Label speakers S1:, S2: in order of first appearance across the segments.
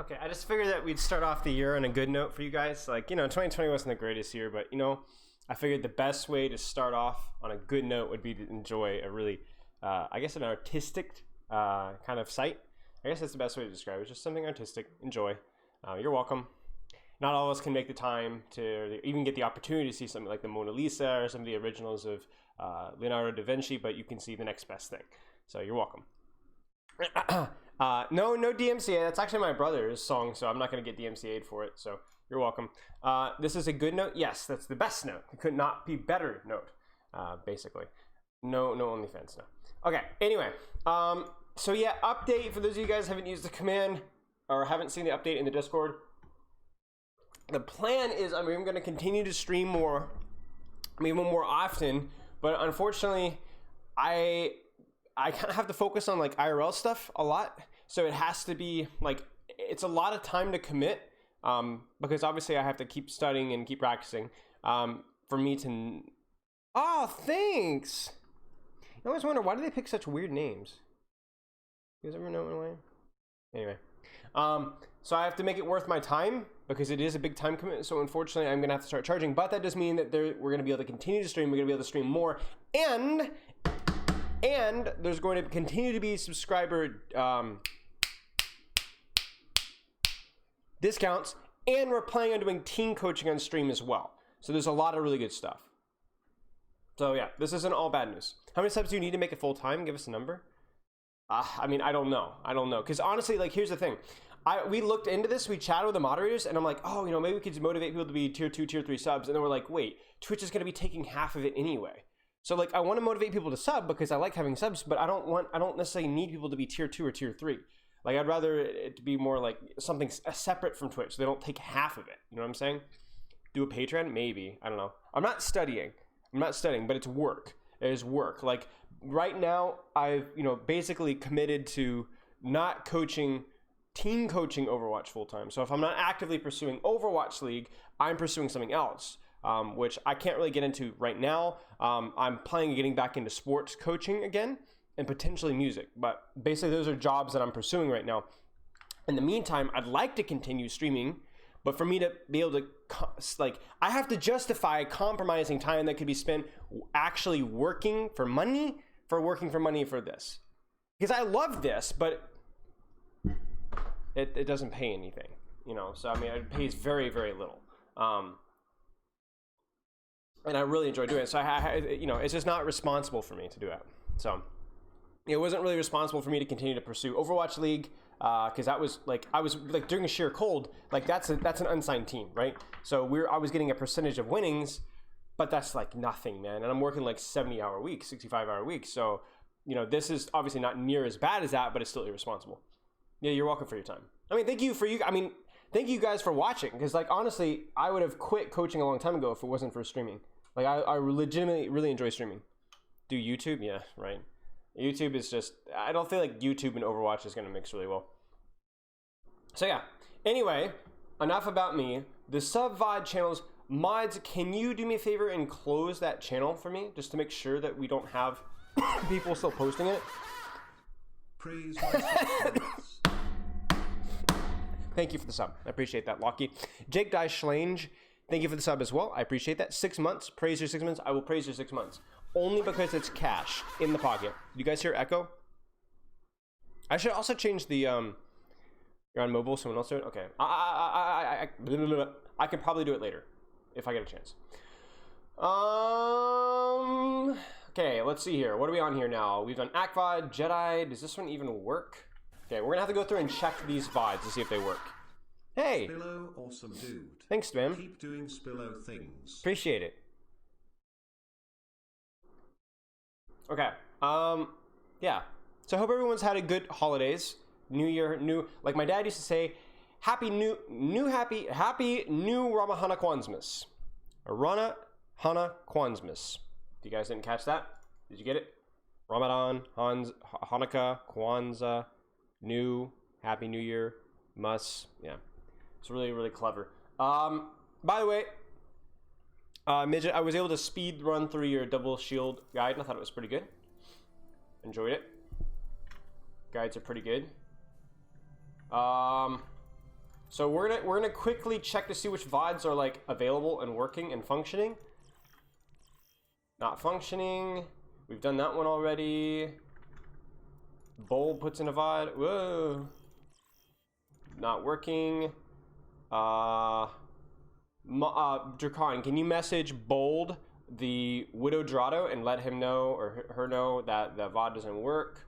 S1: Okay, I just figured that we'd start off the year on a good note for you guys. Like, 2020 wasn't the greatest year, but, I figured the best way to start off on a good note would be to enjoy a really, I guess, an artistic kind of site. I guess that's the best way to describe it. It's just something artistic. Enjoy. You're welcome. Not all of us can make the time to even get the opportunity to see something like the Mona Lisa or some of the originals of Leonardo da Vinci, but you can see the next best thing. So you're welcome. No DMCA. That's actually my brother's song, so I'm not going to get DMCA'd for it. So you're welcome. This is a good note. Yes, that's the best note. It could not be better note, basically. No OnlyFans, no. Okay, anyway. So yeah, update for those of you guys who haven't used the command or haven't seen the update in the Discord. The plan is I'm going to continue to stream more, even more often, but unfortunately, I kind of have to focus on like IRL stuff a lot. So it has to be like, it's a lot of time to commit, because obviously I have to keep studying and keep practicing, for me to, oh, thanks. I always wonder, why do they pick such weird names? You guys ever know in a way? Anyway, so I have to make it worth my time because it is a big time commitment. So unfortunately, I'm gonna have to start charging, but that does mean that we're gonna be able to continue to stream. We're gonna be able to stream more, and there's going to continue to be subscriber discounts, and we're planning on doing team coaching on stream as well. So there's a lot of really good stuff. So yeah, this isn't all bad news. How many subs do you need to make it full time? Give us a number. I mean, I don't know. Because honestly, like, here's the thing. We looked into this, we chatted with the moderators, and I'm like, oh, maybe we could motivate people to be tier 2, tier 3 subs. And then we're like, wait, Twitch is going to be taking half of it anyway. So like, I want to motivate people to sub because I like having subs, but I don't necessarily need people to be tier 2 or tier 3. Like, I'd rather it to be more like something separate from Twitch. So they don't take half of it. You know what I'm saying? Do a Patreon? Maybe. I don't know. I'm not studying, but it's work. It is work. Like, right now, I've, basically committed to not team coaching Overwatch full time. So if I'm not actively pursuing Overwatch League, I'm pursuing something else, which I can't really get into right now. I'm planning on getting back into sports coaching again and potentially music. But basically, those are jobs that I'm pursuing right now. In the meantime, I'd like to continue streaming, but for me to be able to, I have to justify compromising time that could be spent actually working for money for this. Because I love this, but it doesn't pay anything, So, I mean, it pays very, very little. And I really enjoy doing it. So, it's just not responsible for me to do it. So, it wasn't really responsible for me to continue to pursue Overwatch League. Because I was during a sheer cold, like that's an unsigned team, right? So I was getting a percentage of winnings, but that's like nothing, man. And I'm working like 70-hour weeks, 65-hour weeks. So, this is obviously not near as bad as that, but it's still irresponsible. Yeah, you're welcome for your time. I mean, thank you guys for watching. Because like, honestly, I would have quit coaching a long time ago if it wasn't for streaming. Like, I legitimately really enjoy streaming. Do YouTube? Yeah, right. YouTube is just, I don't feel like YouTube and Overwatch is going to mix really well. So yeah, anyway, enough about me. The sub-VOD channels, mods, can you do me a favor and close that channel for me? Just to make sure that we don't have people still posting it.
S2: Praise my
S1: Thank you for the sub. I appreciate that, Lockie. Jake Schlange, thank you for the sub as well. I appreciate that. 6 months. Praise your 6 months. I will praise your 6 months. Only because it's cash in the pocket. You guys hear echo? I should also change the, you're on mobile, someone else do it? Okay. I can probably do it later if I get a chance. Okay, let's see here. What are we on here now? We've done ACVOD, Jedi. Does this one even work? Okay, we're gonna have to go through and check these VODs to see if they work. Hey!
S2: Spilo, awesome dude.
S1: Thanks, Spam.
S2: Keep doing Spilo things.
S1: Appreciate it. Okay. Yeah. So I hope everyone's had a good holidays. New year, like my dad used to say, happy new Ramahana Kwanzmas. Rana Hana Kwanzmas. You guys didn't catch that? Did you get it? Ramadan, Hanukkah, Kwanzaa, Happy New Year, yeah. It's really, really clever. By the way, Midget, I was able to speed run through your double shield guide, and I thought it was pretty good. Enjoyed it. Guides are pretty good. So we're gonna quickly check to see which VODs are like available and working and functioning. Not functioning. We've done that one already. Bold puts in a VOD. Whoa. Not working. Dracan, can you message Bold, the Widow Dorado, and let him know or her know that the VOD doesn't work?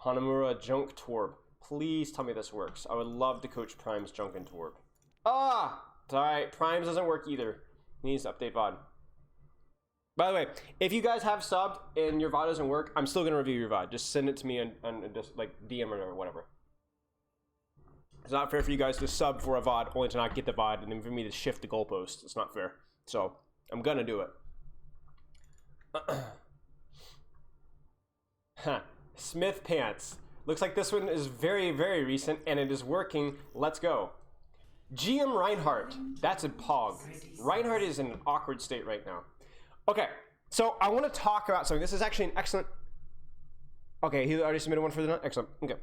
S1: Hanamura Junk Torb. Please tell me this works. I would love to coach Prime's Junk and Torb. It's alright. Prime's doesn't work either. He needs to update VOD. By the way, if you guys have subbed and your VOD doesn't work, I'm still going to review your VOD. Just send it to me and just like DM or whatever. It's not fair for you guys to sub for a VOD only to not get the VOD and then for me to shift the goalpost. It's not fair. So, I'm going to do it. Smith Pants. Looks like this one is very, very recent and it is working. Let's go. GM Reinhardt. That's a pog. Reinhardt is in an awkward state right now. Okay, so I want to talk about something. This is actually an excellent... Okay, he already submitted one for the night. Excellent. Okay.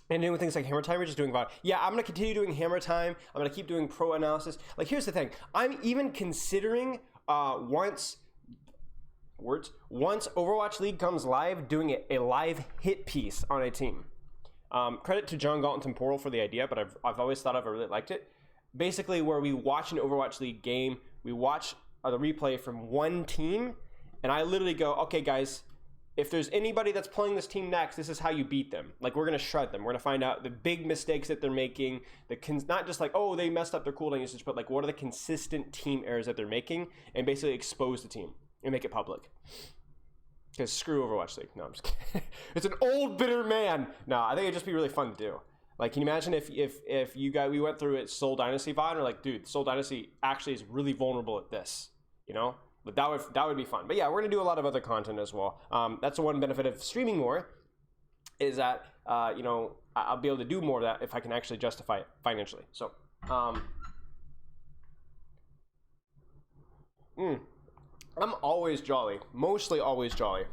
S1: And doing things like hammer time or just doing VOD. Yeah, I'm going to continue doing hammer time. I'm going to keep doing pro analysis. Like, here's the thing. I'm even considering once Overwatch League comes live, doing a live hit piece on a team. Credit to John Galt and Temporal for the idea, but I've always thought of it, I really liked it. Basically, where we watch an Overwatch League game, we watch the replay from one team, and I literally go, okay, guys, if there's anybody that's playing this team next, this is how you beat them. Like, we're going to shred them. We're going to find out the big mistakes that they're making, not just like, oh, they messed up their cooldown usage, but like, what are the consistent team errors that they're making, and basically expose the team and make it public. Because screw Overwatch League. No, I'm just kidding. It's an old, bitter man. No, I think it'd just be really fun to do. Like, can you imagine if you guys, we went through it Soul Dynasty VOD, and we're like, dude, Soul Dynasty actually is really vulnerable at this, you know? But that would be fun. But yeah, we're gonna do a lot of other content as well. That's the one benefit of streaming more, is that you know, I'll be able to do more of that if I can actually justify it financially. So, I'm always jolly, mostly always jolly.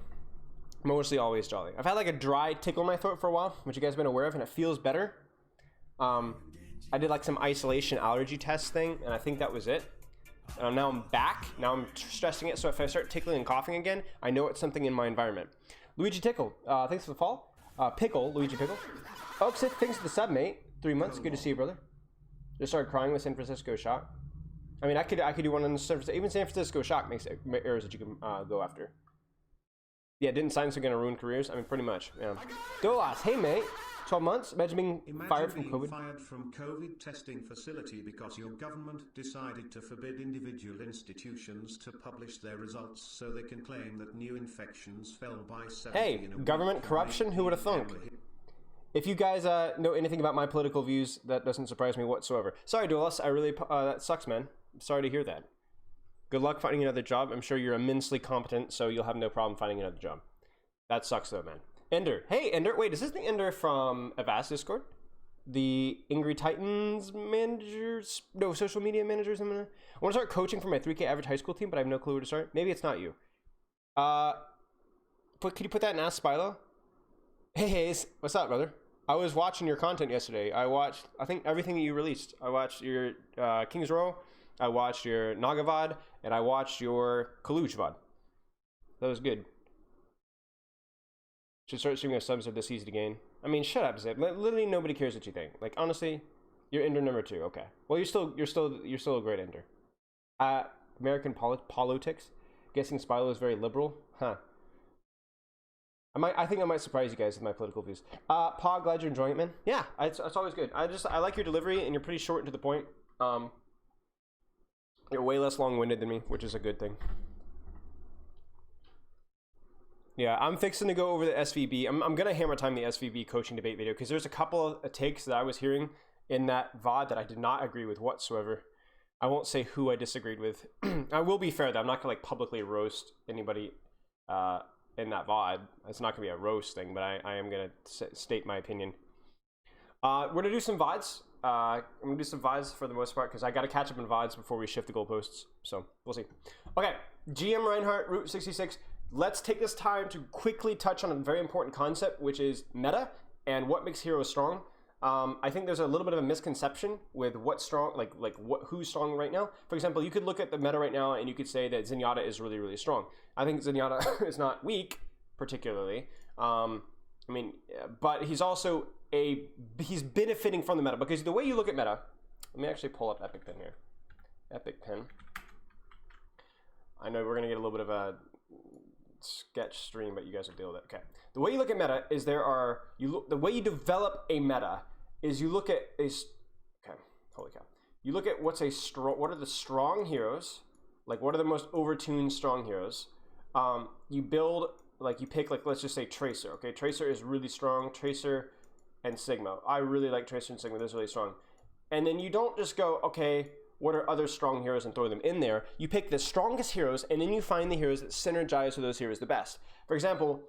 S1: I've had like a dry tickle in my throat for a while, which you guys have been aware of, and it feels better. I did like some isolation allergy test thing, and I think that was it. Now I'm back. Now I'm stressing it, so if I start tickling and coughing again, I know it's something in my environment. Luigi Tickle, thanks for the fall. Pickle, Luigi Pickle. Oak Sick, thanks for the sub, mate. 3 months, good to see you, brother. Just started crying with San Francisco Shock. I mean, I could do one on San Francisco. Even San Francisco Shock makes errors that you can go after. Yeah, didn't science are gonna ruin careers? I mean, pretty much. Yeah. Dolas, hey mate. 12 months. Imagine being fired from COVID.
S2: Fired from COVID testing facility because your government decided to forbid individual institutions to publish their results so they can claim that new infections fell by 70
S1: Hey,
S2: in a week.
S1: government corruption? Who would have thunk? If you guys know anything about my political views, that doesn't surprise me whatsoever. Sorry, Dolas. I really that sucks, man. Sorry to hear that. Good luck finding another job. I'm sure you're immensely competent, so you'll have no problem finding another job. That sucks, though, man. Ender. Hey, Ender. Wait, is this the Ender from Avast Discord? The Angry Titans managers? No, social media managers. I want to start coaching for my 3K average high school team, but I have no clue where to start. Maybe it's not you. Can you put that in Ask Spilo? Hey, Hayes. What's up, brother? I was watching your content yesterday. I watched, I think, everything that you released. I watched your Kings Row. I watched your Naga VOD. And I watched your Kaluj VOD. That was good. Should start streaming if subs are this easy to gain. I mean, shut up, Zip. Literally nobody cares what you think. Like, honestly, you're Ender number 2. Okay. Well, you're still a great Ender. American politics. Guessing Spilo is very liberal. Huh. I think I might surprise you guys with my political views. Pog, glad you're enjoying it, man. Yeah, it's always good. I like your delivery, and you're pretty short and to the point. You're way less long-winded than me, which is a good thing. Yeah, I'm fixing to go over the SVB. I'm going to hammer time the SVB coaching debate video because there's a couple of takes that I was hearing in that VOD that I did not agree with whatsoever. I won't say who I disagreed with. I will be fair, though. I'm not going to like publicly roast anybody in that VOD. It's not going to be a roast thing, but I am going to state my opinion. We're going to do some VODs. I'm going to do some VODs for the most part because I got to catch up in VODs before we shift the goalposts. So, we'll see. Okay, GM Reinhardt, Route 66. Let's take this time to quickly touch on a very important concept, which is meta and what makes heroes strong. I think there's a little bit of a misconception with what's strong, who's strong right now. For example, you could look at the meta right now and you could say that Zenyatta is really, really strong. I think Zenyatta is not weak, particularly. But he's also he's benefiting from the meta, because the way you look at meta, let me actually pull up Epic Pen here. Epic Pen. I know we're gonna get a little bit of a sketch stream, but you guys will deal with it. Okay. The way you look at meta is the way you develop a meta is you look at holy cow. You look at what are the strong heroes, like what are the most overtuned strong heroes. You build, you pick, let's just say Tracer. Okay, Tracer is really strong. Tracer and Sigma. I really like Tracer and Sigma. They're really strong. And then you don't just go, okay, what are other strong heroes, and throw them in there. You pick the strongest heroes, and then you find the heroes that synergize with those heroes the best. For example,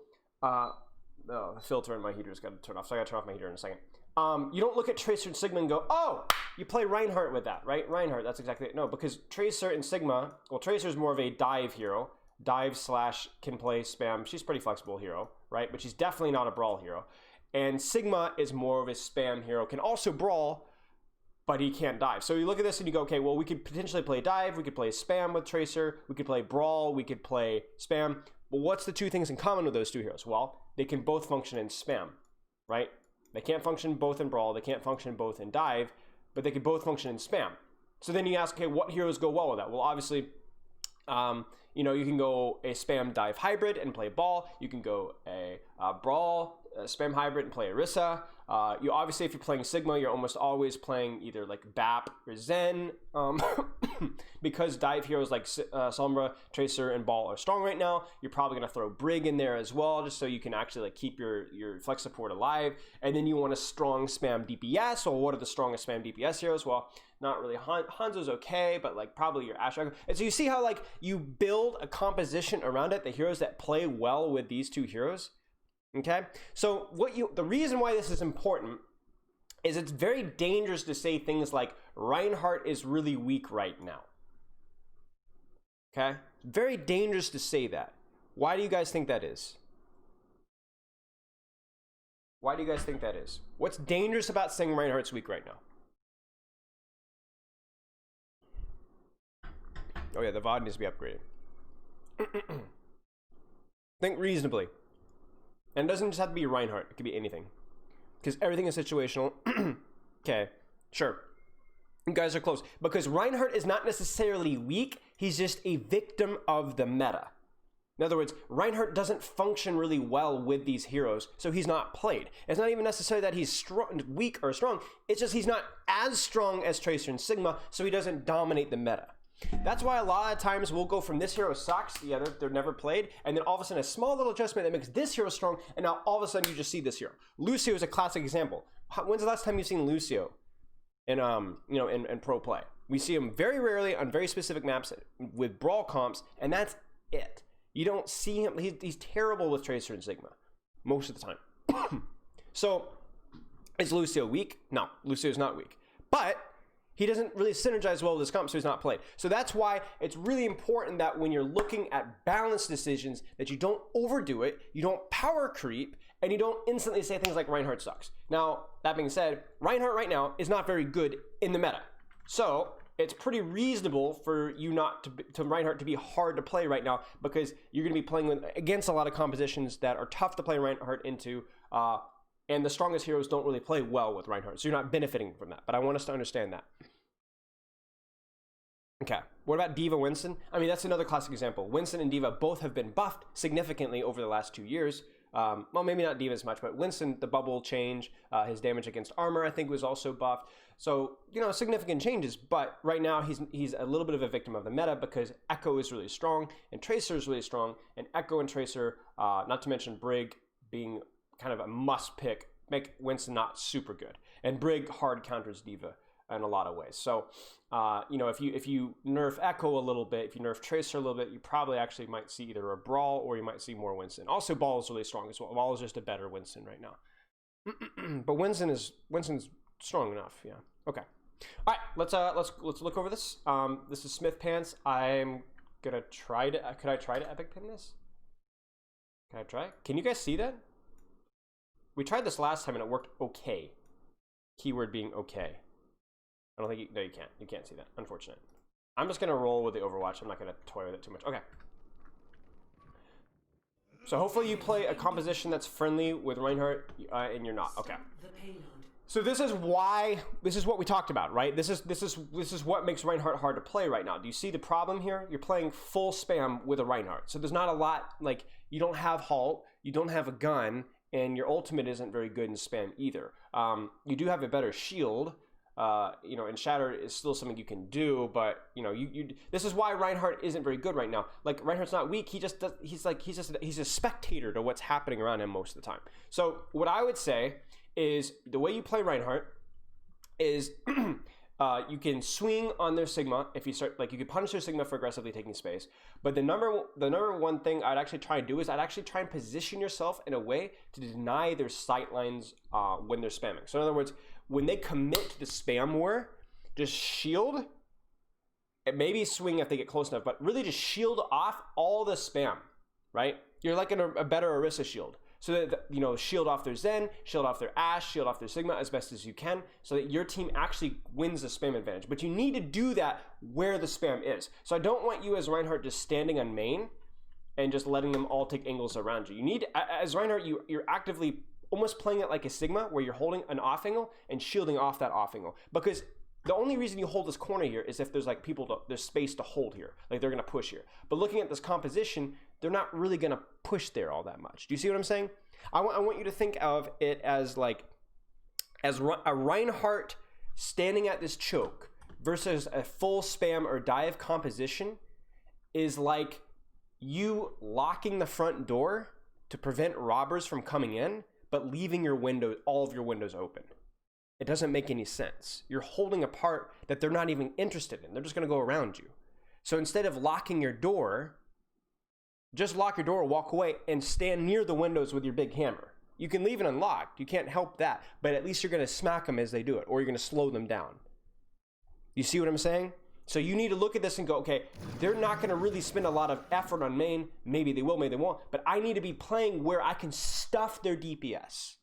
S1: the filter in my heater's got to turn off, so I got to turn off my heater in a second. You don't look at Tracer and Sigma and go, oh, you play Reinhardt with that, right? Reinhardt, that's exactly it. No, because Tracer and Sigma, well, Tracer's more of a dive hero. Dive / can play spam. She's a pretty flexible hero, right? But she's definitely not a brawl hero. And Sigma is more of a spam hero, can also brawl, but he can't dive. So you look at this and you go, okay, well, we could potentially play dive, we could play spam with Tracer, we could play brawl, we could play spam. But what's the two things in common with those two heroes? Well, they can both function in spam, right? They can't function both in brawl, they can't function both in dive, but they can both function in spam. So then you ask, okay, what heroes go well with that? Well, obviously, you can go a spam dive hybrid and play ball. You can go a brawl spam hybrid and play Orisa. You obviously, if you're playing Sigma, you're almost always playing either like BAP or Zen, because dive heroes like Sombra, Tracer, and Ball are strong right now. You're probably gonna throw Brig in there as well, just so you can actually keep your flex support alive. And then you want a strong spam DPS. Well, what are the strongest spam DPS heroes? Well, not really. Hanzo's okay, but probably your Asher. And so you see how you build a composition around it, the heroes that play well with these two heroes. Okay, so the reason why this is important is it's very dangerous to say things like Reinhardt is really weak right now. Okay, very dangerous to say that. Why do you guys think that is? Why do you guys think that is? What's dangerous about saying Reinhardt's weak right now? Oh yeah, the VOD needs to be upgraded. Think reasonably. And it doesn't just have to be Reinhardt. It could be anything. Because everything is situational. Okay, sure. You guys are close. Because Reinhardt is not necessarily weak. He's just a victim of the meta. In other words, Reinhardt doesn't function really well with these heroes, so he's not played. It's not even necessarily that he's weak or strong. It's just he's not as strong as Tracer and Sigma, so he doesn't dominate the meta. That's why a lot of times we'll go from this hero sucks to the other, they're never played, and then all of a sudden a small little adjustment that makes this hero strong, and now all of a sudden you just see this hero. Lucio is a classic example. When's the last time you've seen Lucio in pro play? We see him very rarely on very specific maps with brawl comps, and that's it. You don't see him. He's terrible with Tracer and Sigma most of the time. So is Lucio weak? No, Lucio's not weak, but he doesn't really synergize well with his comp, so he's not played. So that's why it's really important that when you're looking at balanced decisions, that you don't overdo it, you don't power creep, and you don't instantly say things like Reinhardt sucks. Now, that being said, Reinhardt right now is not very good in the meta. So it's pretty reasonable for you not to Reinhardt to be hard to play right now, because you're going to be playing against a lot of compositions that are tough to play Reinhardt into, and the strongest heroes don't really play well with Reinhardt, so you're not benefiting from that. But I want us to understand that. Okay, what about D.Va Winston? I mean, that's another classic example. Winston and D.Va both have been buffed significantly over the last 2 years. Well, maybe not D.Va as much, but Winston, the bubble change, his damage against armor, I think, was also buffed. So, significant changes, but right now he's a little bit of a victim of the meta because Echo is really strong, and Tracer is really strong, and Echo and Tracer, not to mention Brig being kind of a must pick, make Winston not super good. And Brig hard counters D.Va in a lot of ways. So, if you nerf Echo a little bit, if you nerf Tracer a little bit, you probably actually might see either a Brawl or you might see more Winston. Also, Ball is really strong as well. Ball is just a better Winston right now. But Winston's strong enough, yeah. Okay. All right, let's look over this. This is Smith Pants. I'm gonna try to. Could I try to epic pin this? Can I try? Can you guys see that? We tried this last time and it worked okay. Keyword being okay. I don't think you, no, you can't. You can't see that. Unfortunate. I'm just gonna roll with the Overwatch. I'm not gonna toy with it too much. Okay. So hopefully you play a composition that's friendly with Reinhardt, and you're not. Okay. So this is why, this is what we talked about, right? This is what makes Reinhardt hard to play right now. Do you see the problem here? You're playing full spam with a Reinhardt. So there's not a lot, like, you don't have halt, you don't have a gun, and your ultimate isn't very good in spam either. You do have a better shield, you know, and Shatter is still something you can do, but you know, this is why Reinhardt isn't very good right now. Like, Reinhardt's not weak, he just does, he's a spectator to what's happening around him most of the time. So what I would say is the way you play Reinhardt is you can swing on their Sigma if you start, like, you can punish their Sigma for aggressively taking space. But the number one thing I'd actually try and do is I'd actually try and position yourself in a way to deny their sight lines when they're spamming. So in other words, when they commit to the spam war, just shield, and maybe swing if they get close enough, but really just shield off all the spam, right? You're like a better Orisa shield. So that, you know, shield off their Zen, shield off their Ashe, shield off their Sigma as best as you can, so that your team actually wins the spam advantage. But you need to do that where the spam is. So I don't want you as Reinhardt just standing on main and just letting them all take angles around you. You need, as Reinhardt, you're actively almost playing it like a Sigma, where you're holding an off angle and shielding off that off angle. Because the only reason you hold this corner here is if there's like there's space to hold here, like they're gonna push here. But looking at this composition, they're not really gonna push there all that much. Do you see what I'm saying? I want you to think of it as like, as a Reinhardt standing at this choke versus a full spam or dive composition is like you locking the front door to prevent robbers from coming in, but leaving your window, all of your windows open. It doesn't make any sense. You're holding a part that they're not even interested in. They're just gonna go around you. So instead of locking your door, just lock your door, walk away, and stand near the windows with your big hammer. You can leave it unlocked. You can't help that, but at least you're gonna smack them as they do it, or you're gonna slow them down. You see what I'm saying? So you need to look at this and go, okay, they're not gonna really spend a lot of effort on main. Maybe they will, maybe they won't, but I need to be playing where I can stuff their DPS.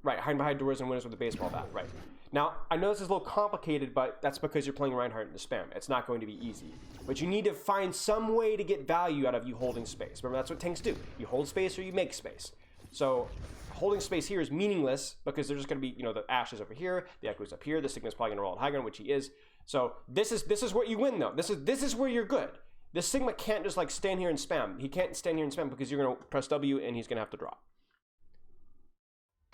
S1: Right, hiding behind doors and windows with a baseball bat, right. Now, I know this is a little complicated, but that's because you're playing Reinhardt in the spam. It's not going to be easy. But you need to find some way to get value out of you holding space. Remember, that's what tanks do. You hold space or you make space. So holding space here is meaningless because they're just going to be, you know, the Ashe is over here, the Echo's up here, the Sigma's probably going to roll at high ground, which he is. So this is where you win, though. This is where you're good. This Sigma can't just like stand here and spam. He can't stand here and spam because you're going to press W and he's going to have to drop.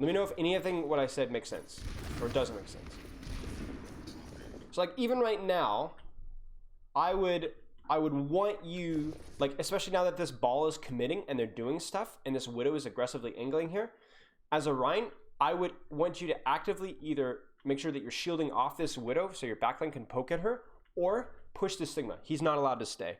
S1: Let me know if anything what I said makes sense or doesn't make sense. So like even right now, I would want you, like, especially now that this ball is committing and they're doing stuff and this Widow is aggressively angling here, as a Rein, I would want you to actively either make sure that you're shielding off this Widow so your backline can poke at her, or push this Sigma. He's not allowed to stay.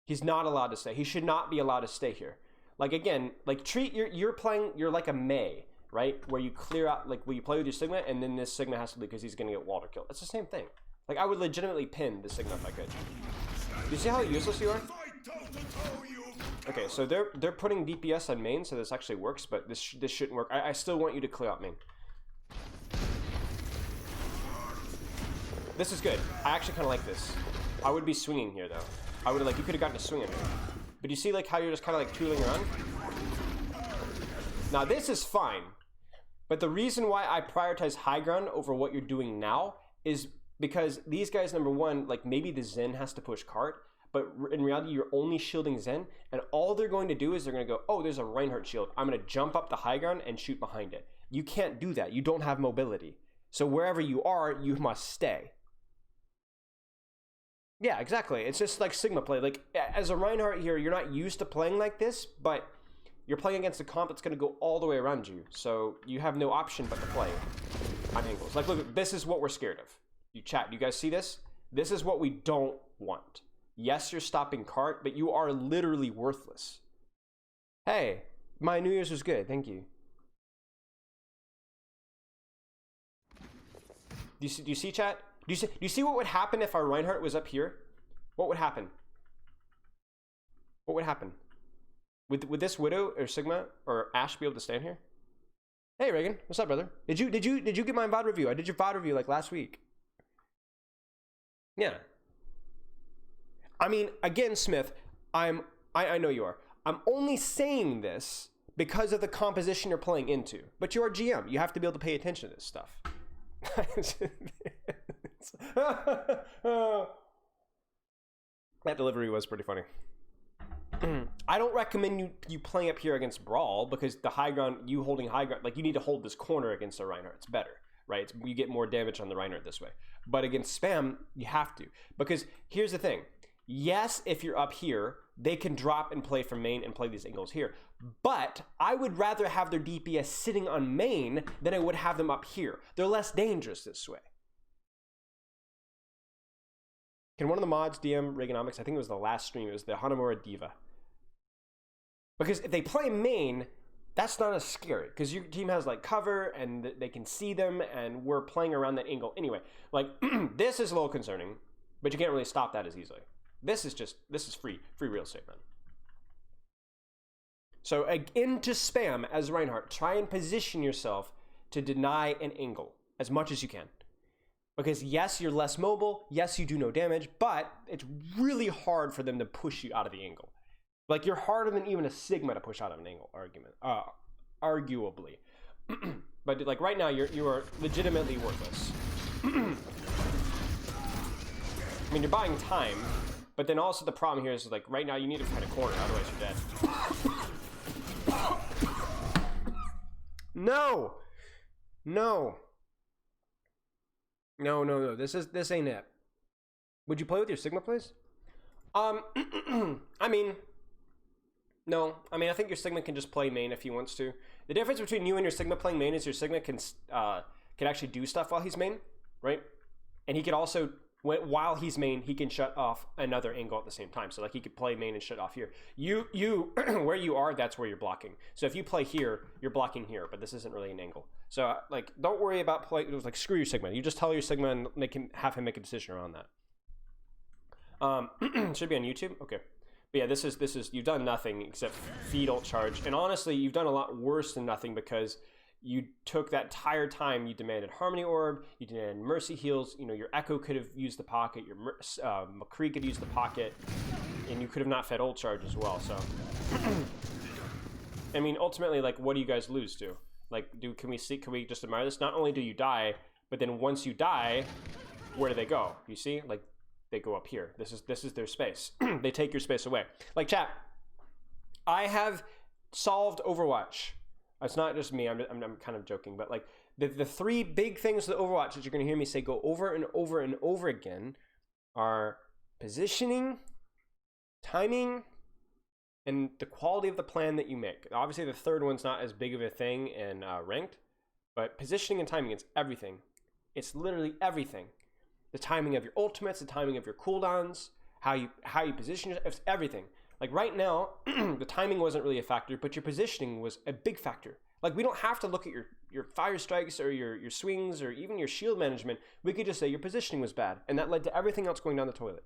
S1: He's not allowed to stay. He should not be allowed to stay here. Like, again, like, treat you're like a Mei, right? Where you clear out, like, where you play with your Sigma and then this Sigma has to leave because he's gonna get water killed. It's the same thing. Like, I would legitimately pin the Sigma if I could. Do you see how useless you are? Okay, so they're putting DPS on main, so this actually works, but this shouldn't work. I still want you to clear out main. This is good. I actually kind of like this. I would be swinging here, though. I would have, like, you could have gotten a swing in here. But you see, like, how you're just kind of, like, tooling around? Now, this is fine. But the reason why I prioritize high ground over what you're doing now is because these guys, number one, like, maybe the Zen has to push cart, but in reality, you're only shielding Zen, and all they're going to do is they're going to go, oh, there's a Reinhardt shield. I'm going to jump up the high ground and shoot behind it. You can't do that. You don't have mobility. So wherever you are, you must stay. Yeah, exactly. It's just like Sigma play. Like, as a Reinhardt here, you're not used to playing like this, but you're playing against a comp that's going to go all the way around you. So you have no option but to play on angles. Like, look, this is what we're scared of. You chat, you guys see this? This is what we don't want. Yes, you're stopping cart, but you are literally worthless. Hey, my New Year's was good. Thank you. Do you see chat? Do you see what would happen if our Reinhardt was up here? What would happen? What would happen? Would this Widow or Sigma or Ashe be able to stand here? Hey Reagan, what's up, brother? Did you get my VOD review? I did your VOD review like last week. Yeah. I mean, again, Smith, I know you are. I'm only saying this because of the composition you're playing into. But you're a GM. You have to be able to pay attention to this stuff. That delivery was pretty funny. I don't recommend you playing up here against Brawl because the high ground, you holding high ground, like you need to hold this corner against a Reinhardt. It's better, right? You get more damage on the Reinhardt this way. But against Spam, you have to. Because here's the thing. Yes, if you're up here, they can drop and play from main and play these angles here. But I would rather have their DPS sitting on main than I would have them up here. They're less dangerous this way. Can one of the mods DM Reaganomics? I think it was the last stream. It was the Hanamura Diva. Because if they play main, that's not as scary. Because your team has like cover and they can see them and we're playing around that angle. Anyway, like this is a little concerning, but you can't really stop that as easily. This is free real estate, man. So into Spam as Reinhardt, try and position yourself to deny an angle as much as you can. Because yes, you're less mobile. Yes, you do no damage, but it's really hard for them to push you out of the angle. Like you're harder than even a Sigma to push out of an angle arguably. But like right now, you are legitimately worthless. I mean, you're buying time, but then also the problem here is like right now you need to find a corner, otherwise you're dead. No. This ain't it. Would you play with your Sigma, please? I mean, no. I mean, I think your Sigma can just play main if he wants to. The difference between you and your Sigma playing main is your Sigma can actually do stuff while he's main, right? And he could also, while he's main, he can shut off another angle at the same time. So like he could play main and shut off here. You where you are, that's where you're blocking. So if you play here, you're blocking here, but this isn't really an angle. So like, don't worry about play. It was like screw your Sigma. You just tell your Sigma and have him make a decision around that. Should be on YouTube. Okay. But yeah, this is you've done nothing except feed ult charge, and honestly, you've done a lot worse than nothing because you took that entire time. You demanded Harmony Orb, you demanded Mercy Heals. You know, your Echo could have used the pocket, your McCree could use the pocket, and you could have not fed ult charge as well. So, I mean, ultimately, like, what do you guys lose to? Like, can we just admire this? Not only do you die, but then once you die, where do they go? You see, like. They go up here. This is their space. They take your space away. Like chat, I have solved Overwatch. It's not just me. I'm kind of joking, but like the three big things with Overwatch that you're going to hear me say go over and over and over again are positioning, timing, and the quality of the plan that you make. Obviously, the third one's not as big of a thing in ranked, but positioning and timing, it's everything. It's literally everything. The timing of your ultimates, the timing of your cooldowns, how you position yourself, it's everything. Like right now, the timing wasn't really a factor, but your positioning was a big factor. Like we don't have to look at your fire strikes or your swings or even your shield management. We could just say your positioning was bad, and that led to everything else going down the toilet.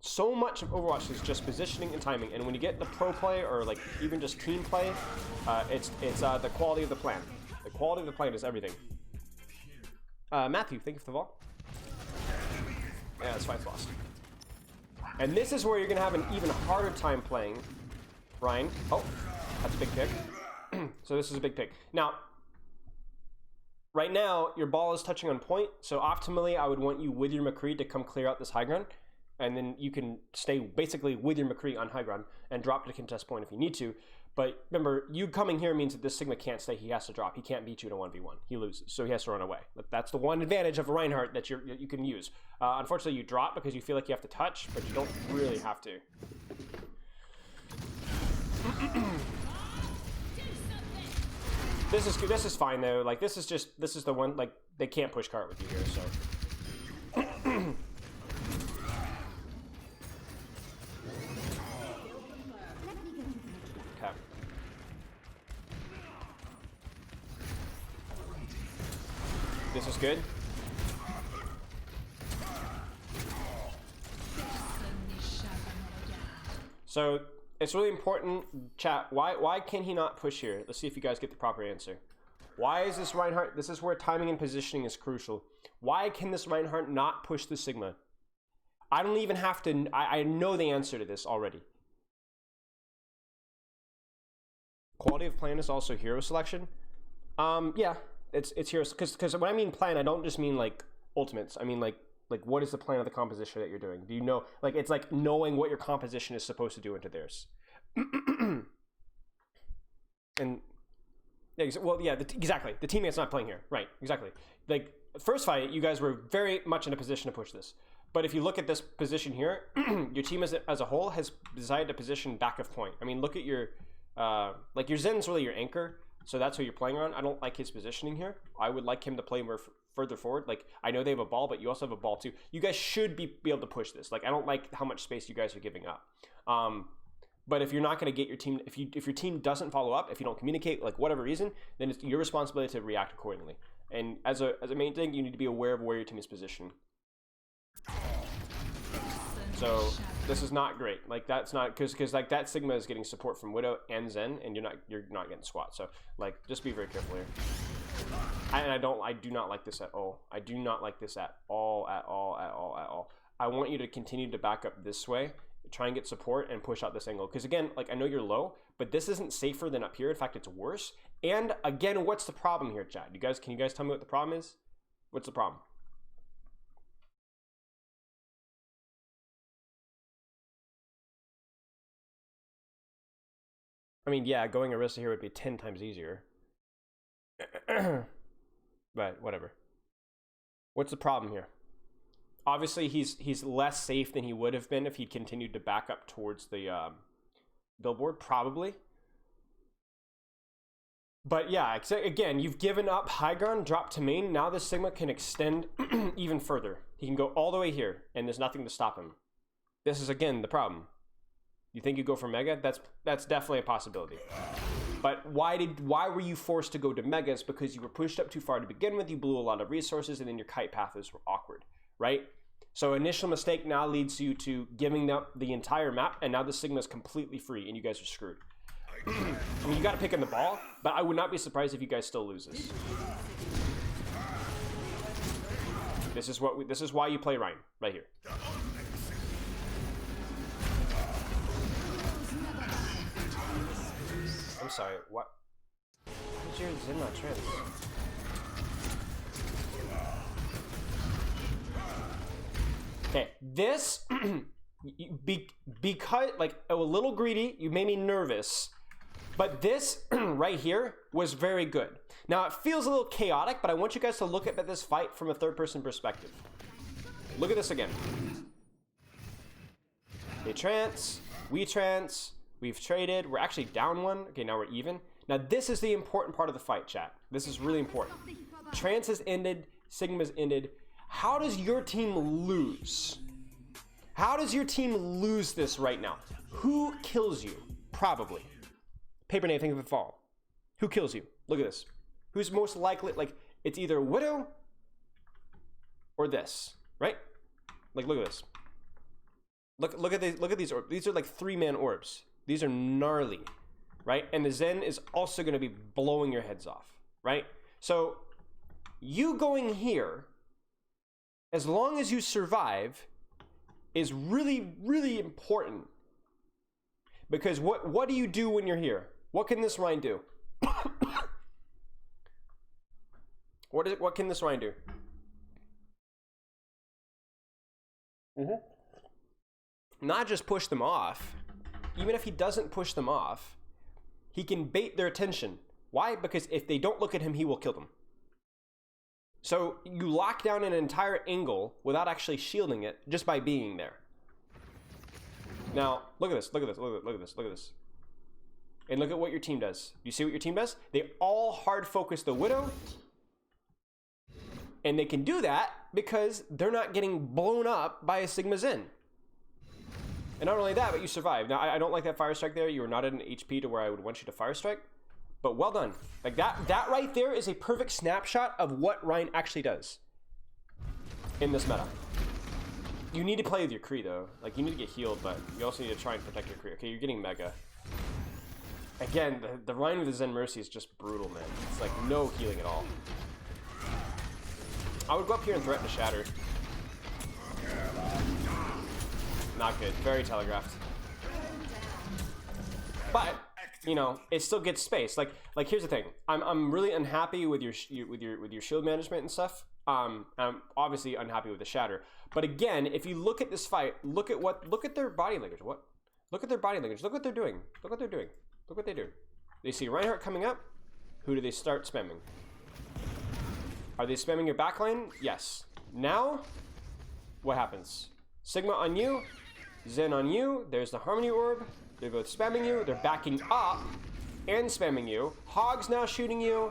S1: So much of Overwatch is just positioning and timing, and when you get the pro play or like even just team play, it's the quality of the plan. The quality of the plan is everything. Matthew, thank you for the ball. Yeah, that's fight's lost. And this is where you're gonna have an even harder time playing, Ryan. Oh, that's a big pick. So this is a big pick. Now, right now, your ball is touching on point, so optimally, I would want you with your McCree to come clear out this high ground, and then you can stay basically with your McCree on high ground and drop to contest point if you need to. But remember, you coming here means that this Sigma can't stay. He has to drop. He can't beat you in a 1v1. He loses, so he has to run away. That's the one advantage of a Reinhardt that you can use. Unfortunately, you drop because you feel like you have to touch, but you don't really have to. This is fine though. Like this is the one. Like they can't push cart with you here, so. This is good. So it's really important, chat. Why can he not push here? Let's see if you guys get the proper answer. Why is this Reinhardt? This is where timing and positioning is crucial. Why can this Reinhardt not push the Sigma? I don't even have to. I know the answer to this already. Quality of plan is also hero selection. Yeah, it's heroes. Because when I mean plan, I don't just mean like ultimates. I mean like what is the plan of the composition that you're doing? Do you know? Like it's like knowing what your composition is supposed to do into theirs. And yeah, well, yeah, exactly. The teammate's not playing here, right? Exactly. Like first fight, you guys were very much in a position to push this. But if you look at this position here, your team as a whole has decided to position back of point. I mean, look at your like your Zen's really your anchor, so that's who you're playing on. I don't like his positioning here. I would like him to play more further forward. Like I know they have a ball, but you also have a ball too. You guys should be able to push this. Like I don't like how much space you guys are giving up. But if you're not going to get your team, if your team doesn't follow up, if you don't communicate, like whatever reason, then it's your responsibility to react accordingly. And as a main thing, you need to be aware of where your team is positioned. So this is not great. Like that's not because like that Sigma is getting support from Widow and Zen, and you're not getting squat. So like just be very careful here. I do not like this at all. I do not like this at all. I want you to continue to back up this way, try and get support and push out this angle. Because again, like I know you're low, but this isn't safer than up here. In fact, it's worse. And again, what's the problem here, chat? Can you guys tell me what the problem is? What's the problem? I mean, yeah, going Arista here would be 10 times easier. But whatever. What's the problem here? Obviously, he's less safe than he would have been if he'd continued to back up towards the billboard, probably. But yeah, again, you've given up high ground, drop to main. Now this Sigma can extend even further. He can go all the way here, and there's nothing to stop him. This is, again, the problem. You think you go for Mega? That's definitely a possibility. But why were you forced to go to Megas? Because you were pushed up too far to begin with, you blew a lot of resources, and then your kite paths were awkward, right? So initial mistake now leads you to giving up the entire map, and now the Sigma is completely free, and you guys are screwed. I mean, you got to pick in the ball, but I would not be surprised if you guys still lose this. This is why you play Ryan right here. I'm sorry. What? What's your Zen not trans? Okay, this because like a little greedy, you made me nervous. But this right here was very good. Now it feels a little chaotic, but I want you guys to look at this fight from a third-person perspective. Look at this again. They trance, we trance, we've traded, we're actually down one. Okay, now we're even. Now this is the important part of the fight, chat. This is really important. Trance has ended, Sigma's ended. How does your team lose? How does your team lose this right now? Who kills you? Probably. Paper name, think of it fall. Who kills you? Look at this. Who's most likely? Like, it's either Widow or this, right? Like, look at this. Look at these. Look at these orbs. These are like 3-man orbs. These are gnarly, right? And the Zen is also going to be blowing your heads off, right? So, you going here, as long as you survive, is really, really important. Because what do you do when you're here? What can this Rhine do? What can this Rhine do? Not just push them off. Even if he doesn't push them off, he can bait their attention. Why? Because if they don't look at him, he will kill them. So you lock down an entire angle without actually shielding it just by being there. Now, look at this, look at this, look at this, look at this. And look at what your team does. You see what your team does? They all hard focus the Widow. And they can do that because they're not getting blown up by a Sigma Zen. And not only that, but you survive. Now, I don't like that fire strike there. You are not at an HP to where I would want you to fire strike. But well done. Like that right there is a perfect snapshot of what Ryan actually does in this meta. You need to play with your Kree, though. Like, you need to get healed, but you also need to try and protect your Kree. Okay, you're getting Mega. Again, the Ryan with the Zen Mercy is just brutal, man. It's like no healing at all. I would go up here and threaten to Shatter. Not good. Very telegraphed. But you know, it still gets space. Like here's the thing. I'm really unhappy with your shield management and stuff. I'm obviously unhappy with the Shatter. But again, if you look at this fight, look at their body language. What? Look at their body language. Look what they're doing. Look what they're doing. Look what they do. They see Reinhardt coming up. Who do they start spamming? Are they spamming your backline? Yes. Now, what happens? Sigma on you. Zen on you. There's the Harmony Orb. They're both spamming you. They're backing up and spamming you. Hog's now shooting you.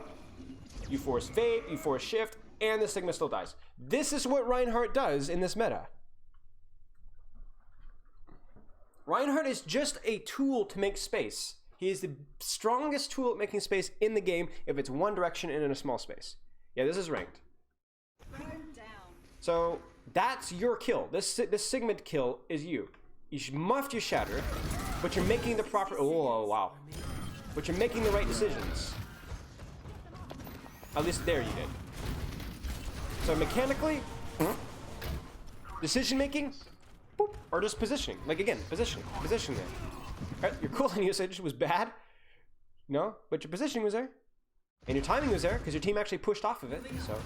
S1: You force Vape. You force Shift. And the Sigma still dies. This is what Reinhardt does in this meta. Reinhardt is just a tool to make space. He is the strongest tool at making space in the game if it's one direction and in a small space. Yeah, this is ranked. So that's your kill. This Sigma kill is you. You muffed your Shatter, but you're making the proper... Oh, wow. But you're making the right decisions. At least there you did. So mechanically, decision making, boop, or just positioning. Like again, position there. Right? Your cooling usage was bad, no, but your positioning was there, and your timing was there because your team actually pushed off of it. So.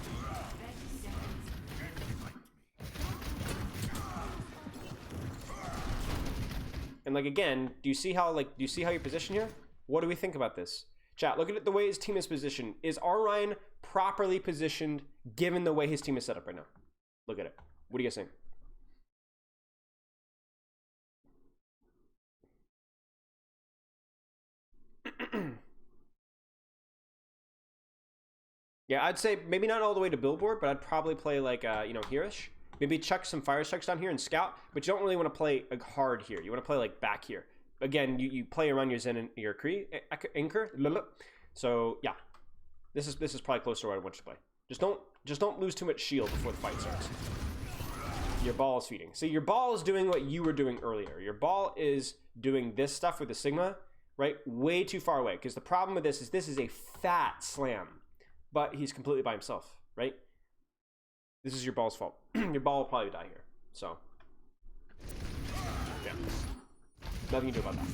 S1: And like again, do you see how your position here? What do we think about this? Chat, look at it the way his team is positioned. Is our Ryan properly positioned given the way his team is set up right now? Look at it. What do you guys think? Yeah, I'd say maybe not all the way to Billboard, but I'd probably play like, you know, here-ish. Maybe chuck some fire strikes down here and scout, but you don't really want to play hard here. You want to play like back here. Again, you play around your Zen and your Kree anchor. So yeah, this is probably closer to what I want you to play. Just don't lose too much shield before the fight starts. Your ball is feeding. See, your ball is doing what you were doing earlier. Your ball is doing this stuff with the Sigma, right? Way too far away. Because the problem with this is a fat slam, but he's completely by himself, right? This is your ball's fault. Your ball will probably die here. So yeah, nothing you can do about that.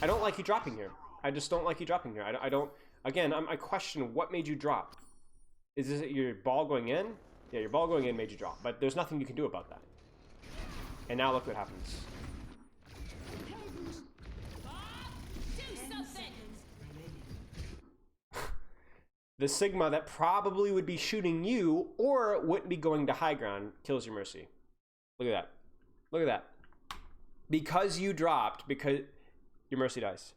S1: I don't like you dropping here. I just don't like you dropping here. I don't. Again, I question what made you drop. Is this your ball going in? Yeah, your ball going in made you drop, but there's nothing you can do about that. And now look what happens. The Sigma that probably would be shooting you or wouldn't be going to high ground kills your Mercy. Look at that. Look at that. Because you dropped, because your Mercy dies.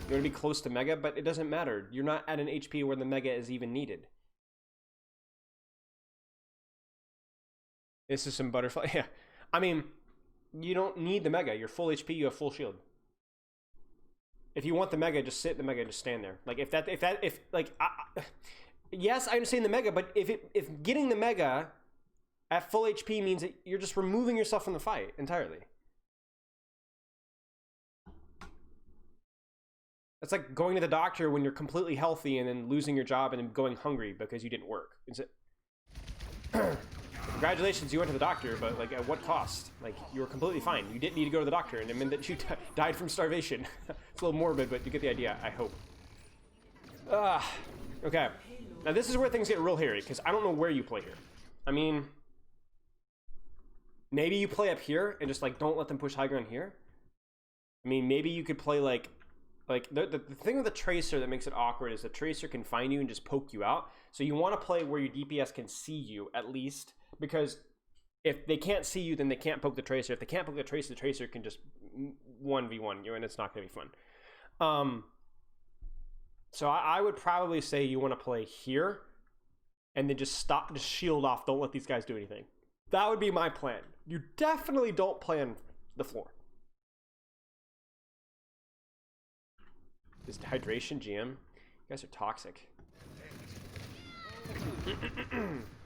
S1: You want to be close to Mega, but it doesn't matter. You're not at an HP where the Mega is even needed. This is some butterfly. Yeah. I mean, you don't need the Mega. You're full HP, you have full shield. If you want the Mega, just sit in the Mega, just stand there. Like yes, I understand the Mega, but if getting the Mega at full HP means that you're just removing yourself from the fight entirely. It's like going to the doctor when you're completely healthy and then losing your job and then going hungry because you didn't work. Is it? Congratulations, you went to the doctor, but like at what cost? Like you were completely fine. You didn't need to go to the doctor, and it meant that you died from starvation. It's a little morbid, but you get the idea, I hope. Okay. Now this is where things get real hairy, because I don't know where you play here. I mean, maybe you play up here and just like don't let them push high ground here. I mean, maybe you could play like the thing with the Tracer that makes it awkward is the Tracer can find you and just poke you out. So you want to play where your DPS can see you at least, because if they can't see you, then they can't poke the Tracer. If they can't poke the Tracer can just 1v1 you, and it's not going to be fun. So I would probably say you want to play here, and then just shield off. Don't let these guys do anything. That would be my plan. You definitely don't play on the floor. This hydration GM, you guys are toxic.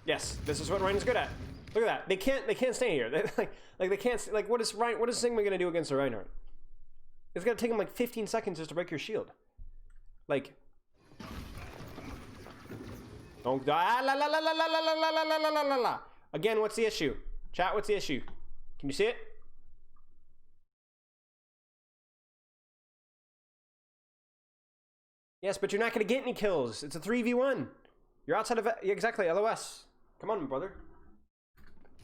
S1: Yes, this is what Reinhardt's good at. Look at that. They can't stay here. They can't. Like, what is Sigma gonna do against a Reinhardt? It's gonna take him like 15 seconds just to break your shield. Like, don't die. La la la la la la la la la la la la la. Again, what's the issue? Chat, what's the issue? Can you see it? Yes, but you're not gonna get any kills. It's a 3v1. You're outside of exactly LOS. Come on, brother.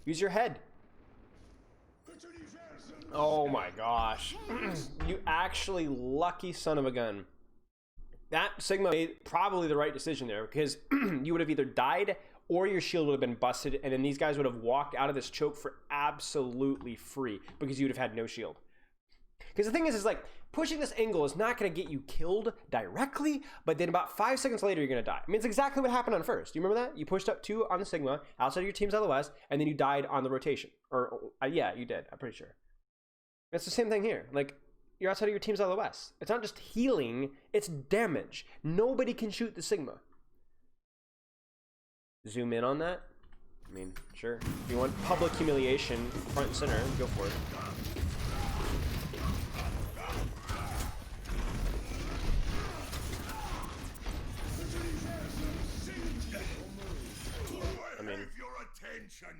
S1: Use your head. Oh my gosh. You actually lucky son of a gun. That Sigma made probably the right decision there, because you would have either died or your shield would have been busted, and then these guys would have walked out of this choke for absolutely free because you would have had no shield. Because the thing is like, pushing this angle is not going to get you killed directly, but then about 5 seconds later, you're going to die. I mean, it's exactly what happened on first. Do you remember that? You pushed up 2 on the Sigma, outside of your team's LOS, and then you died on the rotation. Or, yeah, you did. I'm pretty sure. It's the same thing here. Like, you're outside of your team's LOS. It's not just healing, it's damage. Nobody can shoot the Sigma. Zoom in on that. I mean, sure. If you want public humiliation front and center, go for it.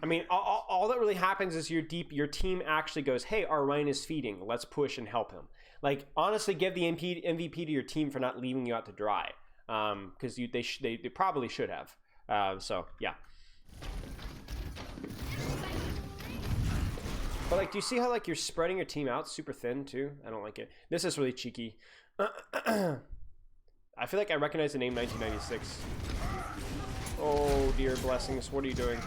S1: I mean, all that really happens is your team actually goes, hey, our Ryan is feeding. Let's push and help him. Like, honestly, give the MVP to your team for not leaving you out to dry. Because they probably should have. So, yeah. But, like, do you see how, like, you're spreading your team out super thin, too? I don't like it. This is really cheeky. I feel like I recognize the name 1996. Oh, dear blessings. What are you doing?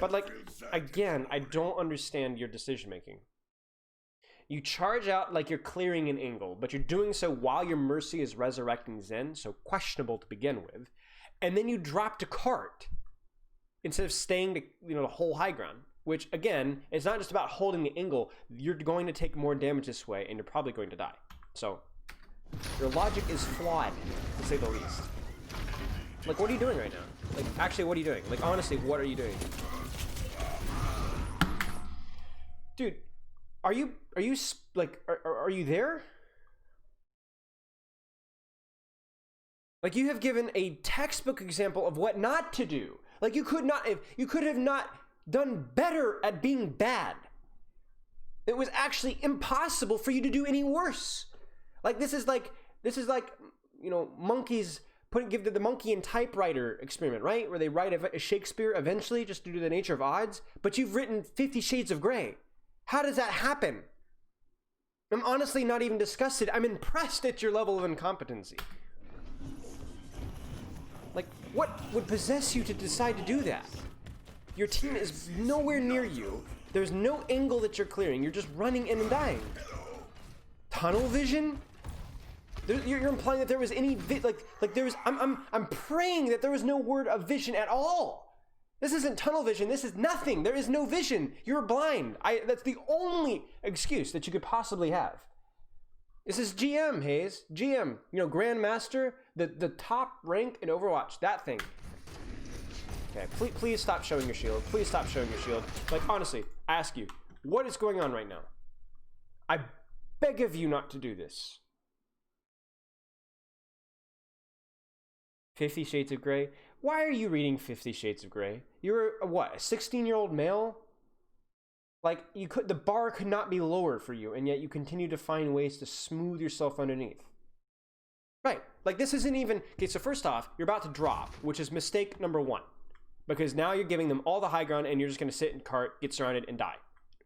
S1: But, like, again, I don't understand your decision-making. You charge out like you're clearing an angle, but you're doing so while your Mercy is resurrecting Zen, so questionable to begin with. And then you drop to cart instead of staying to, the whole high ground. Which, again, it's not just about holding the angle. You're going to take more damage this way, and you're probably going to die. So, your logic is flawed, to say the least. Like, what are you doing right now? Like, actually, what are you doing? Like, honestly, what are you doing? Dude, are you there? Like, you have given a textbook example of what not to do. Like, you could have not done better at being bad. It was actually impossible for you to do any worse. Like, this is like, monkeys give the monkey and typewriter experiment, right? Where they write a Shakespeare eventually just due to the nature of odds, but you've written 50 Shades of Grey. How does that happen? I'm honestly not even disgusted. I'm impressed at your level of incompetency. Like, what would possess you to decide to do that? Your team is nowhere near you. There's no angle that you're clearing. You're just running in and dying. Tunnel vision? You're implying that there was any I'm praying that there was no word of vision at all. This isn't tunnel vision. This is nothing. There is no vision. You're blind. That's the only excuse that you could possibly have. This is GM, Hayes. GM. Grandmaster, the top rank in Overwatch. That thing. Okay, please stop showing your shield. Please stop showing your shield. Like, honestly, I ask you, what is going on right now? I beg of you not to do this. 50 Shades of Grey? Why are you reading 50 Shades of Grey? You're a 16-year-old male? Like, the bar could not be lower for you, and yet you continue to find ways to smooth yourself underneath. Right. Like, this isn't even... Okay, so first off, you're about to drop, which is mistake number 1. Because now you're giving them all the high ground, and you're just going to sit and cart, get surrounded, and die.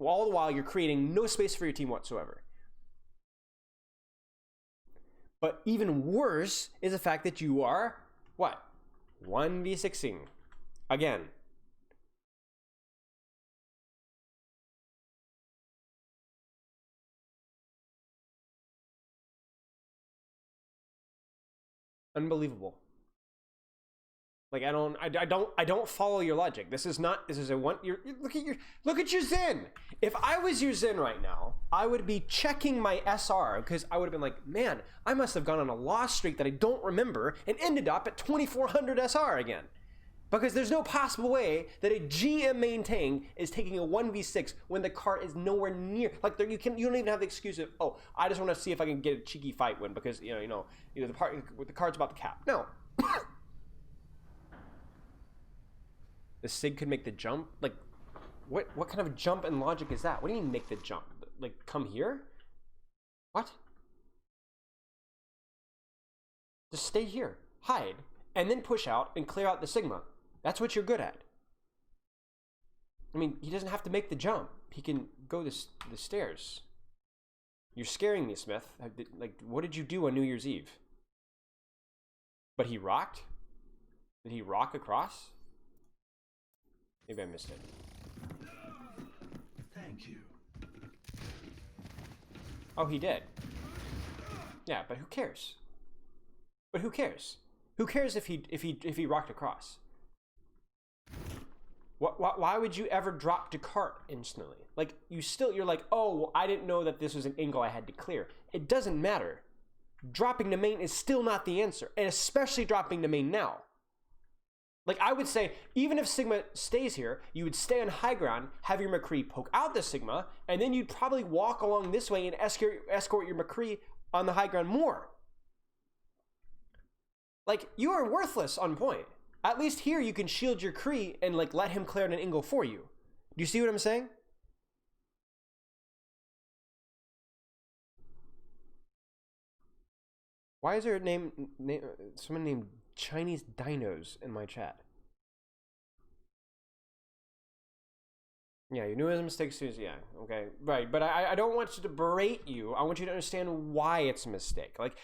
S1: All the while, you're creating no space for your team whatsoever. But even worse is the fact that you are... What? 1v6ing. Again. Unbelievable. Like I don't follow your logic. This is a one. Look at your Zen. If I was your Zen right now, I would be checking my SR because I would have been like, man, I must have gone on a loss streak that I don't remember and ended up at 2400 SR again. Because there's no possible way that a GM main tank is taking a 1v6 when the cart is nowhere near. Like you don't even have the excuse of, oh, I just want to see if I can get a cheeky fight win because the cart's about to cap. No. The Sig could make the jump? Like, what kind of jump and logic is that? What do you mean make the jump? Like, come here? What? Just stay here, hide, and then push out and clear out the Sigma. That's what you're good at. I mean, he doesn't have to make the jump. He can go the stairs. You're scaring me, Smith. Like, what did you do on New Year's Eve? But he rocked? Did he rock across? Maybe I missed it.
S2: Thank you.
S1: Oh, he did. Yeah, but who cares? But who cares? Who cares if he rocked across? Why would you ever drop to cart instantly? Like you're like, oh, well, I didn't know that this was an angle I had to clear. It doesn't matter. Dropping to main is still not the answer, and especially dropping to main now. Like, I would say, even if Sigma stays here, you would stay on high ground, have your McCree poke out the Sigma, and then you'd probably walk along this way and escort your McCree on the high ground more. Like, you are worthless on point. At least here you can shield your Kree and, like, let him clear an angle for you. Do you see what I'm saying? Why is there someone named Chinese Dinos in my chat? Yeah, you knew it was a mistake, Susie. Yeah, okay, right. But I don't want you to berate you. I want you to understand why it's a mistake. Like,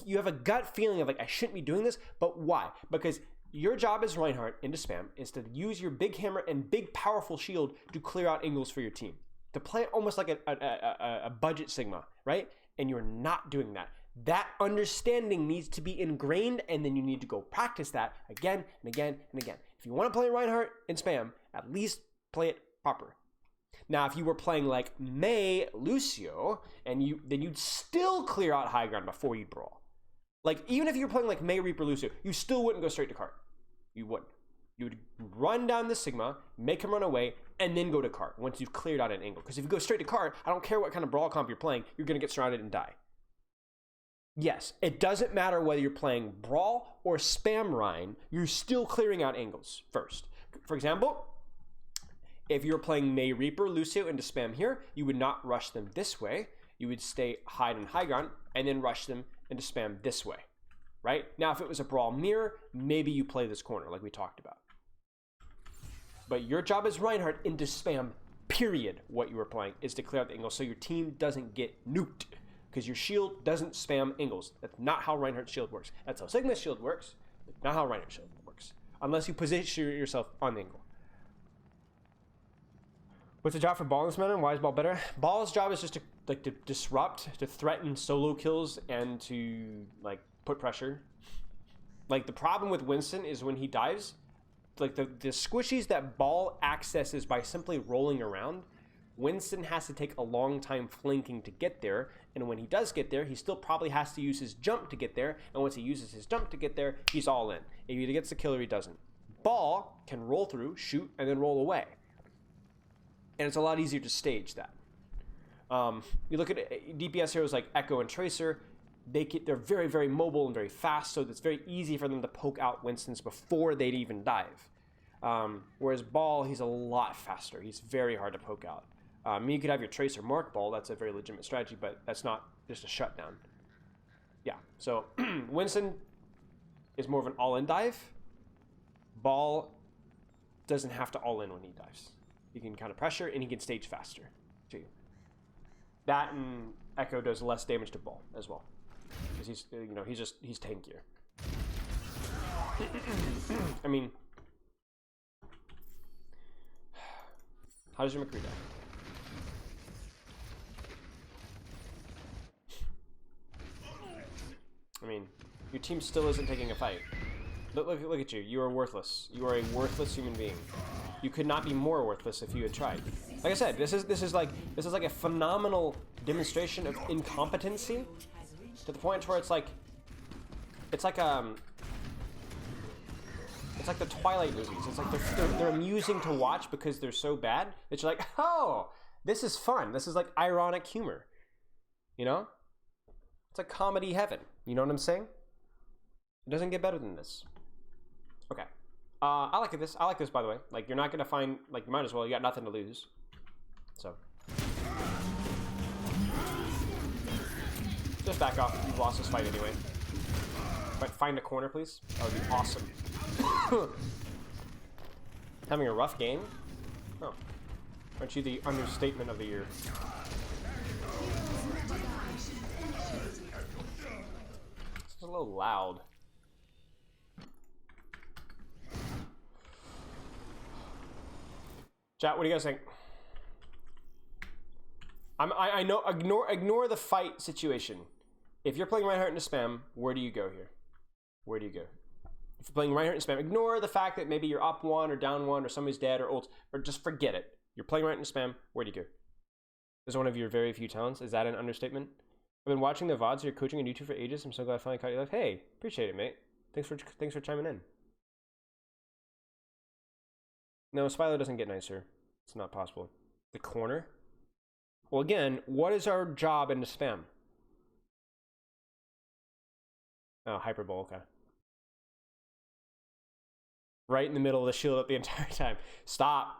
S1: you have a gut feeling of, like, I shouldn't be doing this, but why? Because your job as Reinhardt into spam is to use your big hammer and big powerful shield to clear out angles for your team. To play it almost like a budget Sigma, right? And you're not doing that. That understanding needs to be ingrained, and then you need to go practice that again and again and again. If you want to play Reinhardt in spam, at least play it proper. Now, if you were playing like Mei Lucio, then you'd still clear out high ground before you brawl. Like, even if you were playing like Mei Reaper Lucio, you still wouldn't go straight to cart. You wouldn't. You would run down the Sigma, make him run away, and then go to cart once you've cleared out an angle. Because if you go straight to cart, I don't care what kind of brawl comp you're playing, you're going to get surrounded and die. Yes, it doesn't matter whether you're playing Brawl or Spam Rhine, you're still clearing out angles first. For example, if you're playing Mei Reaper Lucio into Spam here, you would not rush them this way. You would stay hide on high ground and then rush them into Spam this way, right? Now, if it was a Brawl Mirror, maybe you play this corner like we talked about. But your job as Reinhardt into Spam, period, what you were playing, is to clear out the angle so your team doesn't get nuked. Because your shield doesn't spam angles. That's not how Reinhardt's shield works. That's how Sigma's shield works. That's not how Reinhardt's shield works. Unless you position yourself on the angle. What's the job for Ball in this manner? Why is Ball better? Ball's job is just to disrupt, to threaten solo kills, and to like put pressure. Like, the problem with Winston is when he dives, like the squishies that Ball accesses by simply rolling around, Winston has to take a long time flanking to get there, and when he does get there, he still probably has to use his jump to get there, and once he uses his jump to get there, he's all in. If he gets the kill or he doesn't. Ball can roll through, shoot, and then roll away. And it's a lot easier to stage that. You look at DPS heroes like Echo and Tracer, they're very, very mobile and very fast, so it's very easy for them to poke out Winstons before they'd even dive. Whereas Ball, he's a lot faster. He's very hard to poke out. You could have your Tracer mark Ball. That's a very legitimate strategy, but that's not just a shutdown. Yeah, so Winston is more of an all-in dive. Ball doesn't have to all-in when he dives. He can kind of pressure, and he can stage faster, too. That and Echo does less damage to Ball as well. Because he's tankier. I mean, how does your McCree die? I mean, your team still isn't taking a fight. Look at you. You are worthless. You are a worthless human being. You could not be more worthless if you had tried. Like I said, this is like a phenomenal demonstration of incompetency to the point where it's like the Twilight movies. It's like they're amusing to watch because they're so bad that you're like, oh, this is fun. This is like ironic humor. You know? It's like comedy heaven. You know what I'm saying? It doesn't get better than this. Okay. I like this. I like this, by the way. Like, you're not gonna find, like, you might as well. You got nothing to lose. So. Just back off. You've lost this fight anyway. But find a corner, please. That would be awesome. Having a rough game? Oh. Aren't you the understatement of the year? It's a little loud. Chat, what do you guys think? I know, ignore the fight situation. If you're playing Reinhardt into spam, where do you go here? Where do you go? If you're playing Reinhardt into spam, ignore the fact that maybe you're up one or down one or somebody's dead or ult, or just forget it. You're playing Reinhardt into spam, where do you go? This is one of your very few talents. Is that an understatement? I've been watching the VODs of your coaching on YouTube for ages. I'm so glad I finally caught you live. Hey, appreciate it, mate. Thanks for chiming in. No, Spilo doesn't get nicer. It's not possible. The corner? Well, again, what is our job in the spam? Oh, hyperbole, okay. Right in the middle of the shield up the entire time. Stop.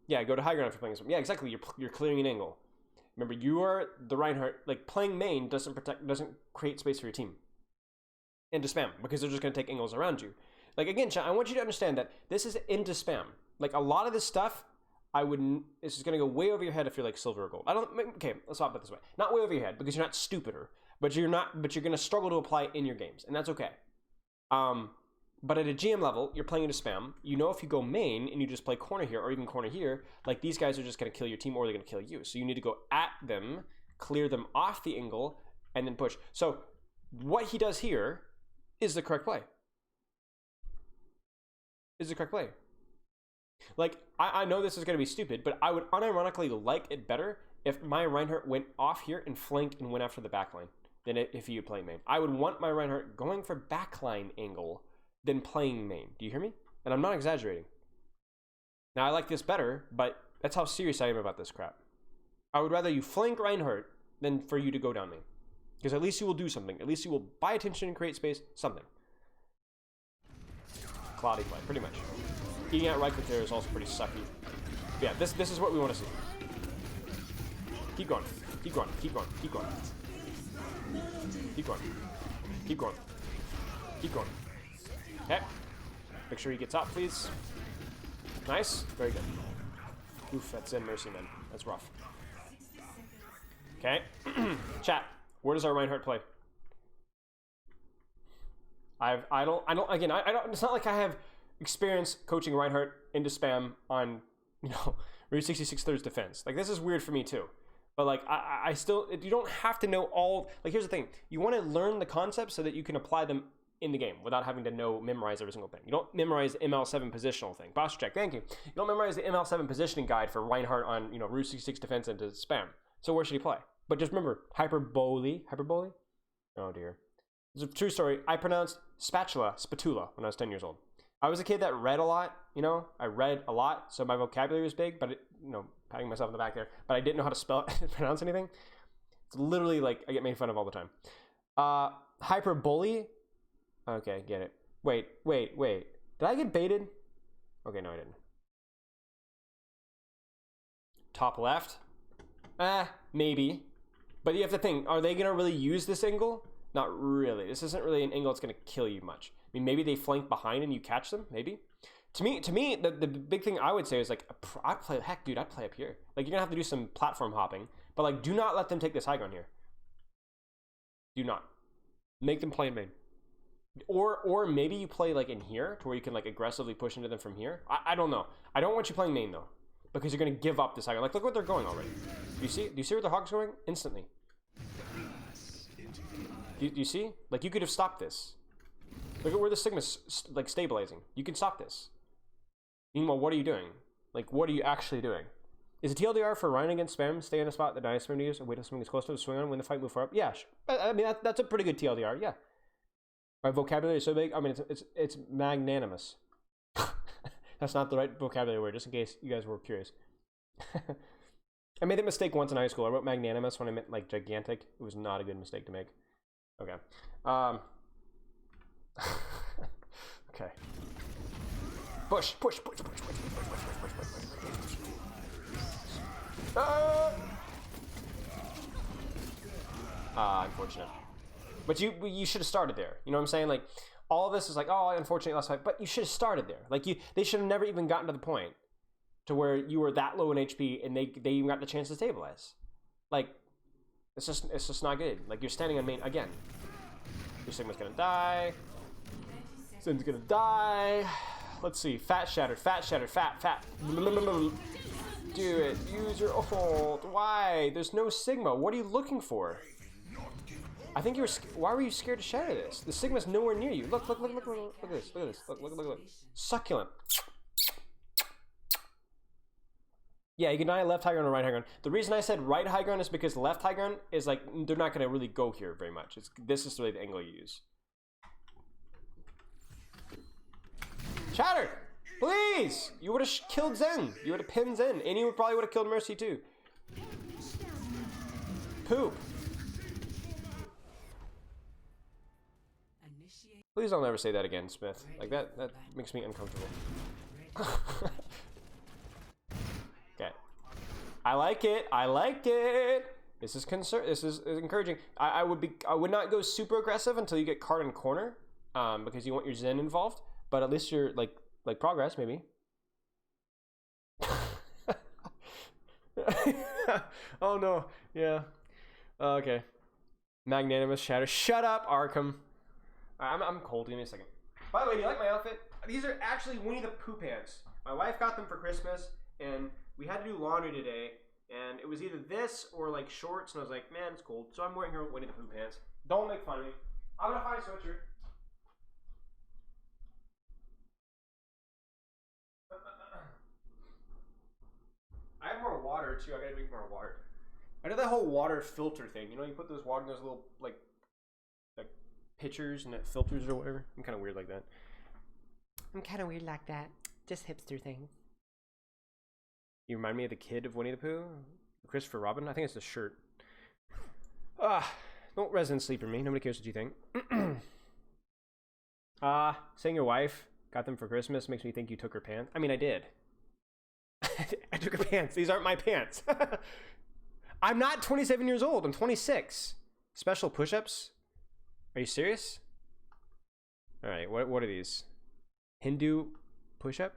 S1: Yeah, go to high ground if you're playing spam. Yeah, exactly. You're clearing an angle. Remember, you are the Reinhardt. Like, playing main doesn't create space for your team. Into spam, because they're just going to take angles around you. Like, again, chat, I want you to understand that this is into spam. Like, a lot of this stuff, this is going to go way over your head if you're like silver or gold. Okay, let's swap it this way. Not way over your head, because you're not stupider, but you're going to struggle to apply it in your games, and that's okay. But at a GM level, you're playing into spam. You know, if you go main and you just play corner here or even corner here, like, these guys are just going to kill your team or they're going to kill you. So you need to go at them, clear them off the angle, and then push. So what he does here is the correct play. Is the correct play. Like, I know this is going to be stupid, but I would unironically like it better if my Reinhardt went off here and flanked and went after the backline than if he would play main. I would want my Reinhardt going for backline angle than playing main. Do you hear me? And I'm not exaggerating. Now, I like this better, but that's how serious I am about this crap. I would rather you flank Reinhardt than for you to go down main. Because at least you will do something. At least you will buy attention and create space. Something. Cloudy play, pretty much. Eating out right click there is also pretty sucky. But yeah, this is what we want to see. Keep going. Keep going. Keep going. Keep going. Keep going. Keep going. Keep going. Okay. Make sure he gets up, please. Nice. Very good. Oof, that's in Mercy, man. That's rough. Okay. Chat. Where does our Reinhardt play? I don't, it's not like I have experience coaching Reinhardt into spam on, Route 66 thirds defense. Like, this is weird for me too. But, like, I still, you don't have to know all, like, here's the thing. You want to learn the concepts so that you can apply them in the game without having to memorize every single thing. You don't memorize the ML7 positional thing. Boss check, thank you. You don't memorize the ML7 positioning guide for Reinhardt on, Route 66 defense into spam. So where should he play? But just remember, hyperbole? Oh dear. It's a true story. I pronounced spatula when I was 10 years old. I was a kid that read a lot, I read a lot, so my vocabulary was big, but, patting myself in the back there, but I didn't know how to spell pronounce anything. It's literally like I get made fun of all the time. Hyperbole? Okay, get it. Wait. Did I get baited? Okay, no, I didn't. Top left? Maybe. But you have to think, are they going to really use this angle? Not really. This isn't really an angle that's going to kill you much. I mean, maybe they flank behind and you catch them, maybe. To me, the big thing I would say is, like, I'd play up here. Like, you're going to have to do some platform hopping, but, like, do not let them take this high ground here. Do not. Make them play in main. Or maybe you play, like, in here to where you can, like, aggressively push into them from here. I don't know. I don't want you playing main, though, because you're going to give up this high ground. Like, look what they're going already. Do you see where the Hog's going? Instantly. Do you see? Like, you could have stopped this. Look at where the Sigma's like stabilizing. You can stop this. Meanwhile, what are you doing? Like, what are you actually doing? Is it TLDR for Ryan against spam? Stay in a spot that dies spam to use and wait till something is close to it, swing on, win the fight, move far up? Yeah, sure. I mean, that's a pretty good TLDR, yeah. My vocabulary is so big, I mean, it's magnanimous. That's not the right vocabulary word, just in case you guys were curious. I made that mistake once in high school. I wrote magnanimous when I meant, like, gigantic. It was not a good mistake to make. Okay. Okay. Push. Unfortunate. But you should have started there. You know what I'm saying? Like, all of this is like, oh, unfortunately lost fight. But you should have started there. Like, they should have never even gotten to the point to where you were that low in HP and they even got the chance to stabilize. Like, it's just not good. Like, you're standing on main again. Your Sigma's gonna die. Zen's gonna die. Let's see. Fat shattered. Fat. Do it. Use your ult. Why? There's no Sigma. What are you looking for? I think you were. Why were you scared to shatter this? The Sigma's nowhere near you. Look at this. Look. Succulent. Yeah, you can deny left high ground or right high ground. The reason I said right high ground is because left high ground is like they're not going to really go here very much. This is really the angle you use. Shatter! Please! You would have killed Zen. You would have pinned Zen. And you probably would have killed Mercy too. Poop. Please don't ever say that again, Smith. Like that makes me uncomfortable. Okay. I like it. This is encouraging. I would not go super aggressive until you get card and corner. Because you want your Zen involved. But at least you're like progress, maybe. Oh no, yeah. Okay. Magnanimous shatter. Shut up, Arkham. I'm cold. Give me a second. By the way, do you like my outfit? These are actually Winnie the Pooh pants. My wife got them for Christmas, and we had to do laundry today, and it was either this or like shorts, and I was like, man, it's cold. So I'm wearing her Winnie the Pooh pants. Don't make fun of me. I'm gonna find a sweatshirt. I have more water too. I gotta drink more water. I did that whole water filter thing. You know, you put those water in those little like pitchers and it filters or whatever. I'm kind of weird like that. Just hipster things. You remind me of the kid of Winnie the Pooh, Christopher Robin. I think it's the shirt. Don't resident sleeper me. Nobody cares what you think. Saying your wife got them for Christmas makes me think you took her pants. I mean, I did. I took her pants. These aren't my pants. I'm not 27 years old. I'm 26. Special push-ups? Are you serious? All right. What are these? Hindu push-up?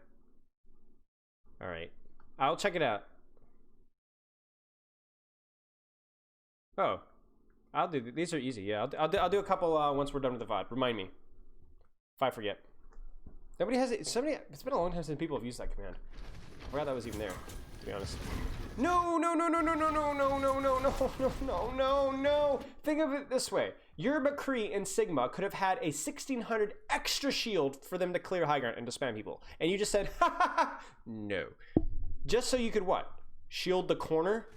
S1: All right. I'll check it out. Oh, I'll do. These are easy. Yeah, I'll do a couple once we're done with the VOD. Remind me if I forget. Nobody has it. It's been a long time since people have used that command. I forgot that was even there, to be honest. No. Think of it this way. Your McCree and Sigma could have had a 1600 extra shield for them to clear high ground and to spam people. And you just said, no. Just so you could what? Shield the corner?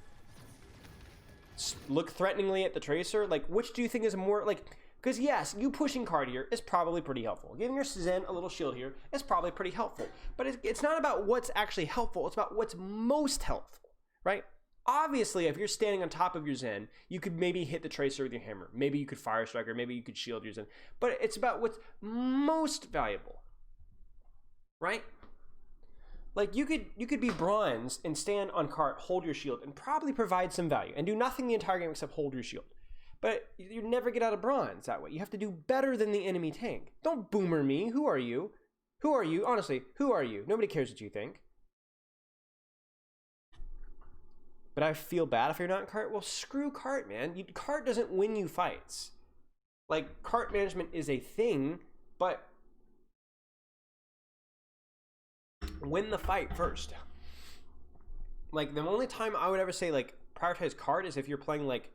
S1: Look threateningly at the tracer? Like, which do you think is more, like... Because yes, you pushing card here is probably pretty helpful. Giving your Zen a little shield here is probably pretty helpful. But it's not about what's actually helpful. It's about what's most helpful, right? Obviously, if you're standing on top of your Zen, you could maybe hit the tracer with your hammer. Maybe you could fire striker. Maybe you could shield your Zen. But it's about what's most valuable, right? Like you could be bronze and stand on cart, hold your shield, and probably provide some value and do nothing the entire game except hold your shield. But you never get out of bronze that way. You have to do better than the enemy tank. Don't boomer me. Who are you? Who are you? Honestly, who are you? Nobody cares what you think. But I feel bad if you're not in cart. Well, screw cart, man. Cart doesn't win you fights. Like, cart management is a thing, but win the fight first. Like, the only time I would ever say, like, prioritize cart is if you're playing, like,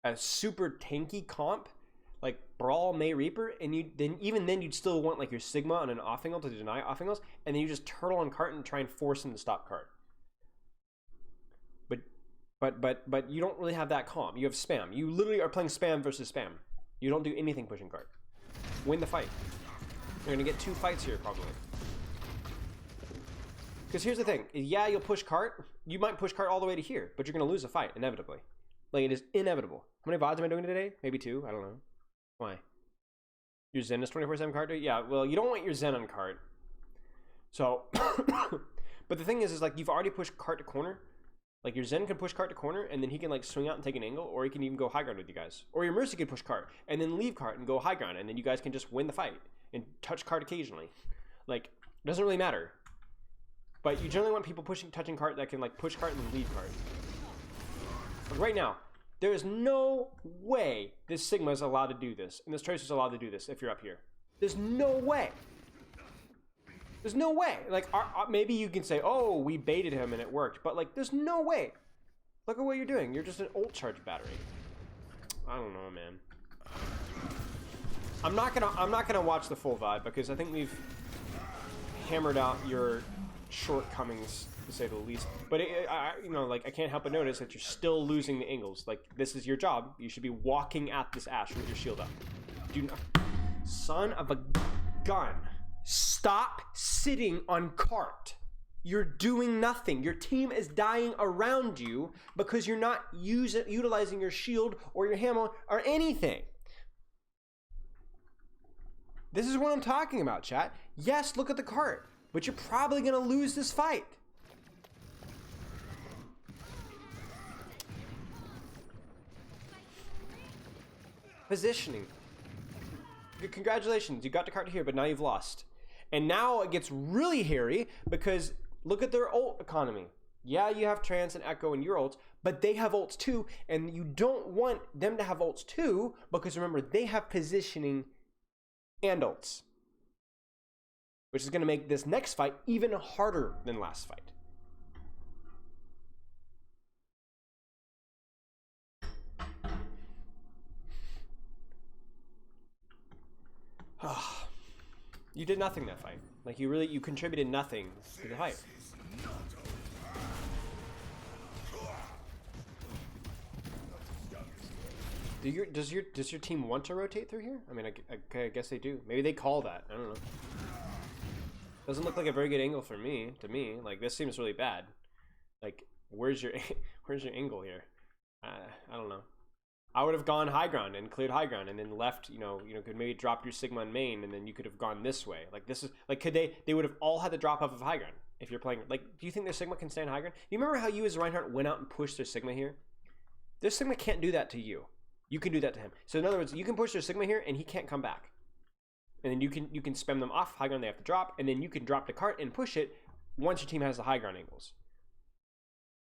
S1: a super tanky comp, like Brawl May Reaper, and even then you'd still want like your Sigma on an off angle to deny off angles, and then you just turtle on cart and try and force him to stop cart. But you don't really have that calm. You have spam. You literally are playing spam versus spam. You don't do anything pushing cart. Win the fight. You're gonna get 2 fights here probably. Because here's the thing. Yeah, you'll push cart. You might push cart all the way to here, but you're gonna lose a fight inevitably. Like, it is inevitable. How many VODs am I doing today? Maybe 2. I don't know. Why? Your Zen is 24/7 cart? Yeah, well, you don't want your Zen on cart. So, but the thing is like you've already pushed cart to corner. Like your Zen can push cart to corner, and then he can like swing out and take an angle, or he can even go high ground with you guys. Or your Mercy could push cart and then leave cart and go high ground, and then you guys can just win the fight and touch cart occasionally. Like, it doesn't really matter. But you generally want people touching cart that can like push cart and then leave cart. But right now, there is no way this Sigma is allowed to do this, and this Tracer is allowed to do this if you're up here. There's no way. There's no way. Like, maybe you can say, oh, we baited him and it worked. But, like, there's no way. Look at what you're doing. You're just an ult charge battery. I don't know, man. I'm not gonna watch the full VOD because I think we've hammered out your shortcomings, to say the least. But, you know, like, I can't help but notice that you're still losing the angles. Like, this is your job. You should be walking at this Ashe with your shield up. Do not... Son of a gun. Stop sitting on cart. You're doing nothing. Your team is dying around you because you're not utilizing your shield or your hammer or anything. This is what I'm talking about, chat. Yes, look at the cart, but you're probably going to lose this fight. Positioning. Congratulations, you got the cart here, but now you've lost. And now it gets really hairy because look at their ult economy. Yeah, you have Trance and Echo and your ults, but they have ults too, and you don't want them to have ults too because remember, they have positioning and ults. Which is going to make this next fight even harder than last fight. You did nothing that fight. Like, you contributed nothing to the fight. Does your team want to rotate through here? I mean, I guess they do. Maybe they call that. I don't know. Doesn't look like a very good angle for me. To me, like, this seems really bad. Like, where's your angle here? I don't know. I would have gone high ground and cleared high ground and then left, you know, could maybe drop your Sigma on main and then you could have gone this way. Like, this is, like, could they would have all had to drop off of high ground if you're playing, like, do you think their Sigma can stand high ground? You remember how you as Reinhardt went out and pushed their Sigma here? Their Sigma can't do that to you. You can do that to him. So in other words, you can push their Sigma here and he can't come back. And then you can spam them off high ground, they have to drop, and then you can drop the cart and push it once your team has the high ground angles.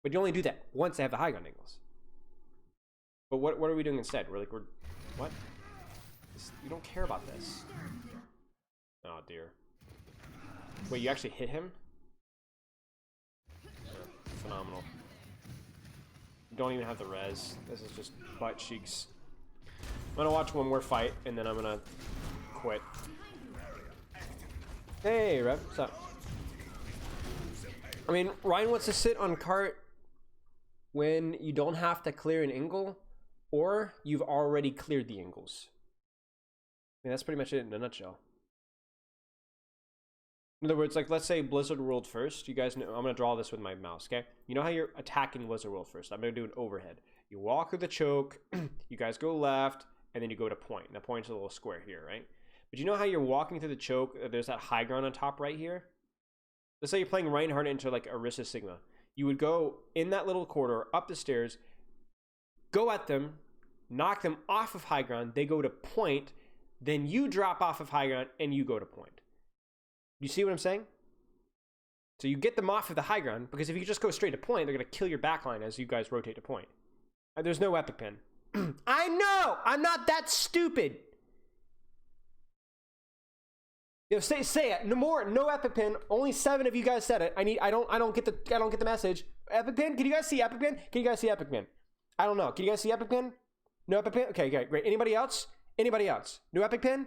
S1: But you only do that once they have the high ground angles. But what are we doing instead? We're what? You don't care about this. Oh dear. Wait, you actually hit him? Yeah, phenomenal. You don't even have the res. This is just butt cheeks. I'm gonna watch one more fight and then I'm gonna quit. Hey, Rev, what's up? I mean, Ryan wants to sit on cart when you don't have to clear an angle. Or you've already cleared the angles. I mean, that's pretty much it in a nutshell. In other words, like, let's say Blizzard World first. You guys know, I'm going to draw this with my mouse, okay? You know how you're attacking Blizzard World first. I'm going to do an overhead. You walk through the choke, you guys go left, and then you go to point. And the point's a little square here, right? But you know how you're walking through the choke, there's that high ground on top right here? Let's say you're playing Reinhardt into, like, Orisa Sigma. You would go in that little corridor, up the stairs, go at them, knock them off of high ground, they go to point, then you drop off of high ground and you go to point. You see what I'm saying? So you get them off of the high ground, because if you just go straight to point, they're going to kill your backline as you guys rotate to point. There's no epic pin. I know! I'm not that stupid! You know, say it. No more, no epic pin. Only 7 of you guys said it. I don't get the message. Epic pin? Can you guys see epic pin? Can you guys see epic pin? I don't know. Can you guys see epic pin? No epic pin? Okay, great. Anybody else? Anybody else? New epic pin?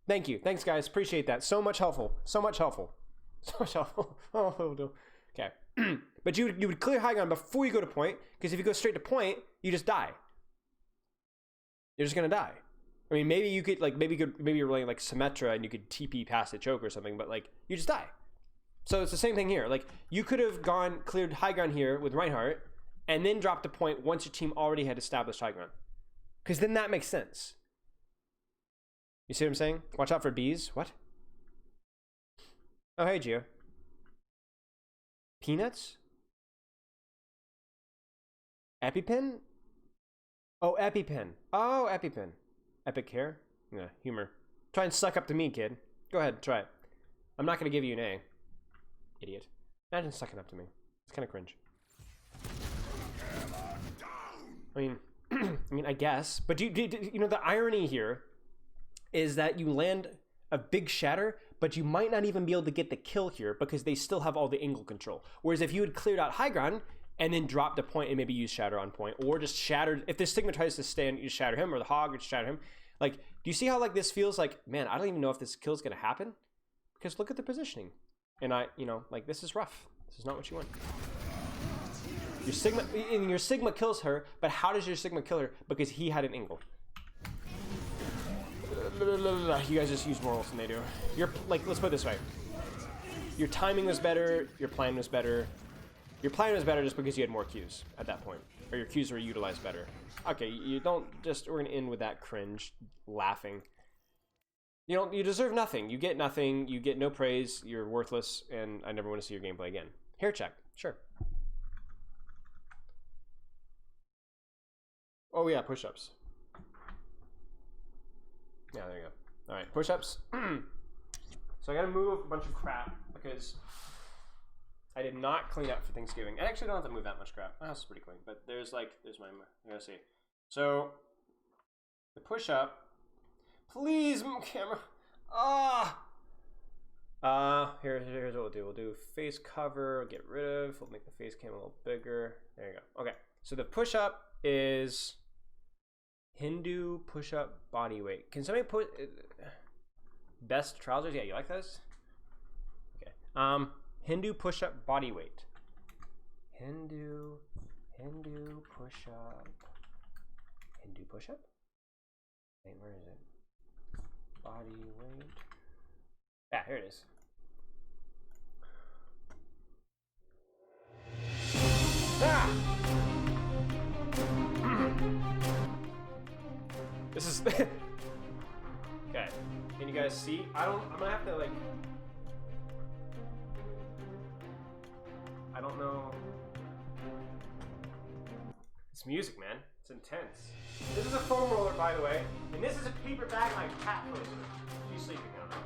S1: Thank you. Thanks, guys. Appreciate that. So much helpful. So much helpful. So much helpful. Oh, no. Okay. But you would clear high ground before you go to point, because if you go straight to point, you just die. You're just gonna die. I mean, maybe you could maybe you're running like Symmetra and you could TP past the choke or something, but like you just die. So it's the same thing here. Like you could have cleared high ground here with Reinhardt and then dropped a point once your team already had established high ground, because then that makes sense. You see what I'm saying? Watch out for bees. What? Oh, hey, Gio. Peanuts? EpiPen? Oh, EpiPen. Oh, EpiPen. Epic hair? Yeah, humor. Try and suck up to me, kid. Go ahead, try it. I'm not going to give you an A. Idiot. Imagine sucking up to me. It's kind of cringe. I mean, I guess. But you know, the irony here is that you land a big shatter, but you might not even be able to get the kill here because they still have all the angle control. Whereas if you had cleared out high ground and then dropped a point and maybe use shatter on point, or just shattered, if the Sigma tries to stand, you shatter him, or the hog, would shatter him. Like, do you see how like this feels like, man, I don't even know if this kill is going to happen? Because look at the positioning. And like, this is rough. This is not what you want. Your Sigma kills her, but how does your Sigma kill her? Because he had an angle. You guys just use more ults than they do. Let's put it this way. Your timing was better, your plan was better. Your plan was better just because you had more Qs at that point. Or your Qs were utilized better. Okay, we're gonna end with that cringe, laughing. You deserve nothing. You get nothing, you get no praise, you're worthless, and I never want to see your gameplay again. Hair check, sure. Oh yeah, push-ups. Yeah, there you go. All right, push-ups. So I gotta move a bunch of crap because I did not clean up for Thanksgiving. I actually don't have to move that much crap. My house is pretty clean, but there's my, let's see. So the push-up, please, camera. Here's what we'll do. We'll do face cover, get rid of, we'll make the face cam a little bigger. There you go. Okay, so the push-up is Hindu push-up body weight. Can somebody put best trousers? Yeah, you like those? Okay. Hindu push-up body weight. Hindu push-up. Hindu push-up? Wait, where is it? Body weight. Yeah, here it is. Ah! This is okay. Can you guys see? I'm gonna have to I don't know. It's music, man. It's intense. This is a foam roller, by the way, and this is a paper bag my cat plays with. She's sleeping now.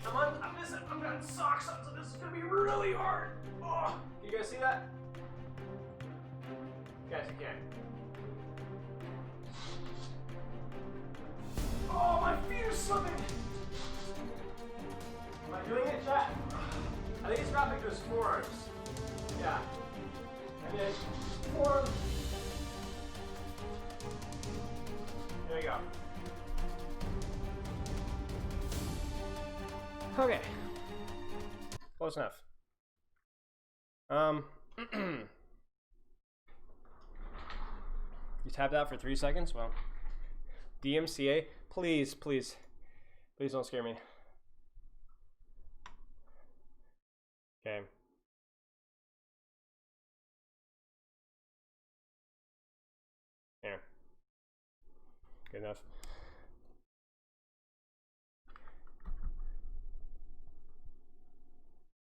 S1: I'm got socks on, so this is gonna be really hard. Oh, can you guys see that? Guys, you can. Oh, my feet are slipping. Am I doing it, chat? I think it's wrapping to his forearms. Yeah. And then forearms. There you go. Okay. Close enough. You tapped out for 3 seconds? Well, DMCA, please don't scare me. Okay. There. Good enough.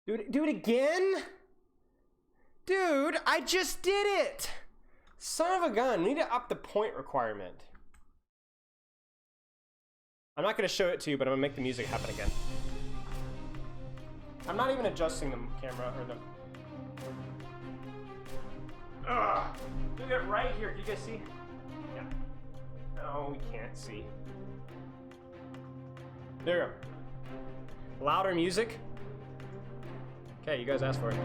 S1: Do it again? Dude, I just did it! Son of a gun, we need to up the point requirement. I'm not gonna show it to you, but I'm gonna make the music happen again. I'm not even adjusting the camera or the... Ugh! Do it right here, do you guys see? Yeah. No, we can't see. There you go. Louder music. Okay, you guys asked for it.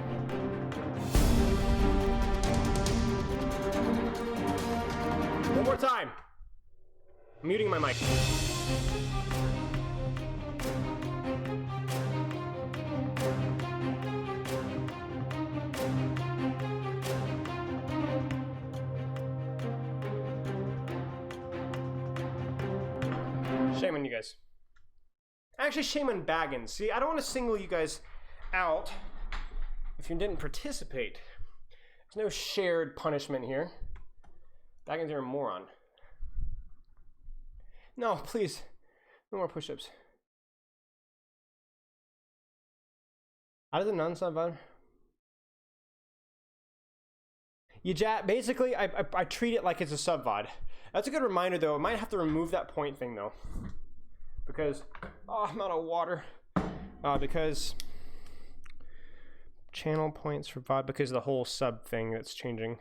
S1: more time. I'm muting my mic. Shame on you guys. Actually, shame on Baggins. See, I don't want to single you guys out if you didn't participate. There's no shared punishment here. Baggins, you're a moron. No, please. No more push-ups. How does a non-sub VOD? Basically, I treat it like it's a sub VOD. That's a good reminder, though. I might have to remove that point thing, though. Because, I'm out of water. Because channel points for VOD, because of the whole sub thing that's changing.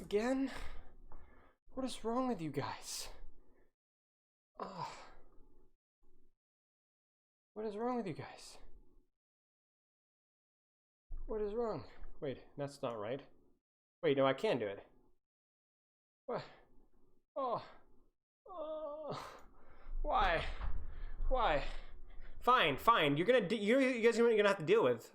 S1: Again? What is wrong with you guys? What is wrong with you guys? What is wrong? Wait, that's not right. Wait, no, I can do it. What? Why? Fine. You guys are gonna have to deal with.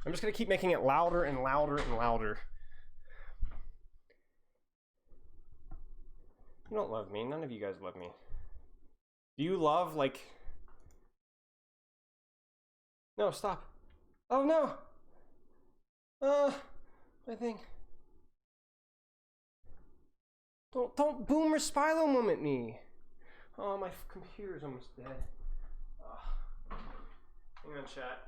S1: I'm just gonna keep making it louder and louder and louder. You don't love me. None of you guys love me. Do you love, like... No, stop. Oh, no! I think... Don't boomer Spilo moment me! Oh, my computer's almost dead. Hang on, chat.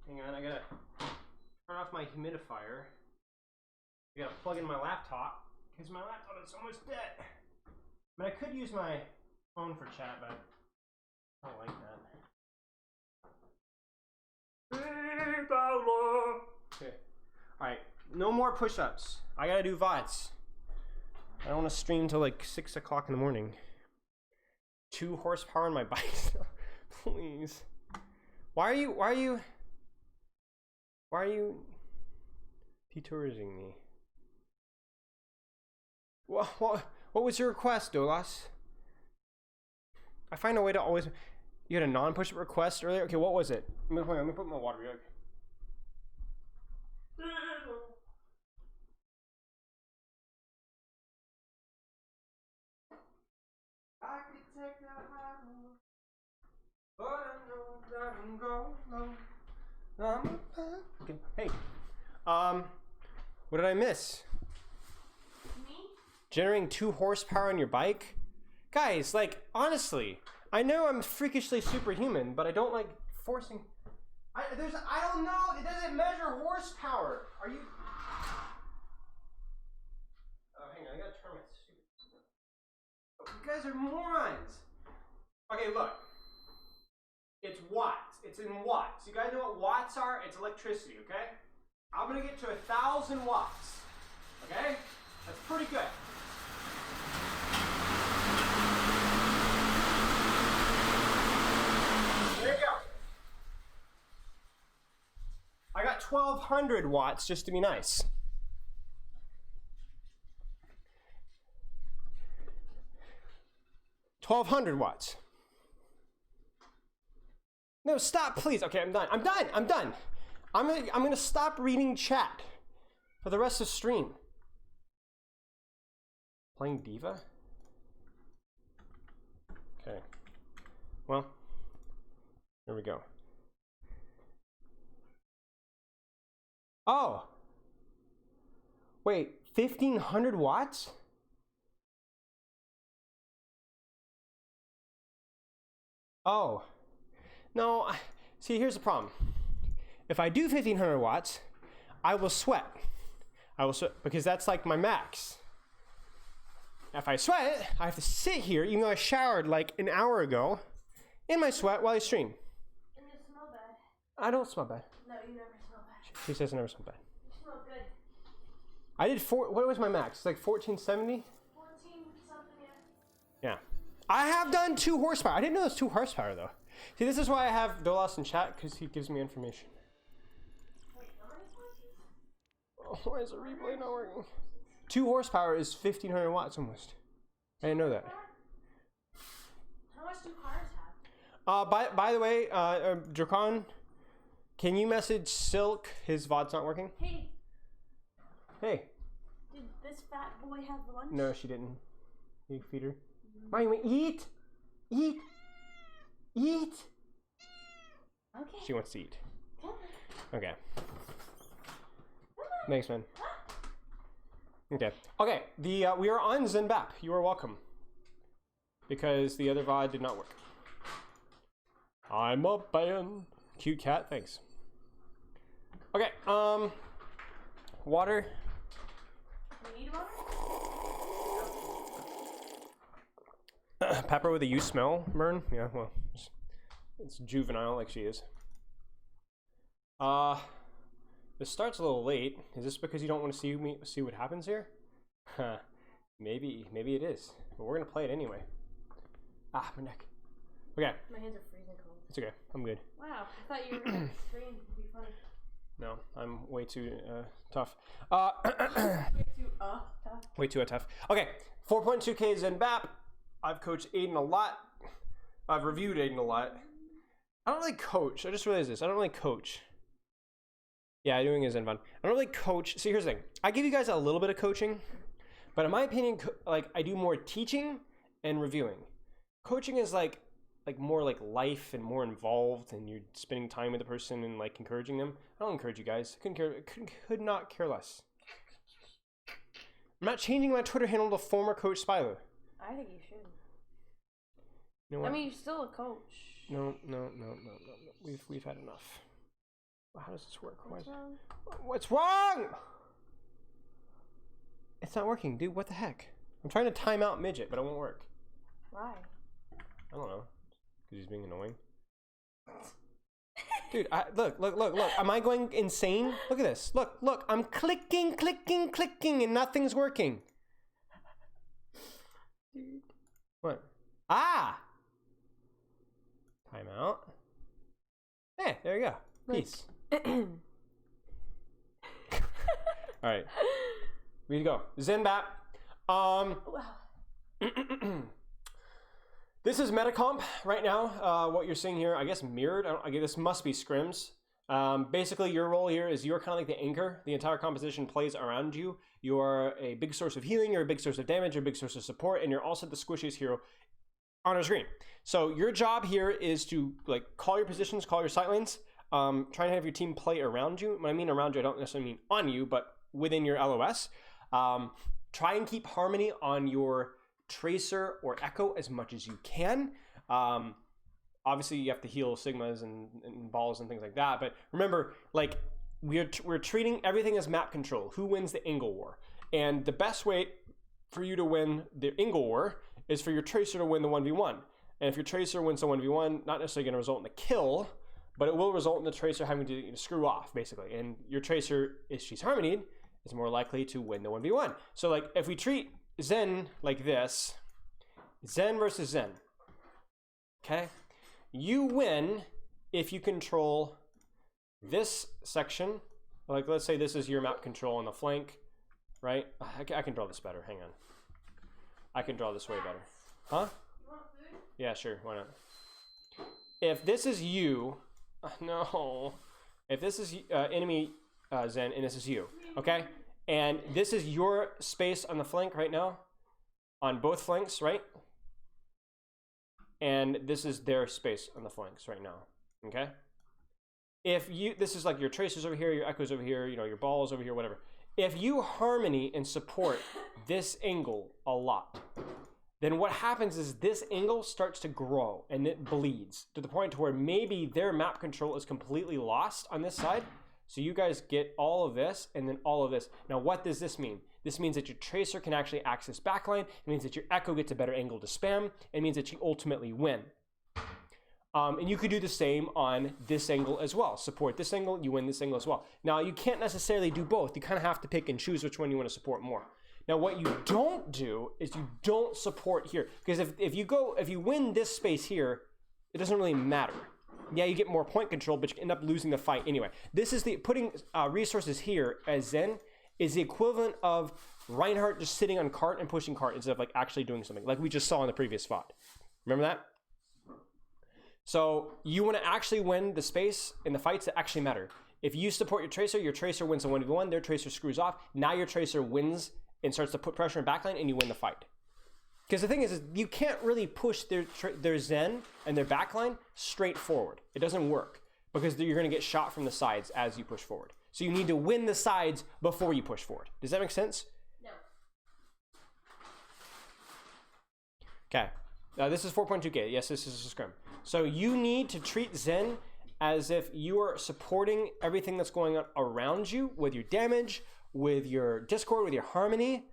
S1: Hang on, I gotta turn off my humidifier. I gotta plug in my laptop, because my laptop is almost dead. I mean, I could use my phone for chat, but I don't like that. Okay. Alright, no more push-ups. I gotta do VODs. I don't want to stream till like 6 o'clock in the morning. 2 horsepower on my bike. Please. Why are you detouring me? What was your request, Dolas? I find a way to always... You had a non-push-up request earlier? Okay, what was it? Let me put my water real quick. I could take the high road, but I know that I'm going low. Okay. Hey, what did I miss? Me? Generating 2 horsepower on your bike? Guys, like, honestly, I know I'm freakishly superhuman, but I don't like forcing... I don't know, it doesn't measure horsepower. Are you... Oh, hang on, I gotta turn my stupid... You guys are morons. Okay, look. It's watts. It's in watts. You guys know what watts are? It's electricity, okay? I'm gonna get to 1,000 watts. Okay? That's pretty good. There you go. I got 1,200 watts just to be nice. $1,200 No, stop, please. Okay, I'm done. I'm gonna stop reading chat for the rest of the stream. Playing Diva? Okay. Well, here we go. Oh. Wait, 1,500 watts? Oh. No, see, here's the problem. If I do 1500 watts, I will sweat. I will sweat because that's like my max. If I sweat, I have to sit here, even though I showered like an hour ago, in my sweat while I stream.
S3: And you smell bad.
S1: I don't smell bad.
S3: No, you never smell bad.
S1: She says I never smell bad.
S3: You smell good.
S1: I did what was my max? It's like 1470?
S3: 14 something, yeah.
S1: Yeah. I have done 2 horsepower. I didn't know it was 2 horsepower though. See, this is why I have Dolas in chat, because he gives me information.
S3: Wait, how many horses?
S1: Oh, why is the replay not working? 2 horsepower is 1500 watts almost. I didn't know that.
S3: How much do cars have?
S1: By the way, Dracon, can you message Silk? His VOD's not working.
S3: Hey,
S1: Hey.
S3: did this fat boy have lunch?
S1: No, she didn't. You feed her. Mommy, eat, eat, eat.
S3: Okay.
S1: She wants to eat.
S3: Come on.
S1: Okay.
S3: Come on.
S1: Thanks, man. Okay. Okay. We are on Zenbap. You are welcome. Because the other VOD did not work. I'm a fan. Cute cat. Thanks. Okay. Water.
S3: You need water?
S1: Pepper with a you smell, Mern? Yeah, well, it's juvenile like she is. This starts a little late. Is this because you don't want to see what happens here? Maybe it is. But we're gonna play it anyway. Ah, my neck. Okay.
S3: My hands are freezing cold.
S1: It's okay. I'm good.
S3: Wow, I thought you were going to scream. It'd be funny.
S1: No, I'm way too tough.
S3: Way too
S1: Way too tough. Okay, 4.2K Zenbap. I've coached Aiden a lot. I've reviewed Aiden a lot. I don't really coach. I just realized this. I don't really coach. Yeah, doing is in fun. I don't really coach. See, here's the thing. I give you guys a little bit of coaching, but in my opinion, like I do more teaching and reviewing. Coaching is like more like life and more involved, and you're spending time with the person and like encouraging them. I don't encourage you guys. Could not care less. I'm not changing my Twitter handle to former coach Spilo.
S3: I think you should.
S1: You know what?
S3: I mean, you're still a coach.
S1: No. We've had enough. How does this work?
S3: What's wrong?
S1: What's wrong? It's not working, dude. What the heck? I'm trying to time out Midget, but it won't work.
S3: Why?
S1: I don't know. Because he's being annoying. Dude, look. Am I going insane? Look at this. Look. I'm clicking, and nothing's working.
S3: Dude.
S1: What? Ah! Time out. Hey, there you go. Peace. All right. We need to go. Zenbap.
S3: Wow.
S1: This is Metacomp right now. What you're seeing here, I guess mirrored. I guess this must be scrims. Basically, your role here is you're kind of like the anchor. The entire composition plays around you. You are a big source of healing. You're a big source of damage. You're a big source of support, and you're also the squishiest hero on our screen. So your job here is to like call your positions, call your sight lanes. Try and have your team play around you. When I mean around you, I don't necessarily mean on you, but within your LOS. Try and keep harmony on your Tracer or Echo as much as you can. Obviously, you have to heal Sigmas and balls and things like that. But remember, like we're treating everything as map control. Who wins the Angle War? And the best way for you to win the Angle War is for your Tracer to win the 1v1. And if your Tracer wins the 1v1, not necessarily going to result in a kill, but it will result in the Tracer having to screw off, basically. And your Tracer, if she's harmonied, is more likely to win the 1v1. So like if we treat Zen like this, Zen versus Zen, okay? You win if you control this section. Like let's say this is your map control on the flank, right? I can draw this better, hang on. I can draw this way better. Huh?
S3: You want food?
S1: Yeah, sure, why not? If this is you, no. If this is enemy Zen and this is you, okay? And this is your space on the flank right now, on both flanks, right? And this is their space on the flanks right now, okay? If you, this is like your Tracers over here, your Echoes over here, you know, your balls over here, whatever. If you harmony and support this angle a lot, then what happens is this angle starts to grow and it bleeds to the point to where maybe their map control is completely lost on this side. So you guys get all of this and then all of this. Now, what does this mean? This means that your tracer can actually access backline. It means that your echo gets a better angle to spam. It means that you ultimately win. And you could do the same on this angle as well. Support this angle, you win this angle as well. Now, you can't necessarily do both. You kind of have to pick and choose which one you want to support more. Now, what you don't do is you don't support here. Because if you win this space here, it doesn't really matter. Yeah, you get more point control, but you end up losing the fight anyway. This is putting resources here as Zen is the equivalent of Reinhardt just sitting on cart and pushing cart instead of like actually doing something like we just saw in the previous spot. Remember that? So you want to actually win the space in the fights that actually matter. If you support your tracer wins a 1v1, their tracer screws off. Now your tracer wins and starts to put pressure in backline and you win the fight. Because the thing is you can't really push their Zen and their backline straight forward. It doesn't work because you're going to get shot from the sides as you push forward. So you need to win the sides before you push forward. Does that make sense?
S3: No.
S1: Okay. This is 4.2K. Yes, this is a scrim. So you need to treat Zen as if you are supporting everything that's going on around you with your damage, with your Discord, with your Harmony,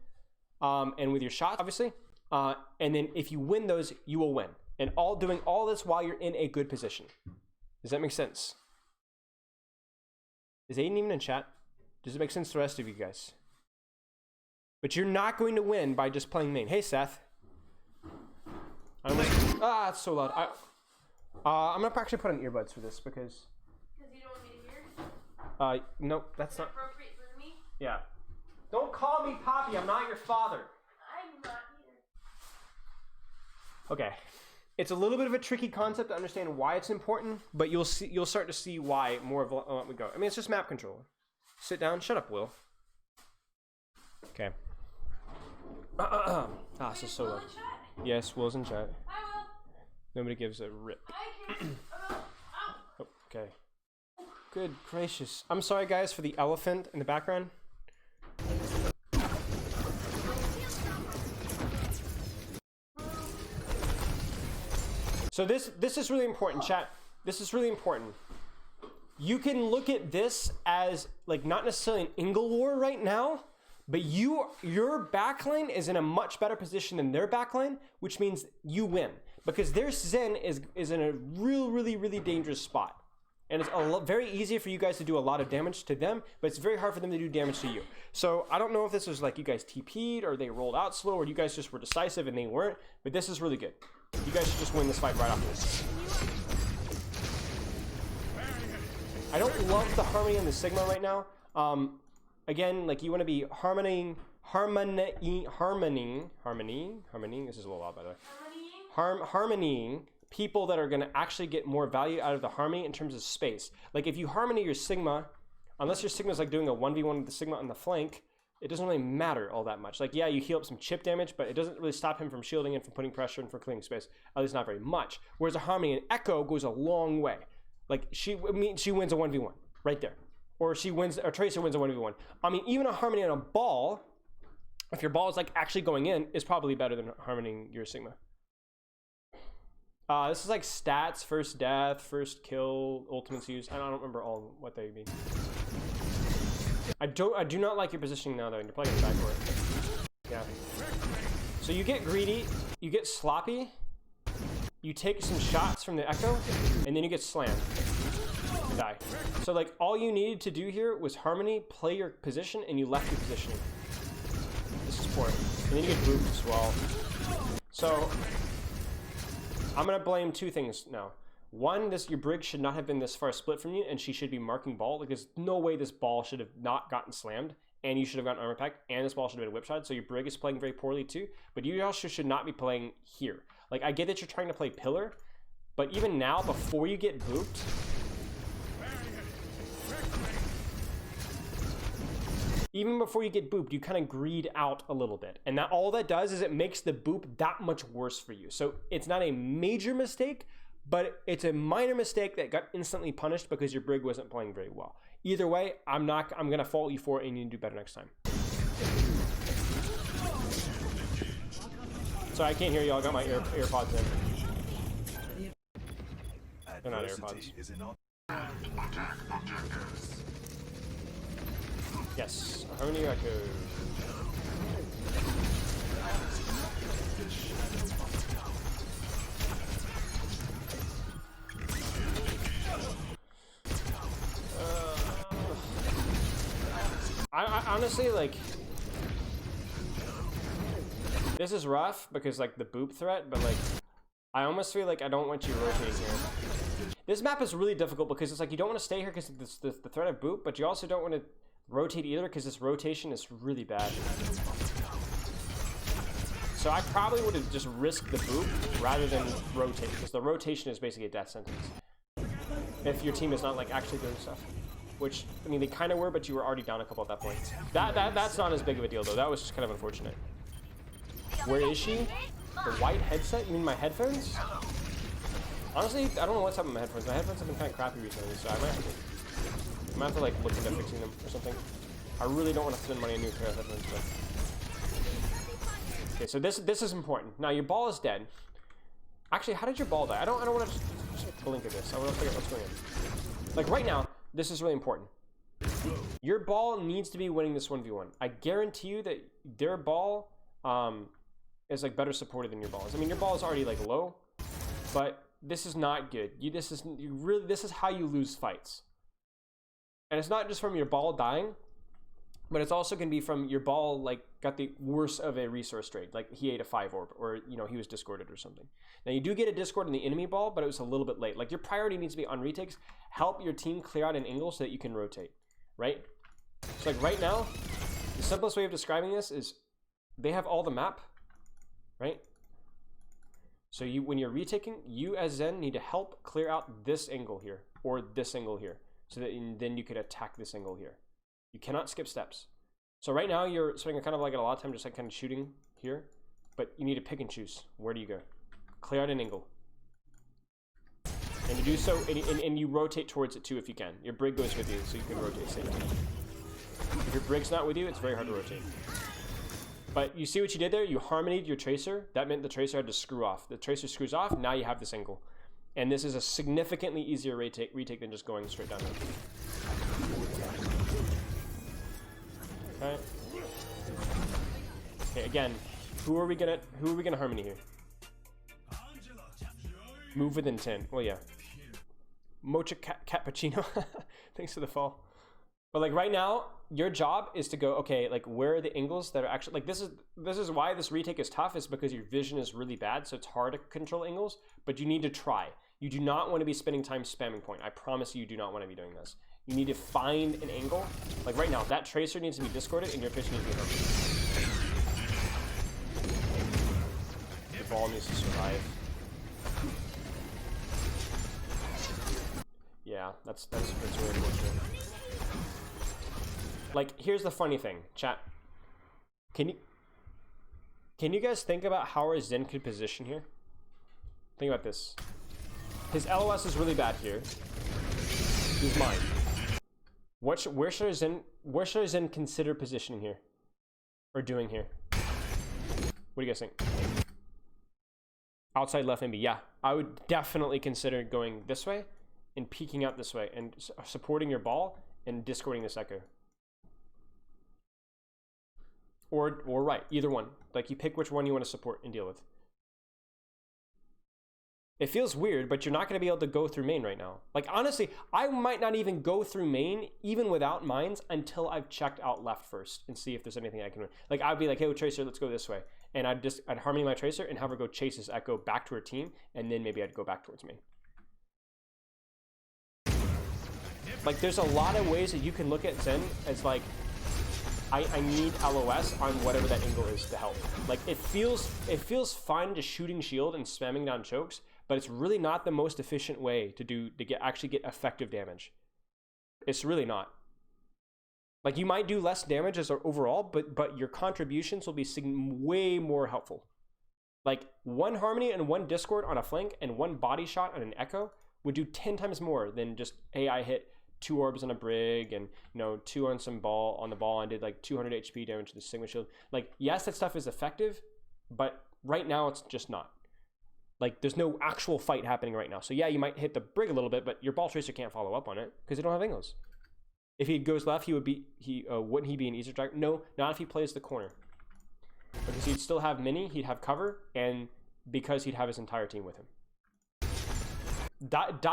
S1: and with your shots, obviously. And then if you win those, you will win. And doing all this while you're in a good position. Does that make sense? Is Aiden even in chat? Does it make sense to the rest of you guys? But you're not going to win by just playing main. Hey, Seth. It's so loud. I'm gonna actually put on earbuds for this because
S3: you don't want me to hear?
S1: No, that's not
S3: Appropriate for me?
S1: Yeah. Don't call me Poppy, I'm not your father.
S3: I'm not either.
S1: Okay. It's a little bit of a tricky concept to understand why it's important, but you'll start to see why more of what we go. I mean, it's just map control. Sit down. Shut up, Will. Okay. This is so loud. Yes, Will's in chat.
S3: I will.
S1: Nobody gives a rip.
S3: I can.
S1: Oh, okay. Good gracious. I'm sorry, guys, for the elephant in the background. So this is really important, chat. This is really important. You can look at this as like not necessarily an angle war right now, but your backline is in a much better position than their backline, which means you win because their Zen is in a really dangerous spot, and it's very easy for you guys to do a lot of damage to them, but it's very hard for them to do damage to you. So I don't know if this was like you guys TP'd or they rolled out slow or you guys just were decisive and they weren't, but this is really good. You guys should just win this fight right off this. I don't love the Harmony and the Sigma right now. Again, like you want to be harmoning. This is a little loud, by the way. Harmonying people that are going to actually get more value out of the Harmony in terms of space. Like if you Harmony your Sigma, unless your Sigma's like doing a 1v1 with the Sigma on the flank, it doesn't really matter all that much. Like, yeah, you heal up some chip damage, but it doesn't really stop him from shielding and from putting pressure and from clearing space. At least not very much. Whereas a Harmony and Echo goes a long way. Like she wins a 1v1 right there. Or Tracer wins a 1v1. I mean, even a Harmony on a ball, if your ball is like actually going in, is probably better than harmonying your Sigma. This is like stats, first death, first kill, ultimates used. I don't remember all what they mean. I do not like your positioning now though, and you're playing back for it. Yeah. So you get greedy, you get sloppy, you take some shots from the Echo, and then you get slammed. Die. So like all you needed to do here was Harmony, play your position, and you left your positioning. This is poor. And then you get grouped as well. So I'm gonna blame two things now. One, your brig should not have been this far split from you, and she should be marking ball, because no way this ball should have not gotten slammed, and you should have gotten armor pack, and this ball should have been whip shot, so your brig is playing very poorly too, but you also should not be playing here. Like, I get that you're trying to play pillar, but even now, before you get booped, you kind of greed out a little bit. And that all that does is it makes the boop that much worse for you. So it's not a major mistake, but it's a minor mistake that got instantly punished because your brig wasn't playing very well. Either way, I'm gonna fault you for it, and you need to do better next time. Sorry, I can't hear y'all. Got my earpods in. They're not AirPods. Yes, Harmony Echo. I honestly, like, this is rough because, like, the boop threat, but, like, I almost feel like I don't want you rotating here. This map is really difficult because it's like you don't want to stay here because of the threat of boop, but you also don't want to rotate either because this rotation is really bad. So I probably would have just risked the boop rather than rotate, because the rotation is basically a death sentence if your team is not, like, actually doing stuff. Which, I mean, they kind of were, but you were already down a couple at that point. That's not as big of a deal, though. That was just kind of unfortunate. Where is she? The white headset? You mean my headphones? Honestly, I don't know what's up with my headphones. My headphones have been kind of crappy recently, so I might have to like, look into fixing them or something. I really don't want to spend money on new pair of headphones, but... Okay, so this is important. Now, your ball is dead. Actually, how did your ball die? I don't want to just blink at this. I want to figure out what's going on. Like, right now, this is really important. Your ball needs to be winning this 1v1. I guarantee you that their ball is like better supported than your balls. I mean, your ball is already like low, but this is not good. This is how you lose fights. And it's not just from your ball dying, but it's also going to be from your ball like got the worst of a resource trade, like he ate a 5 orb, or you know, he was discorded or something. Now you do get a discord in the enemy ball, but it was a little bit late. Like your priority needs to be on retakes. Help your team clear out an angle so that you can rotate, right? So like right now, the simplest way of describing this is they have all the map, right? So you, when you're retaking, you as Zen need to help clear out this angle here or this angle here, so that then you could attack this angle here. You cannot skip steps. So right now you're spending kind of like a lot of time just like kind of shooting here, but you need to pick and choose. Where do you go? Clear out an angle. And you do so, and you rotate towards it too if you can. Your brig goes with you, so you can rotate safely. If your brig's not with you, it's very hard to rotate. But you see what you did there? You harmonied your tracer. That meant the tracer had to screw off. The tracer screws off, now you have this angle. And this is a significantly easier retake than just going straight down there. Okay. Okay, again, who are we gonna harmony here? Move within 10. Well, yeah. Mocha Cappuccino. Thanks for the fall. But like right now, your job is to go, okay, like where are the angles that are actually, like this is why this retake is tough, is because your vision is really bad, so it's hard to control angles, but you need to try. You do not want to be spending time spamming point. I promise you do not want to be doing this. You need to find an angle. Like right now, that tracer needs to be discorded and your fish needs to be hurt. The ball needs to survive. Yeah, that's really unfortunate. Like, here's the funny thing, chat. Can you guys think about how our Zen could position here? Think about this. His LOS is really bad here. He's mine. Where should our Zen consider positioning here? Or doing here? What do you guys think? Outside left maybe, yeah. I would definitely consider going this way and peeking out this way and supporting your ball and discording this echo. Or right, either one. Like you pick which one you want to support and deal with. It feels weird, but you're not going to be able to go through main right now. Like honestly, I might not even go through main even without mines until I've checked out left first and see if there's anything I can. Like I'd be like, hey, Tracer, let's go this way, and I'd harmony my Tracer and have her go chase this echo back to her team, and then maybe I'd go back towards main. Like there's a lot of ways that you can look at Zen as like, I need LOS on whatever that angle is to help. Like it feels fun just shooting shield and spamming down chokes, but it's really not the most efficient way to actually get effective damage. It's really not. Like you might do less damage as overall, but your contributions will be way more helpful. Like one harmony and one discord on a flank and one body shot on an echo would do 10 times more than just, hey, I hit 2 orbs on a brig and 2 on some ball on the ball and did like 200 HP damage to the Sigma shield. Like yes, that stuff is effective, but Right now, it's just not. Like, there's no actual fight happening right now. So yeah, you might hit the brig a little bit, but your ball tracer can't follow up on it because they don't have angles. If he goes left, wouldn't he be an easier target? No, not if he plays the corner. Because he'd still have mini, he'd have cover, and because he'd have his entire team with him.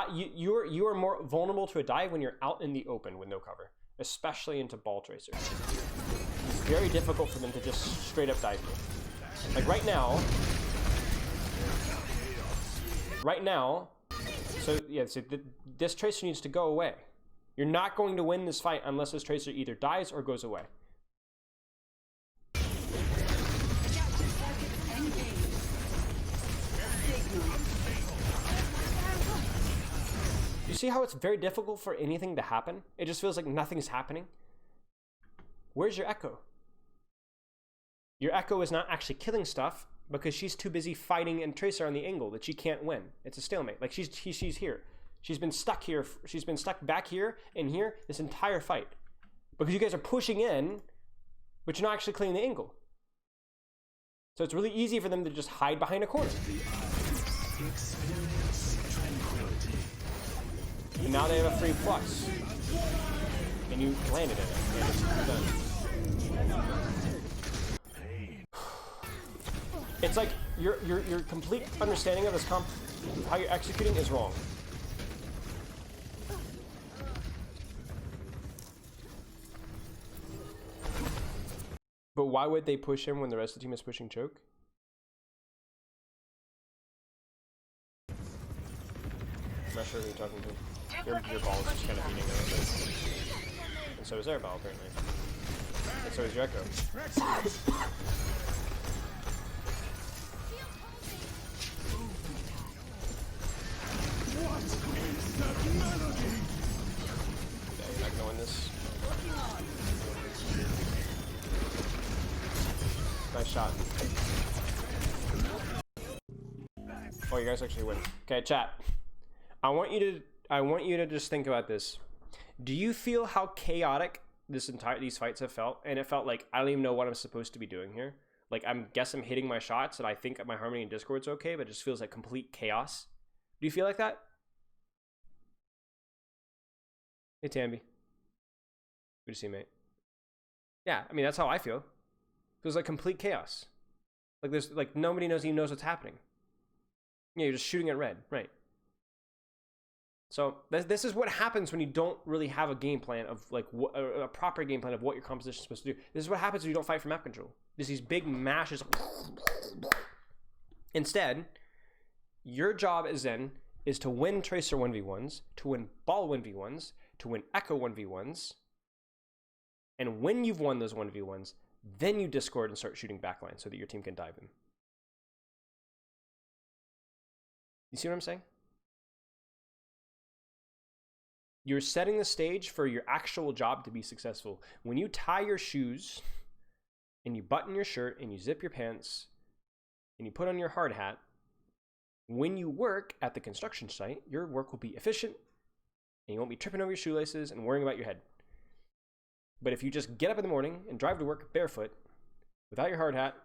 S1: You are more vulnerable to a dive when you're out in the open with no cover, especially into ball tracers. It's very difficult for them to just straight up dive you. Like right now, so yeah, so this tracer needs to go away. You're not going to win this fight unless this tracer either dies or goes away. You see how it's very difficult for anything to happen? It just feels like nothing's happening. Where's your Echo? Your Echo is not actually killing stuff because she's too busy fighting and Tracer on the angle that she can't win. It's a stalemate. Like she's here. She's been stuck here. She's been stuck back here and here this entire fight because you guys are pushing in, but you're not actually clearing the angle. So it's really easy for them to just hide behind a corner. And now they have a free plus. And you landed in it. And it's done. It's like your complete understanding of this how you're executing is wrong. But why would they push him when the rest of the team is pushing choke? I'm not sure who you're talking to. Your ball is just kind of beating a little bit. And so is their ball, apparently. And so is your Echo. Yeah, you're not going this. Nice shot. Oh, you guys actually win. Okay, chat. I want you to just think about this. Do you feel how chaotic these fights have felt? And it felt like I don't even know what I'm supposed to be doing here. Like I'm hitting my shots and I think my harmony and discord's okay, but it just feels like complete chaos. Do you feel like that? Hey Tambi. Good to see you, mate. Yeah, I mean that's how I feel. It feels like complete chaos. Like there's like nobody even knows what's happening. Yeah, you're just shooting at red, right? So this is what happens when you don't really have a game plan of like a proper game plan of what your composition is supposed to do. This is what happens when you don't fight for map control. There's these big mashes. Instead, your job is to win Tracer 1v1s, to win Ball 1v1s, to win Echo 1v1s. And when you've won those 1v1s, then you discord and start shooting backline so that your team can dive in. You see what I'm saying? You're setting the stage for your actual job to be successful. When you tie your shoes and you button your shirt and you zip your pants and you put on your hard hat, when you work at the construction site, your work will be efficient and you won't be tripping over your shoelaces and worrying about your head. But if you just get up in the morning and drive to work barefoot, without your hard hat,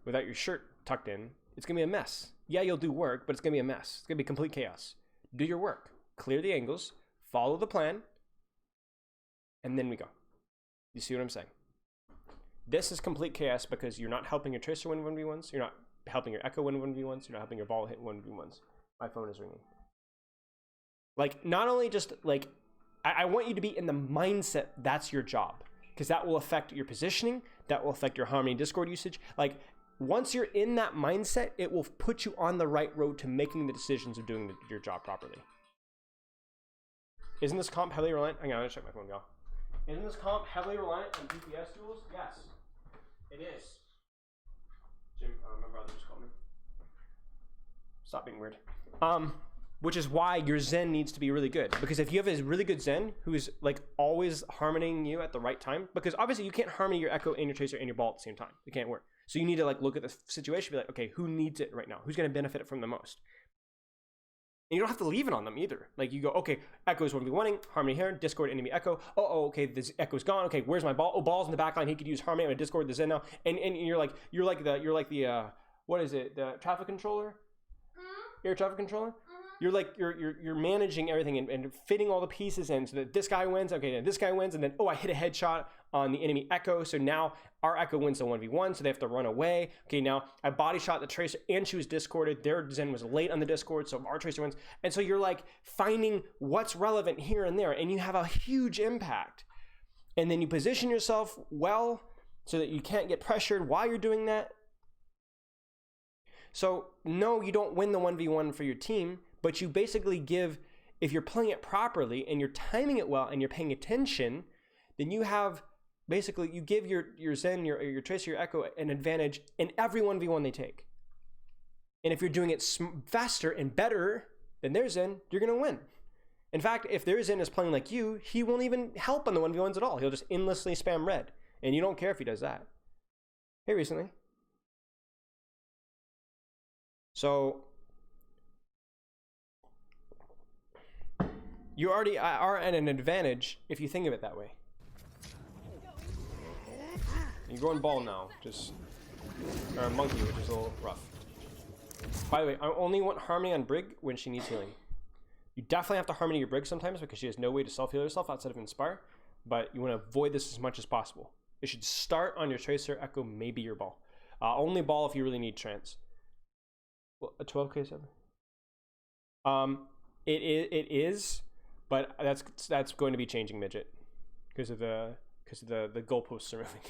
S1: without your shirt tucked in, it's going to be a mess. Yeah, you'll do work, but it's going to be a mess. It's going to be complete chaos. Do your work. Clear the angles, follow the plan, and then we go. You see what I'm saying? This is complete chaos because you're not helping your Tracer win 1v1s, you're not helping your Echo win 1v1s, you're not helping your Ball hit 1v1s. My phone is ringing. Like, not only just, like, I want you to be in the mindset that's your job, because that will affect your positioning, that will affect your Harmony Discord usage. Like, once you're in that mindset, it will put you on the right road to making the decisions of doing your job properly. Isn't this comp heavily reliant? Hang on, I'm gonna check my phone, y'all. Isn't this comp heavily reliant on DPS tools? Yes, it is. Jim, my brother just called me. Stop being weird. Which is why your Zen needs to be really good. Because if you have a really good Zen who's like always harmonying you at the right time, because obviously you can't harmony your Echo and your Tracer and your Ball at the same time. It can't work. So you need to like look at the situation, be like, okay, who needs it right now? Who's gonna benefit from the most? And you don't have to leave it on them either. Like you go, okay, Echo's 1v1ing, Harmony here, Discord, enemy Echo. Oh, okay, this Echo's gone. Okay, where's my Ball? Oh, Ball's in the back line. He could use Harmony. I'm gonna Discord the Zen now. And you're like the what is it? The traffic controller?
S3: Mm-hmm.
S1: You're a traffic controller?
S3: Mm-hmm.
S1: You're like you're managing everything and fitting all the pieces in so that this guy wins. Okay, then this guy wins, and then I hit a headshot on the enemy Echo, so now our Echo wins the 1v1, so they have to run away. Okay, now I body shot the Tracer and she was discorded. Their Zen was late on the Discord, so our Tracer wins. And so you're like finding what's relevant here and there, and you have a huge impact. And then you position yourself well so that you can't get pressured while you're doing that. So no, you don't win the 1v1 for your team, but you basically give, if you're playing it properly and you're timing it well and you're paying attention, then you have, basically you give your Zen, your Tracer, your Echo an advantage in every 1v1 they take. And if you're doing it faster and better than their Zen, you're going to win. In fact, if their Zen is playing like you, he won't even help on the 1v1s at all. He'll just endlessly spam red. And you don't care if he does that. Hey, recently. So you already are at an advantage if you think of it that way. You're going ball now, or monkey, which is a little rough. By the way, I only want Harmony on Brig when she needs healing. You definitely have to Harmony your Brig sometimes because she has no way to self-heal herself outside of Inspire, but you want to avoid this as much as possible. It should start on your Tracer, Echo, maybe your ball. Only ball if you really need trance. Well, a 12k 7. It is, but that's going to be changing, midget, because of the goalposts are moving.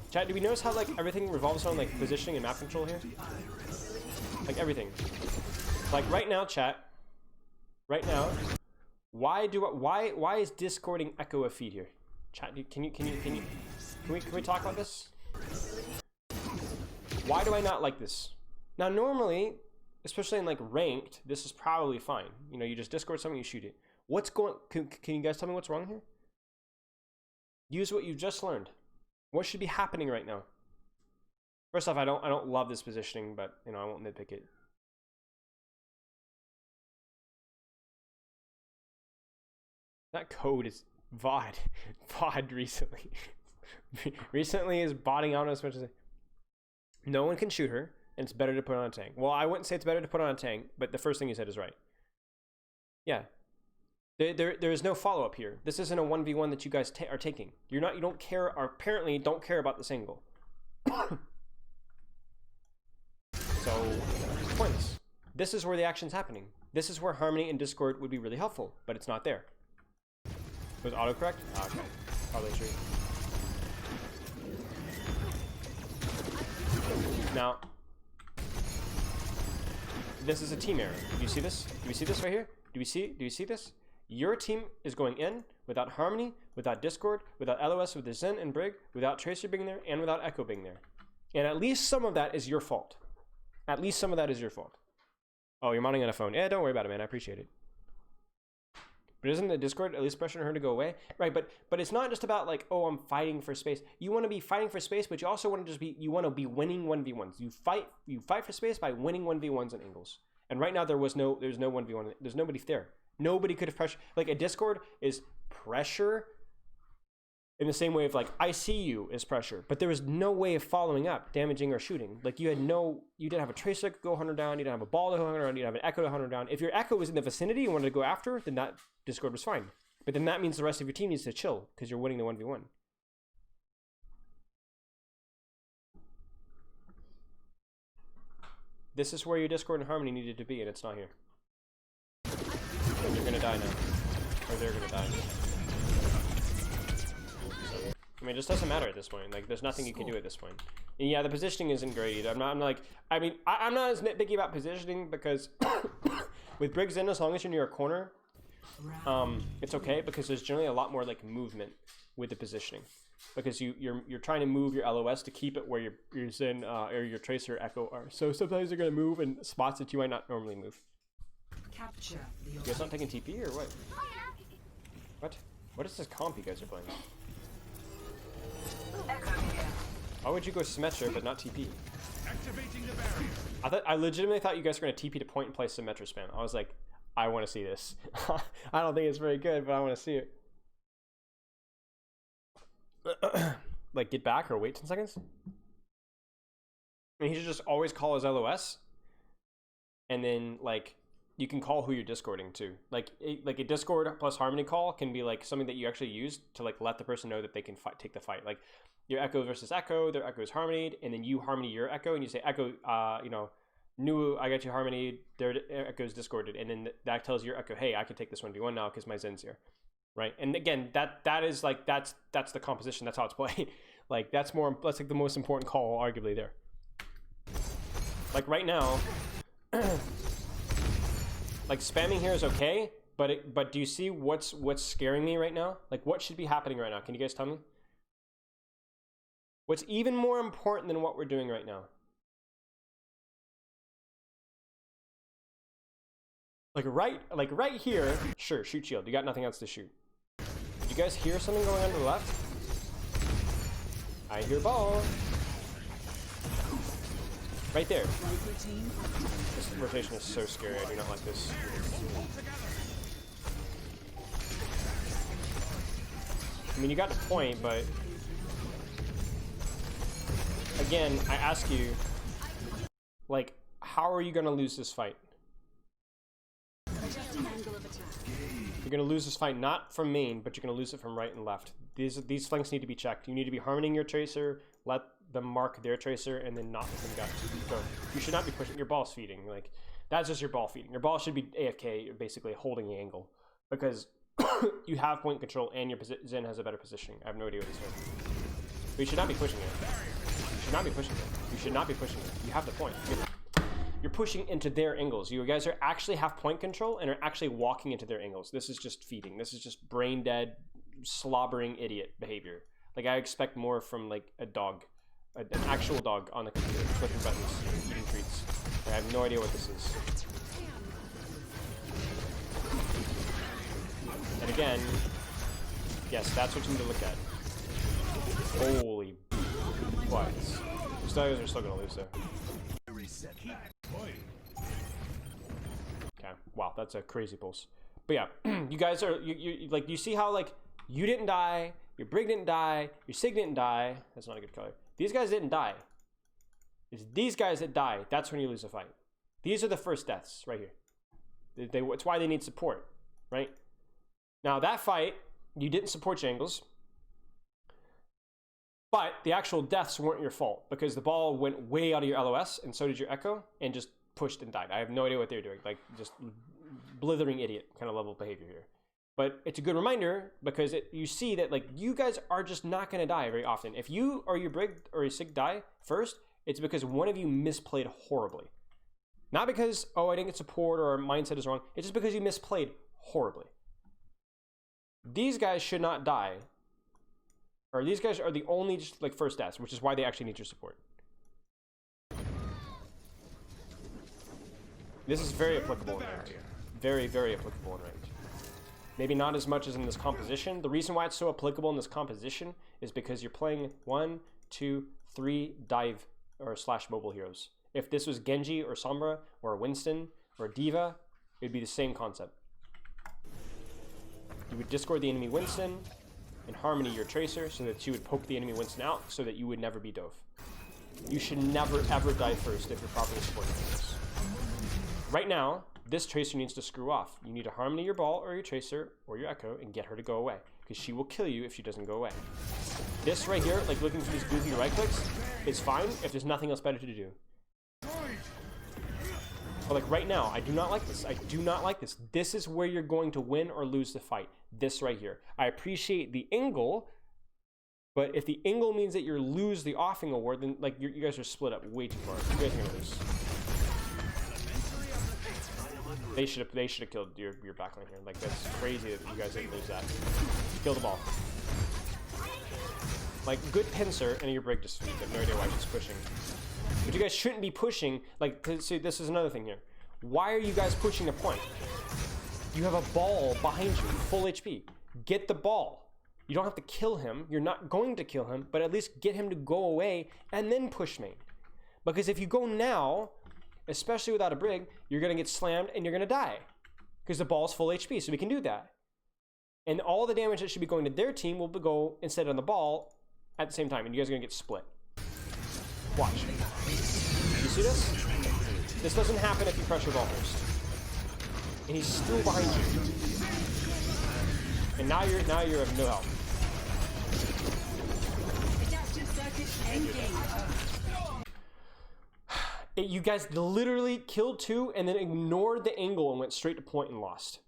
S1: Chat, do we notice how like everything revolves around like positioning and map control here? Like everything. Like right now, chat. Right now, why is discording Echo a feed here? Chat, can we talk about this? Why do I not like this? Now normally, especially in like ranked, this is probably fine. You know, you just discord something, you shoot it. What's going? Can you guys tell me what's wrong here? Use what you just learned. What should be happening right now? First off, I don't love this positioning, but you know I won't nitpick it. That code is VOD. VOD recently. Recently is botting out as much as no one can shoot her, and it's better to put on a tank. Well, I wouldn't say it's better to put on a tank, but the first thing you said is right. Yeah. There is no follow-up here. This isn't a 1v1 that you guys are taking. You don't care, or apparently don't care about this angle. So, it's pointless. This is where the action's happening. This is where Harmony and Discord would be really helpful, but it's not there. Was autocorrect? Okay. Probably true. Now, this is a team error. Do you see this? Do we see this right here? Do you see this? Your team is going in without Harmony, without Discord, without LOS, with the Zen and Brig, without Tracer being there, and without Echo being there. And at least some of that is your fault. At least some of that is your fault. Oh, you're mounting on a phone. Yeah, don't worry about it, man. I appreciate it. But isn't the Discord at least pressuring her to go away? Right, but it's not just about like, oh, I'm fighting for space. You want to be fighting for space, but you also want to you want to be winning 1v1s. You fight for space by winning 1v1s and angles. And right now there's no 1v1. There's nobody there. Nobody could have pressure. Like a Discord is pressure in the same way of like I see you is pressure, but there was no way of following up, damaging or shooting. Like you didn't have a Tracer to go hunter down, you didn't have a ball to hunter down, you didn't have an Echo to hunter down. If your Echo was in the vicinity and wanted to go after, then that Discord was fine. But then that means the rest of your team needs to chill because you're winning the 1v1. This is where your Discord and Harmony needed to be, and it's not here. And you're gonna die now. Or they're gonna die. I mean, it just doesn't matter at this point. Like, there's nothing you can do at this point. And yeah, the positioning isn't great either. I'm not as nitpicky about positioning because with Briggs in, as long as you're near a corner, it's okay because there's generally a lot more like movement with the positioning because you're trying to move your LOS to keep it where your Zen or your Tracer Echo are. So sometimes they're gonna move in spots that you might not normally move.
S4: Capture the
S1: You guys not taking TP or what? What is this comp you guys are playing? Why would you go Symmetra but not TP?
S2: Activating the barrier.
S1: I legitimately thought you guys were gonna TP to point and play Symmetra spam. I was like, I want to see this. I don't think it's very good, but I want to see it. Like get back or wait 10 seconds? And he should just always call his LOS, and then like you can call who you're discording to. Like a Discord plus Harmony call can be like something that you actually use to like let the person know that they can take the fight. Like your Echo versus Echo, their Echo is harmonied, and then you harmony your Echo, and you say Echo, you know, new, I got you harmony, their Echo is discorded, and then that tells your Echo, hey, I can take this 1v1 now because my Zen's here, right? And again, that is like that's the composition. That's how it's played. Like that's like the most important call, arguably there. Like right now, like spamming here is okay, but do you see what's scaring me right now? Like what should be happening right now? Can you guys tell me? What's even more important than what we're doing right now? Like right here, sure, shoot shield. You got nothing else to shoot. Did you guys hear something going on to the left? I hear ball. Right there. This rotation is so scary. I do not like this. I mean, you got the point, but again, I ask you, like, how are you going to lose this fight? You're going to lose this fight not from main, but you're going to lose it from right and left. These flanks need to be checked. You need to be harmonying your tracer, let them mark their tracer, and then not let them go. You should not be pushing. Your ball's feeding. Like, that's just your ball feeding. Your ball should be AFK, basically holding the angle, because you have point control and your Zen has a better positioning. I have no idea what he's doing. But you should not be pushing it. You should not be pushing it. You should not be pushing it. You have the point. You're pushing into their angles. You guys are actually have point control and are actually walking into their angles. This is just feeding. This is just brain dead, slobbering idiot behavior. Like I expect more from like a dog, an actual dog on the computer, clicking buttons, eating treats. I have no idea what this is. And again, yes, that's what you need to look at. Holy what? These guys are still gonna lose there. Okay, wow, that's a crazy pulse. But yeah, you guys are you like you see how like you didn't die, your Brig didn't die, your Sig didn't die. That's not a good color. These guys didn't die. It's these guys that die. That's when you lose a fight. These are the first deaths right here. It's why they need support, right? Now that fight, you didn't support your angles, but the actual deaths weren't your fault because the ball went way out of your LOS and so did your Echo and just pushed and died. I have no idea what they're doing. Like just blithering idiot kind of level of behavior here. But it's a good reminder because you see that like you guys are just not going to die very often. If you or your Brig or your Sig die first, it's because one of you misplayed horribly. Not because, oh, I didn't get support or our mindset is wrong. It's just because you misplayed horribly. These guys should not die. Or these guys are the only just like first deaths, which is why they actually need your support. This is very applicable in ranked. Very, very applicable in ranked. Maybe not as much as in this composition. The reason why it's so applicable in this composition is because you're playing 1, 2, 3 dive or / mobile heroes. If this was Genji or Sombra or Winston or D.Va, it'd be the same concept. You would discord the enemy Winston and harmony your tracer so that you would poke the enemy Winston out so that you would never be dove. You should never ever die first if you're properly supporting this. Right now, this tracer needs to screw off. You need to harmony your ball or your tracer or your Echo and get her to go away because she will kill you if she doesn't go away. This right here, like looking for these goofy right clicks, is fine if there's nothing else better to do. But like right now, I do not like this. I do not like this. This is where you're going to win or lose the fight. This right here. I appreciate the angle, but if the angle means that you lose the offing award, then like you guys are split up way too far. You guys are gonna lose. They should have killed your backline here. Like that's crazy that you guys didn't lose that. Kill the ball. Like good pincer and your Brig just I have no idea why she's pushing. But you guys shouldn't be pushing. Like see, this is another thing here. Why are you guys pushing a point? You have a ball behind you, full HP. Get the ball. You don't have to kill him. You're not going to kill him, but at least get him to go away and then push main. Because if you go now, especially without a Brig, you're going to get slammed and you're going to die. Because the ball's full HP, so we can do that. And all the damage that should be going to their team will go instead on the ball at the same time, and you guys are going to get split. Watch. See this? This doesn't happen if you pressure ball first. And he's still behind you. And now you're of no help.
S4: Adaptive circuit engaged.
S1: You guys literally killed 2 and then ignored the angle and went straight to point and lost.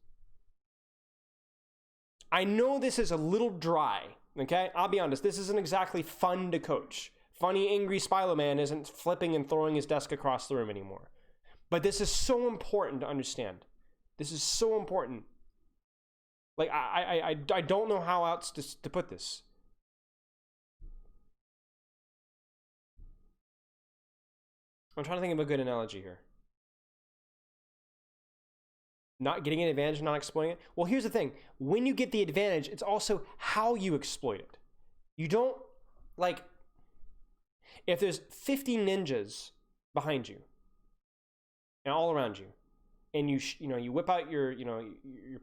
S1: I know this is a little dry, okay? I'll be honest, this isn't exactly fun to coach. Funny, angry Spilo man isn't flipping and throwing his desk across the room anymore. But this is so important to understand. This is so important. Like, I don't know how else to put this. I'm trying to think of a good analogy here. Not getting an advantage, not exploiting it. Well, here's the thing. When you get the advantage, it's also how you exploit it. You don't, like, if there's 50 ninjas behind you and all around you, and you whip out your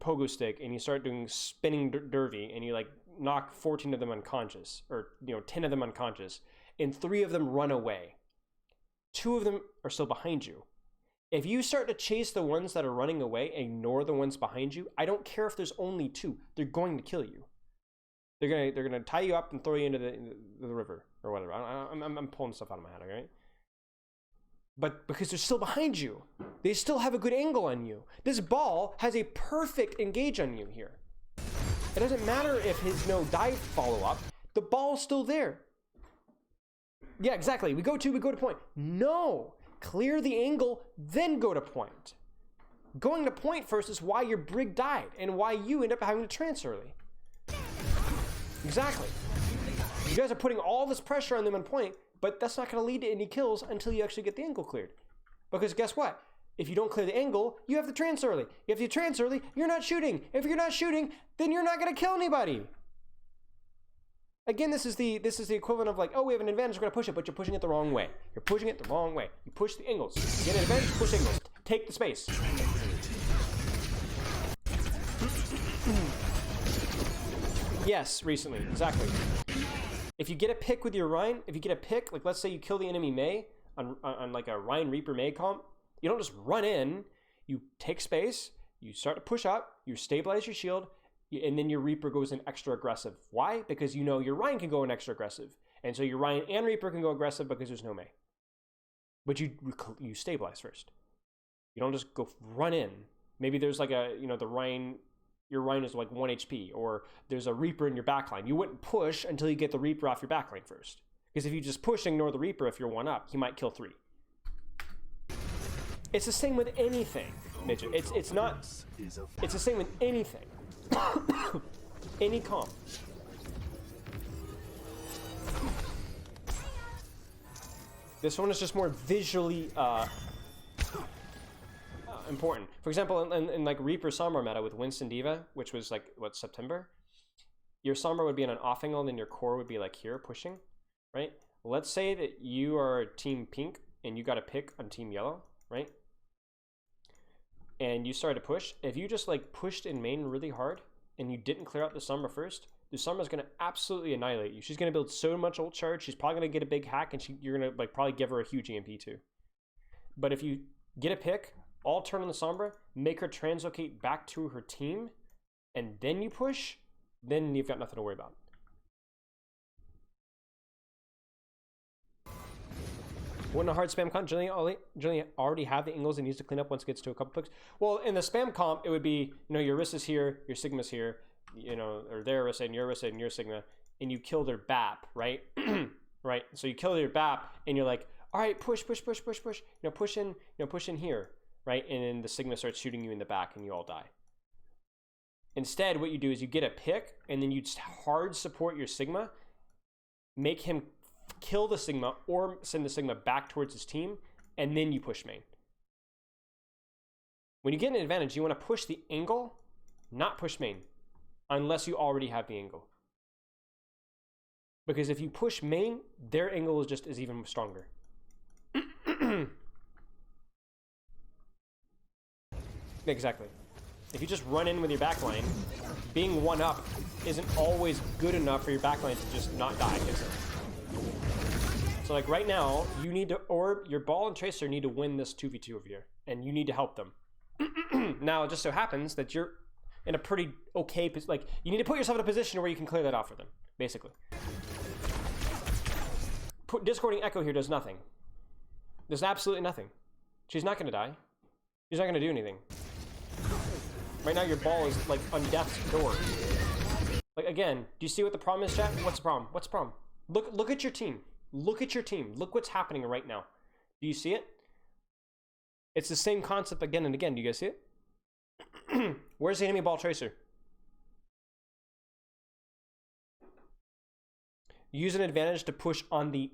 S1: pogo stick and you start doing spinning derby and you like knock 14 of them unconscious, or 10 of them unconscious, and 3 of them run away. 2 of them are still behind you. If you start to chase the ones that are running away, ignore the ones behind you, I don't care if there's only 2. They're going to kill you. They're gonna tie you up and throw you into the river or whatever. I'm pulling stuff out of my head, okay? But because they're still behind you, they still have a good angle on you. This ball has a perfect engage on you here. It doesn't matter if his no dive follow up. The ball's still there. Yeah, exactly. We go to point. No. Clear the angle, then go to point. Going to point first is why your brig died and why you end up having to trance early. Exactly. You guys are putting all this pressure on them on point, but that's not going to lead to any kills until you actually get the angle cleared. Because guess what? If you don't clear the angle, you have to trance early. If you trance early, you're not shooting. If you're not shooting, then you're not going to kill anybody. Again, this is the equivalent of like, oh, we have an advantage, we're going to push it, but you're pushing it the wrong way. You're pushing it the wrong way. You push the angles. You get an advantage, push angles. Take the space. Yes, recently, exactly. If you get a pick with your Rein, like let's say you kill the enemy Mei on like a Rein Reaper Mei comp, you don't just run in, you take space, you start to push up, you stabilize your shield, and then your Reaper goes in extra aggressive. Why? Because you know your Rein can go in extra aggressive. And so your Rein and Reaper can go aggressive because there's no Mei. But you stabilize first. You don't just go run in. Maybe there's like the Rein, your Rein is like 1 HP, or there's a Reaper in your backline. You wouldn't push until you get the Reaper off your backline first. Because if you just push and ignore the Reaper, if you're 1 up, he might kill 3. It's the same with anything, Midget. It's the same with anything. Any comp. This one is just more visually important. For example, in like Reaper Sombra meta with Winston Diva, which was like, September? Your Sombra would be in an off angle and then your core would be like here pushing, right? Let's say that you are team pink and you got a pick on team yellow, right? And you started to push. If you just like pushed in main really hard and you didn't clear out the Sombra first, the Sombra is going to absolutely annihilate you. She's going to build so much ult charge. She's probably going to get a big hack, and you're going to like probably give her a huge EMP too. But if you get a pick, all turn on the Sombra, make her translocate back to her team, and then you push, then you've got nothing to worry about. Wouldn't a hard spam comp generally already have the angles it needs to clean up once it gets to a couple picks? Well, in the spam comp, it would be, your Orisa's here, your Sigma's here, or their Orisa and your Sigma, and you kill their BAP, right? Right? So you kill their BAP, and you're like, all right, push, push in here, right? And then the Sigma starts shooting you in the back, and you all die. Instead, what you do is you get a pick, and then you just hard support your Sigma, make him kill the Sigma or send the Sigma back towards his team, and then you push main. When you get an advantage, you want to push the angle, not push main, unless you already have the angle. Because if you push main, their angle is even stronger. Exactly. If you just run in with your backline, being 1 up isn't always good enough for your backline to just not die, is it? So like right now, you need to, or your ball and tracer need to win this 2v2 over here, and you need to help them. Now, it just so happens that you're in a pretty okay, like, you need to put yourself in a position where you can clear that off for them, basically. Discording Echo here does nothing. There's absolutely nothing. She's not going to die. She's not going to do anything. Right now, your ball is, like, on death's door. Like, again, do you see what the problem is, chat? What's the problem? What's the problem? Look at your team. Look at your team. Look what's happening right now. Do you see it? It's the same concept again and again. Do you guys see it? Where's the enemy ball tracer? Use an advantage to push on the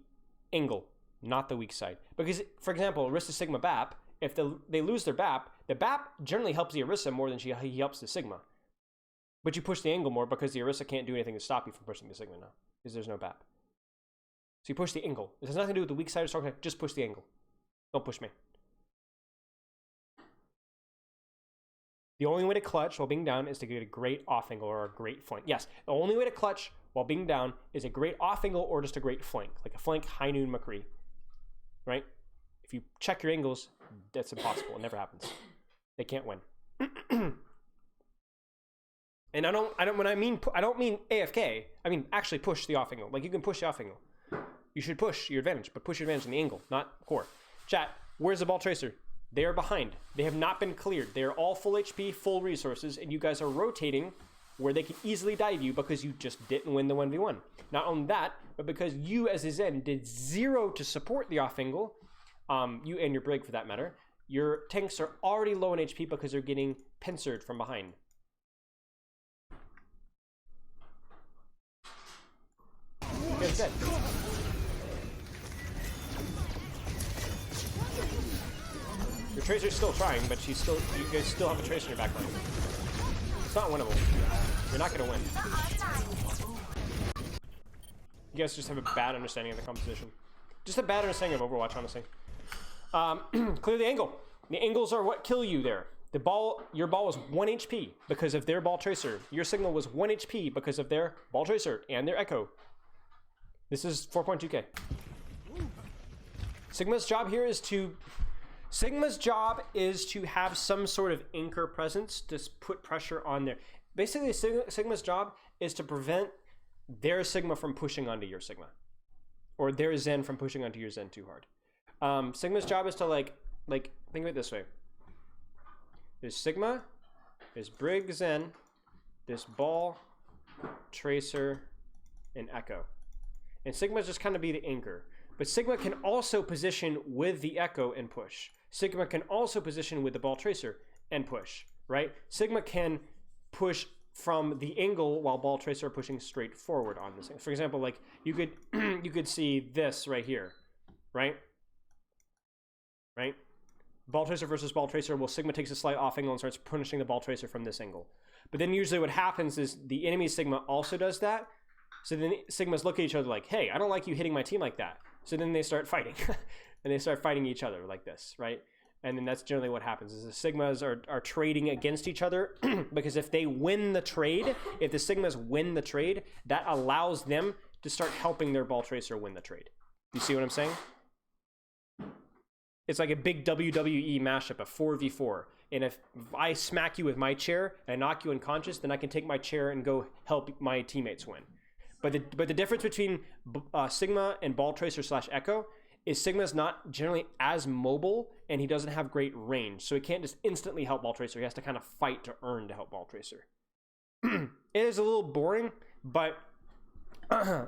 S1: angle, not the weak side. Because, for example, Orisa Sigma BAP, if they lose their BAP, the BAP generally helps the Orisa more than he helps the Sigma. But you push the angle more because the Orisa can't do anything to stop you from pushing the Sigma now, because there's no BAP. So you push the angle. It has nothing to do with the weak side or strong side, just push the angle. Don't push me. The only way to clutch while being down is to get a great off angle or a great flank. Yes, the only way to clutch while being down is a great off angle or just a great flank, like a flank High Noon McCree, right? If you check your angles, that's impossible. It never happens. They can't win. And I don't mean AFK. I mean actually push the off angle. Like you can push the off angle. You should push your advantage, but push your advantage in the angle, not core. Chat, where's the ball tracer? They are behind. They have not been cleared. They are all full HP, full resources, and you guys are rotating where they can easily dive you because you just didn't win the 1v1. Not only that, but because you as a Zen did 0 to support the off angle, you and your Brig for that matter, your tanks are already low in HP because they're getting pincered from behind. Good set. Your tracer's still trying, but you guys still have a tracer in your back line. It's not winnable. You're not gonna win. You guys just have a bad understanding of the composition. Just a bad understanding of Overwatch, honestly. Clear the angle. The angles are what kill you there. Your ball was 1 HP because of their ball tracer. Your signal was 1 HP because of their ball tracer and their echo. This is 4.2k. Sigma's job here is to have some sort of anchor presence to put pressure on their... Basically, Sigma's job is to prevent their Sigma from pushing onto your Sigma. Or their Zen from pushing onto your Zen too hard. Sigma's job is to like think of it this way. There's Sigma, there's Brig Zen, there's Ball, Tracer, and Echo. And Sigma's just kind of be the anchor. But Sigma can also position with the Echo and push. Sigma can also position with the Ball Tracer and push, right? Sigma can push from the angle while Ball Tracer are pushing straight forward on this thing. For example, like you could see this right here, right? Right? Ball Tracer versus Ball Tracer, well, Sigma takes a slight off angle and starts punishing the Ball Tracer from this angle. But then usually what happens is the enemy Sigma also does that. So then Sigmas look at each other like, hey, I don't like you hitting my team like that. So then they start fighting. And they start fighting each other like this, right? And then that's generally what happens is the Sigmas are trading against each other because if they win the trade, if the Sigmas win the trade, that allows them to start helping their Ball Tracer win the trade. You see what I'm saying? It's like a big WWE mashup, a 4v4. And if I smack you with my chair and knock you unconscious, then I can take my chair and go help my teammates win. But the difference between Sigma and Ball Tracer / Echo is Sigma's not generally as mobile and he doesn't have great range. So he can't just instantly help Ball Tracer. He has to kind of fight to earn to help Ball Tracer. It is a little boring, but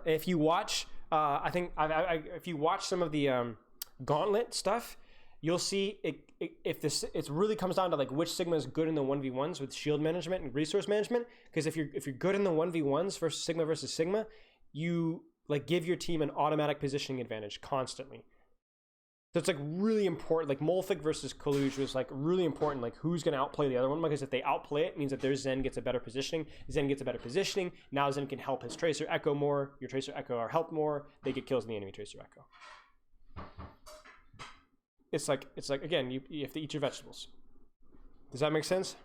S1: if you watch, if you watch some of the Gauntlet stuff, you'll see it really comes down to like which Sigma is good in the 1v1s with shield management and resource management. Because if you're good in the 1v1s versus Sigma, you like give your team an automatic positioning advantage constantly. So it's like really important. Like Molfik versus Kaluj was like really important. Like who's going to outplay the other one? Because if they outplay it, means that their Zen gets a better positioning. Zen gets a better positioning. Now Zen can help his Tracer Echo more. Your Tracer Echo are helped more. They get kills in the enemy Tracer Echo. It's like again, you have to eat your vegetables. Does that make sense?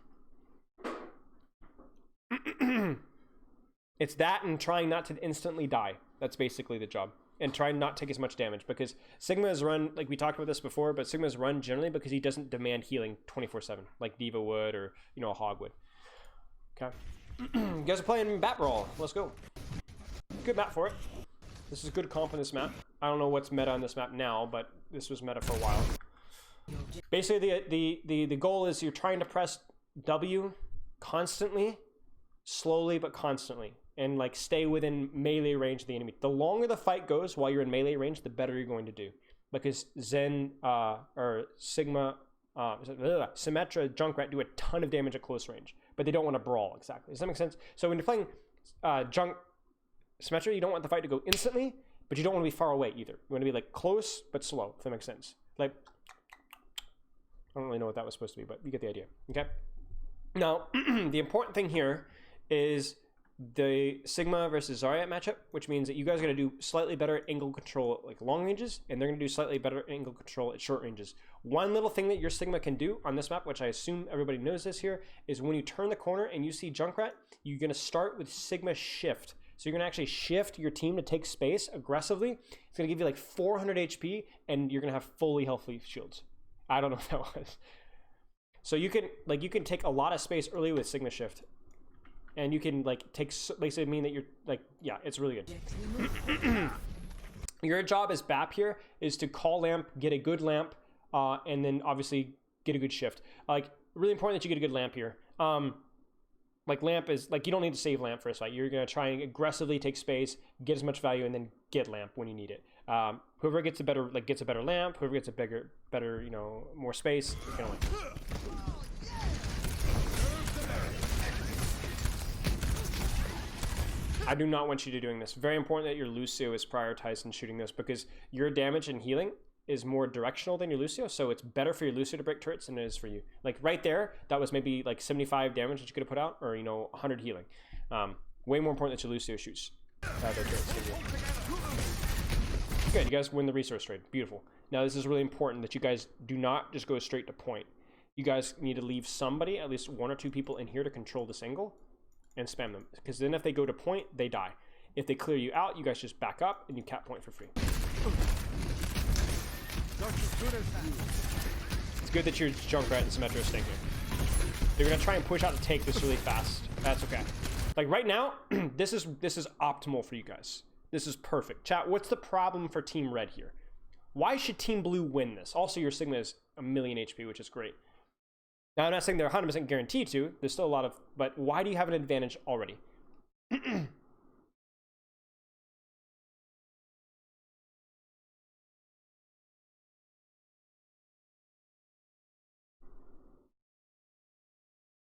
S1: It's that and trying not to instantly die. That's basically the job. and try and not take as much damage, because Sigma is run, like we talked about this before, but Sigma is run generally because he doesn't demand healing 24/7 like Diva would, or you know, a Hog would. Okay. You guys are playing Bat Brawl. Let's go. Good map for it. This is good comp on this map. I don't know what's meta on this map now, but this was meta for a while. Basically, the goal is you're trying to press W constantly, slowly but constantly, and like stay within melee range of the enemy. The longer the fight goes while you're in melee range, the better you're going to do, because Zen or Sigma, Symmetra, Junkrat do a ton of damage at close range, but they don't want to brawl exactly. Does that make sense? So when you're playing Symmetra, you don't want the fight to go instantly, but you don't want to be far away either. You want to be like close but slow, if that makes sense. Like, I don't really know what that was supposed to be, but you get the idea. Okay. Now, the important thing here is the Sigma versus Zarya matchup, which means that you guys are going to do slightly better at angle control at like long ranges, and they're going to do slightly better at angle control at short ranges. One little thing that your Sigma can do on this map, which I assume everybody knows this here, is when you turn the corner and you see Junkrat, you're going to start with Sigma shift. So you're going to actually shift your team to take space aggressively. It's going to give you like 400 HP, and you're going to have fully healthy shields. I don't know what that was. So you can take a lot of space early with Sigma shift, and you can like basically mean that you're like, yeah, it's really good. Your job as BAP here is to call lamp, get a good lamp, and then obviously get a good shift. Like, really important that you get a good lamp here. Like, lamp is like, you don't need to save lamp for a fight. You're gonna try and aggressively take space, get as much value, and then get lamp when you need it. Whoever gets a better lamp, whoever gets a better, you know, more space, is gonna win. I do not want you to doing this. Very important that your Lucio is prioritized in shooting this, because your damage and healing is more directional than your Lucio, so it's better for your Lucio to break turrets than it is for you. Like right there, that was maybe like 75 damage that you could have put out, or you know, 100 healing. Way more important that your Lucio shoots their turrets than you. Good, you guys win the resource trade. Beautiful. Now this is really important that you guys do not just go straight to point. You guys need to leave somebody, at least one or two people in here, to control this angle and spam them, because then if they go to point, they die. If they clear you out, you guys just back up and you cap point for free. It's good that your Junkrat and Symmetra are staying here. They're gonna try and push out to take this really fast. That's okay. Like right now, this is optimal for you guys. This is perfect. Chat, what's the problem for Team Red here? Why should Team Blue win this? Also, your Sigma is 1,000,000 HP, which is great. Now, I'm not saying they're 100% guaranteed to. There's still a lot of... But why do you have an advantage already?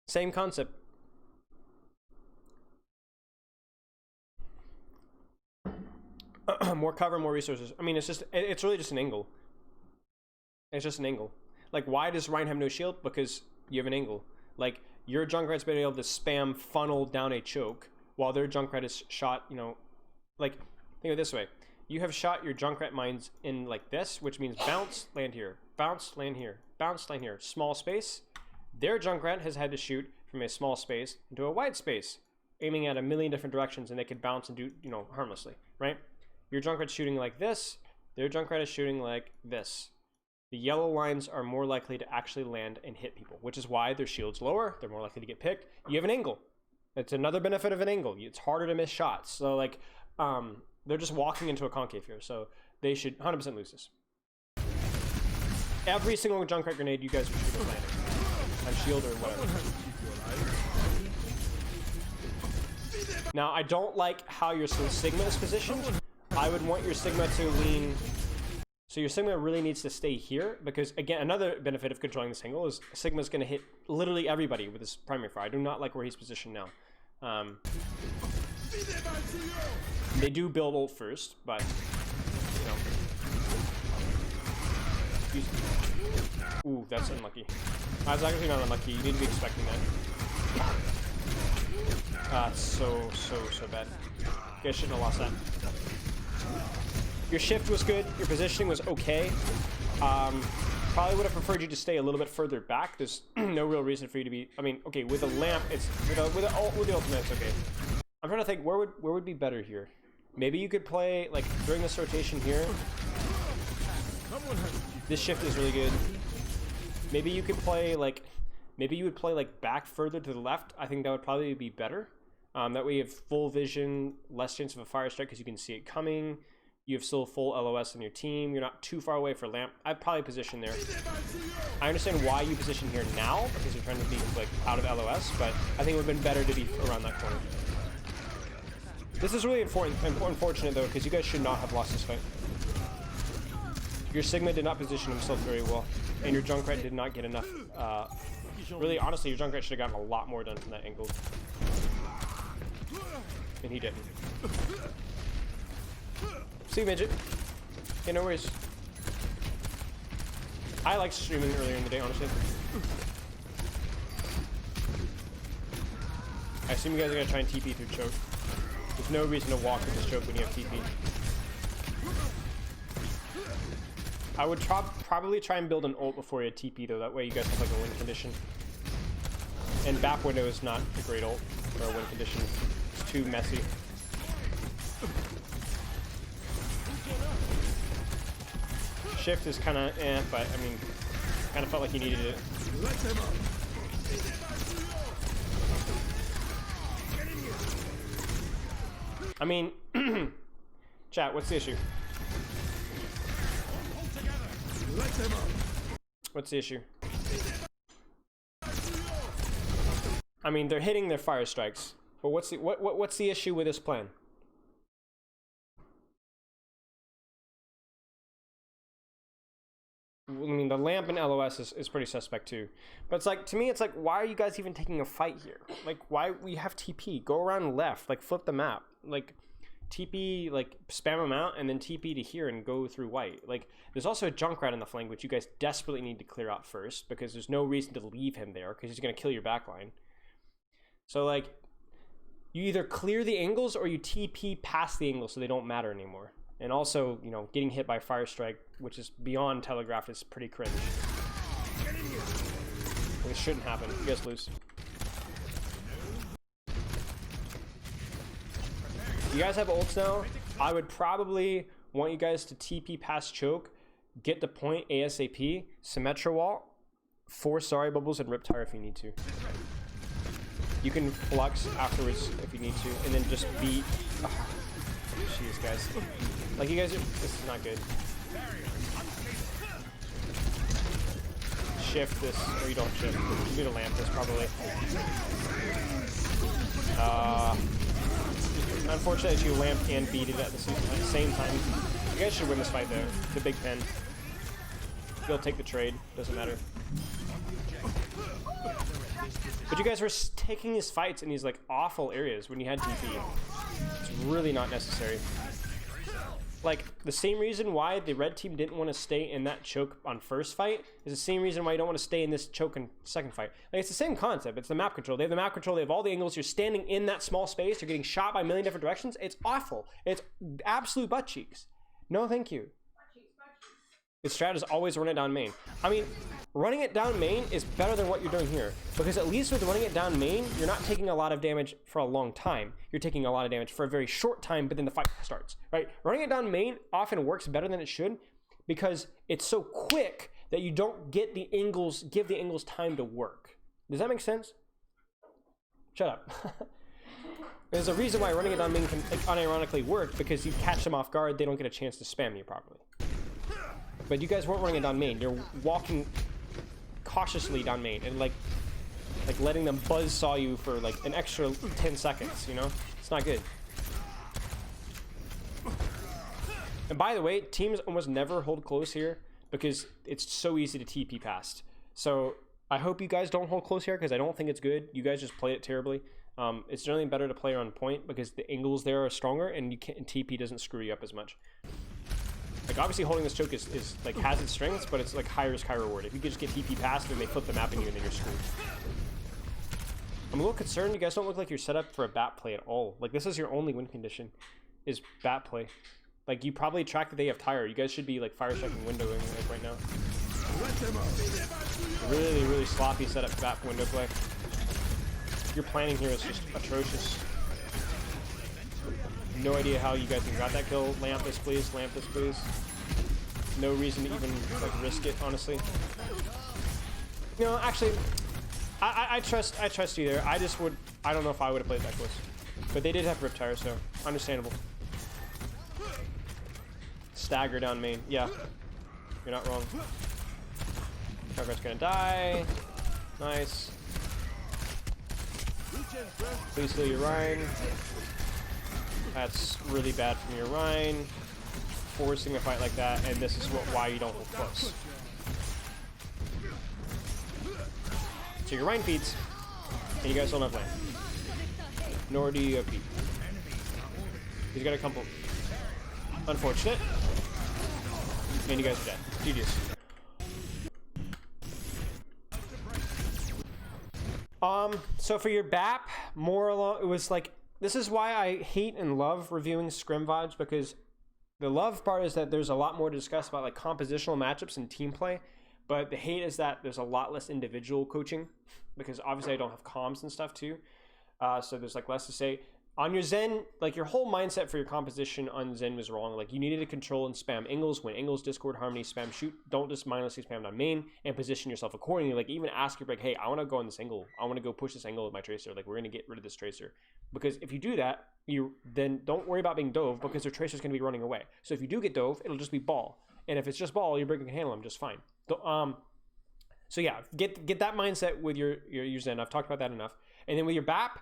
S1: Same concept. More cover, more resources. I mean, it's really just an angle. It's just an angle. Like, why does Reinhardt have no shield? Because you have an angle. Like, your Junkrat's been able to spam funnel down a choke, while their Junkrat is shot, you know, like, think of it this way. You have shot your Junkrat mines in like this, which means bounce, land here, bounce, land here, bounce, land here, small space. Their Junkrat has had to shoot from a small space into a wide space, aiming at 1,000,000 different directions, and they could bounce and do, you know, harmlessly, right? Your Junkrat's shooting like this, their Junkrat is shooting like this. The yellow lines are more likely to actually land and hit people, which is why their shield's lower, they're more likely to get picked. You have an angle. That's another benefit of an angle. It's harder to miss shots. So, like, they're just walking into a concave here, so they should 100% lose this. Every single Junkrat grenade you guys should shoot is landing. On shield or whatever. Now, I don't like how your Sigma is positioned. I would want your Sigma to lean... So your Sigma really needs to stay here, because, again, another benefit of controlling this angle is Sigma's going to hit literally everybody with his primary fire. I do not like where he's positioned now. They do build ult first, but, you know. Ooh, that's unlucky. That's actually not unlucky. You need to be expecting that. So bad. You guys shouldn't have lost that. Your shift was good. Your positioning was okay. Probably would have preferred you to stay a little bit further back. There's no real reason for you to be... I mean, okay, with a lamp, it's... With the ultimate, it's okay. I'm trying to think, where would be better here? maybe you could play like during this rotation here. This shift is really good. Maybe you could play like, maybe you would play like back further to the left. I think that would probably be better. That way you have full vision, less chance of a fire strike because you can see it coming. You have still full LOS on your team. You're not too far away for lamp. I'd probably position there. I understand why you position here now because you're trying to be like out of LOS, but I think it would have been better to be around that corner. This is really unfortunate though because you guys should not have lost this fight. Your Sigma did not position himself very well, and your Junkrat did not get enough. Really, honestly, your Junkrat should have gotten a lot more done from that angle. And he didn't. See you, midget. Okay, no worries. I liked streaming earlier in the day, honestly. I assume you guys are gonna try and TP through choke. There's no reason to walk with this choke when you have TP. I would probably try and build an ult before you had TP though, that way you guys have like a win condition. And back window is not a great ult for a win condition. It's too messy. Shift is kind of but I mean, kind of felt like you needed it. I mean, chat, what's the issue? What's the issue? I mean, they're hitting their fire strikes, but what's the issue with this plan? I mean, the lamp and LOS is pretty suspect too. But it's like, to me, it's like, why are you guys even taking a fight here? Like, why we have TP? Go around left, like flip the map. Like, TP, like spam them out and then TP to here and go through white. Like, there's also a Junkrat on the flank, which you guys desperately need to clear out first because there's no reason to leave him there because he's going to kill your backline. So, like, you either clear the angles or you TP past the angles so they don't matter anymore. And also, you know, getting hit by Fire Strike, which is beyond telegraphed, is pretty cringe. It shouldn't happen. You guys lose. You guys have ults now. I would probably want you guys to TP past choke, get the point ASAP, Symmetra wall, 4 sorry bubbles, and Riptire if you need to. You can flux afterwards if you need to, and then just beat. Oh, jeez, guys. Like, you guys are. This is not good. Shift this, or you don't shift. You need to lamp this probably. Unfortunately, that you lamped and beat it at the same time. You guys should win this fight though. The big pen. You'll take the trade. Doesn't matter. But you guys were taking these fights in these like awful areas when you had TP. It's really not necessary. Like, the same reason why the red team didn't want to stay in that choke on first fight is the same reason why you don't want to stay in this choke on second fight. Like, it's the same concept. It's the map control. They have the map control. They have all the angles. You're standing in that small space. You're getting shot by a million different directions. It's awful. It's absolute butt cheeks. No, thank you. The strat is always run it down main. I mean, running it down main is better than what you're doing here. Because at least with running it down main, you're not taking a lot of damage for a long time. You're taking a lot of damage for a very short time, but then the fight starts, right? Running it down main often works better than it should because it's so quick that you don't get the angles, give the angles time to work. Does that make sense? Shut up. There's a reason why running it down main can like, unironically work because you catch them off guard, they don't get a chance to spam you properly. But you guys weren't running it down main. You're walking cautiously down main and like letting them buzzsaw you for like an extra 10 seconds, you know? It's not good. And by the way, teams almost never hold close here because it's so easy to TP past. So I hope you guys don't hold close here because I don't think it's good. You guys just played it terribly. It's generally better to play on point because the angles there are stronger and you can't, TP doesn't screw you up as much. Like, obviously holding this choke is like has its strengths, but it's like high risk, high reward. If you could just get TP past and they flip the map on you and then you're screwed. I'm a little concerned you guys don't look like you're set up for a bat play at all. Like, this is your only win condition, is bat play. Like, you probably track that they have tire. You guys should be like fire checking windowing like right now. Really, really sloppy setup for bat window play. Your planning here is just atrocious. No idea how you guys even got that kill. Lamp this, please. Lamp this, please. No reason to even like risk it, honestly. You know, actually, I trust you there. I don't know if I would have played that close, but they did have Riptire, so understandable. Stagger down main. Yeah, you're not wrong. Target's gonna die. Nice. Please heal your Rhine. That's really bad from your Rhine. Forcing a fight like that, and this is why you don't hold close. So your Rhine feeds, and you guys don't have land. Nor do you have Pete. He's got a couple. Unfortunate. And you guys are dead. GG's. So for your BAP, more along, it was like, this is why I hate and love reviewing scrim VODs, because the love part is that there's a lot more to discuss about like compositional matchups and team play, but the hate is that there's a lot less individual coaching, because obviously I don't have comms and stuff too. So there's like less to say. On your Zen, like your whole mindset for your composition on Zen was wrong. Like you needed to control and spam Ingles when Ingles, Discord, Harmony, spam shoot. Don't just mindlessly spam on main and position yourself accordingly. Like even ask your like, hey, I want to go on this angle. I want to go push this angle with my tracer. Like we're going to get rid of this tracer. Because if you do that, you then don't worry about being dove, because their tracer's going to be running away. So if you do get dove, it'll just be ball. And if it's just ball, you're can handle them just fine. So yeah, get that mindset with your Zen. I've talked about that enough. And then with your BAP,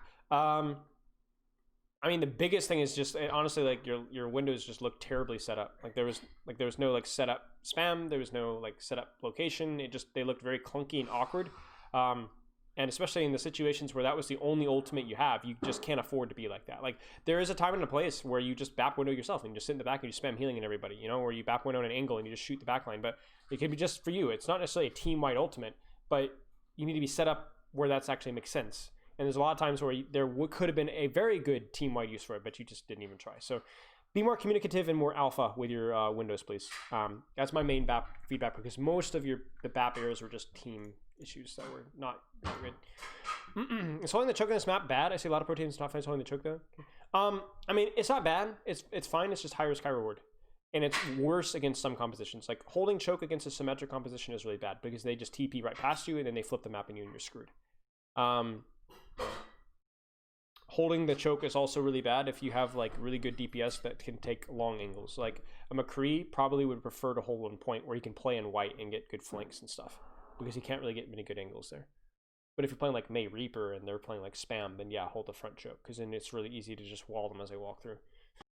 S1: I mean, the biggest thing is just honestly like your windows just look terribly set up. Like there was no like setup spam. There was no like setup location. They looked very clunky and awkward. And especially in the situations where that was the only ultimate you have, you just can't afford to be like that. Like there is a time and a place where you just BAP window yourself and you just sit in the back and you spam healing and everybody, you know, where you BAP window on an angle and you just shoot the back line. But it can be just for you. It's not necessarily a team-wide ultimate, but you need to be set up where that's actually makes sense. And there's a lot of times where there could have been a very good team-wide use for it, but you just didn't even try. So be more communicative and more alpha with your windows, please. That's my main BAP feedback, because most of the BAP errors were just team issues that were not very good. Is holding the choke on this map bad? I see a lot of proteins not holding the choke though. I mean, it's not bad. It's fine. It's just high risk, high reward. And it's worse against some compositions. Like holding choke against a symmetric composition is really bad, because they just TP right past you and then they flip the map and you're screwed. Holding the choke is also really bad if you have like really good DPS that can take long angles. Like a McCree probably would prefer to hold one point where he can play in white and get good flanks and stuff, because he can't really get many good angles there. But if you're playing like May Reaper and they're playing like spam, then yeah, hold the front choke, because then it's really easy to just wall them as they walk through.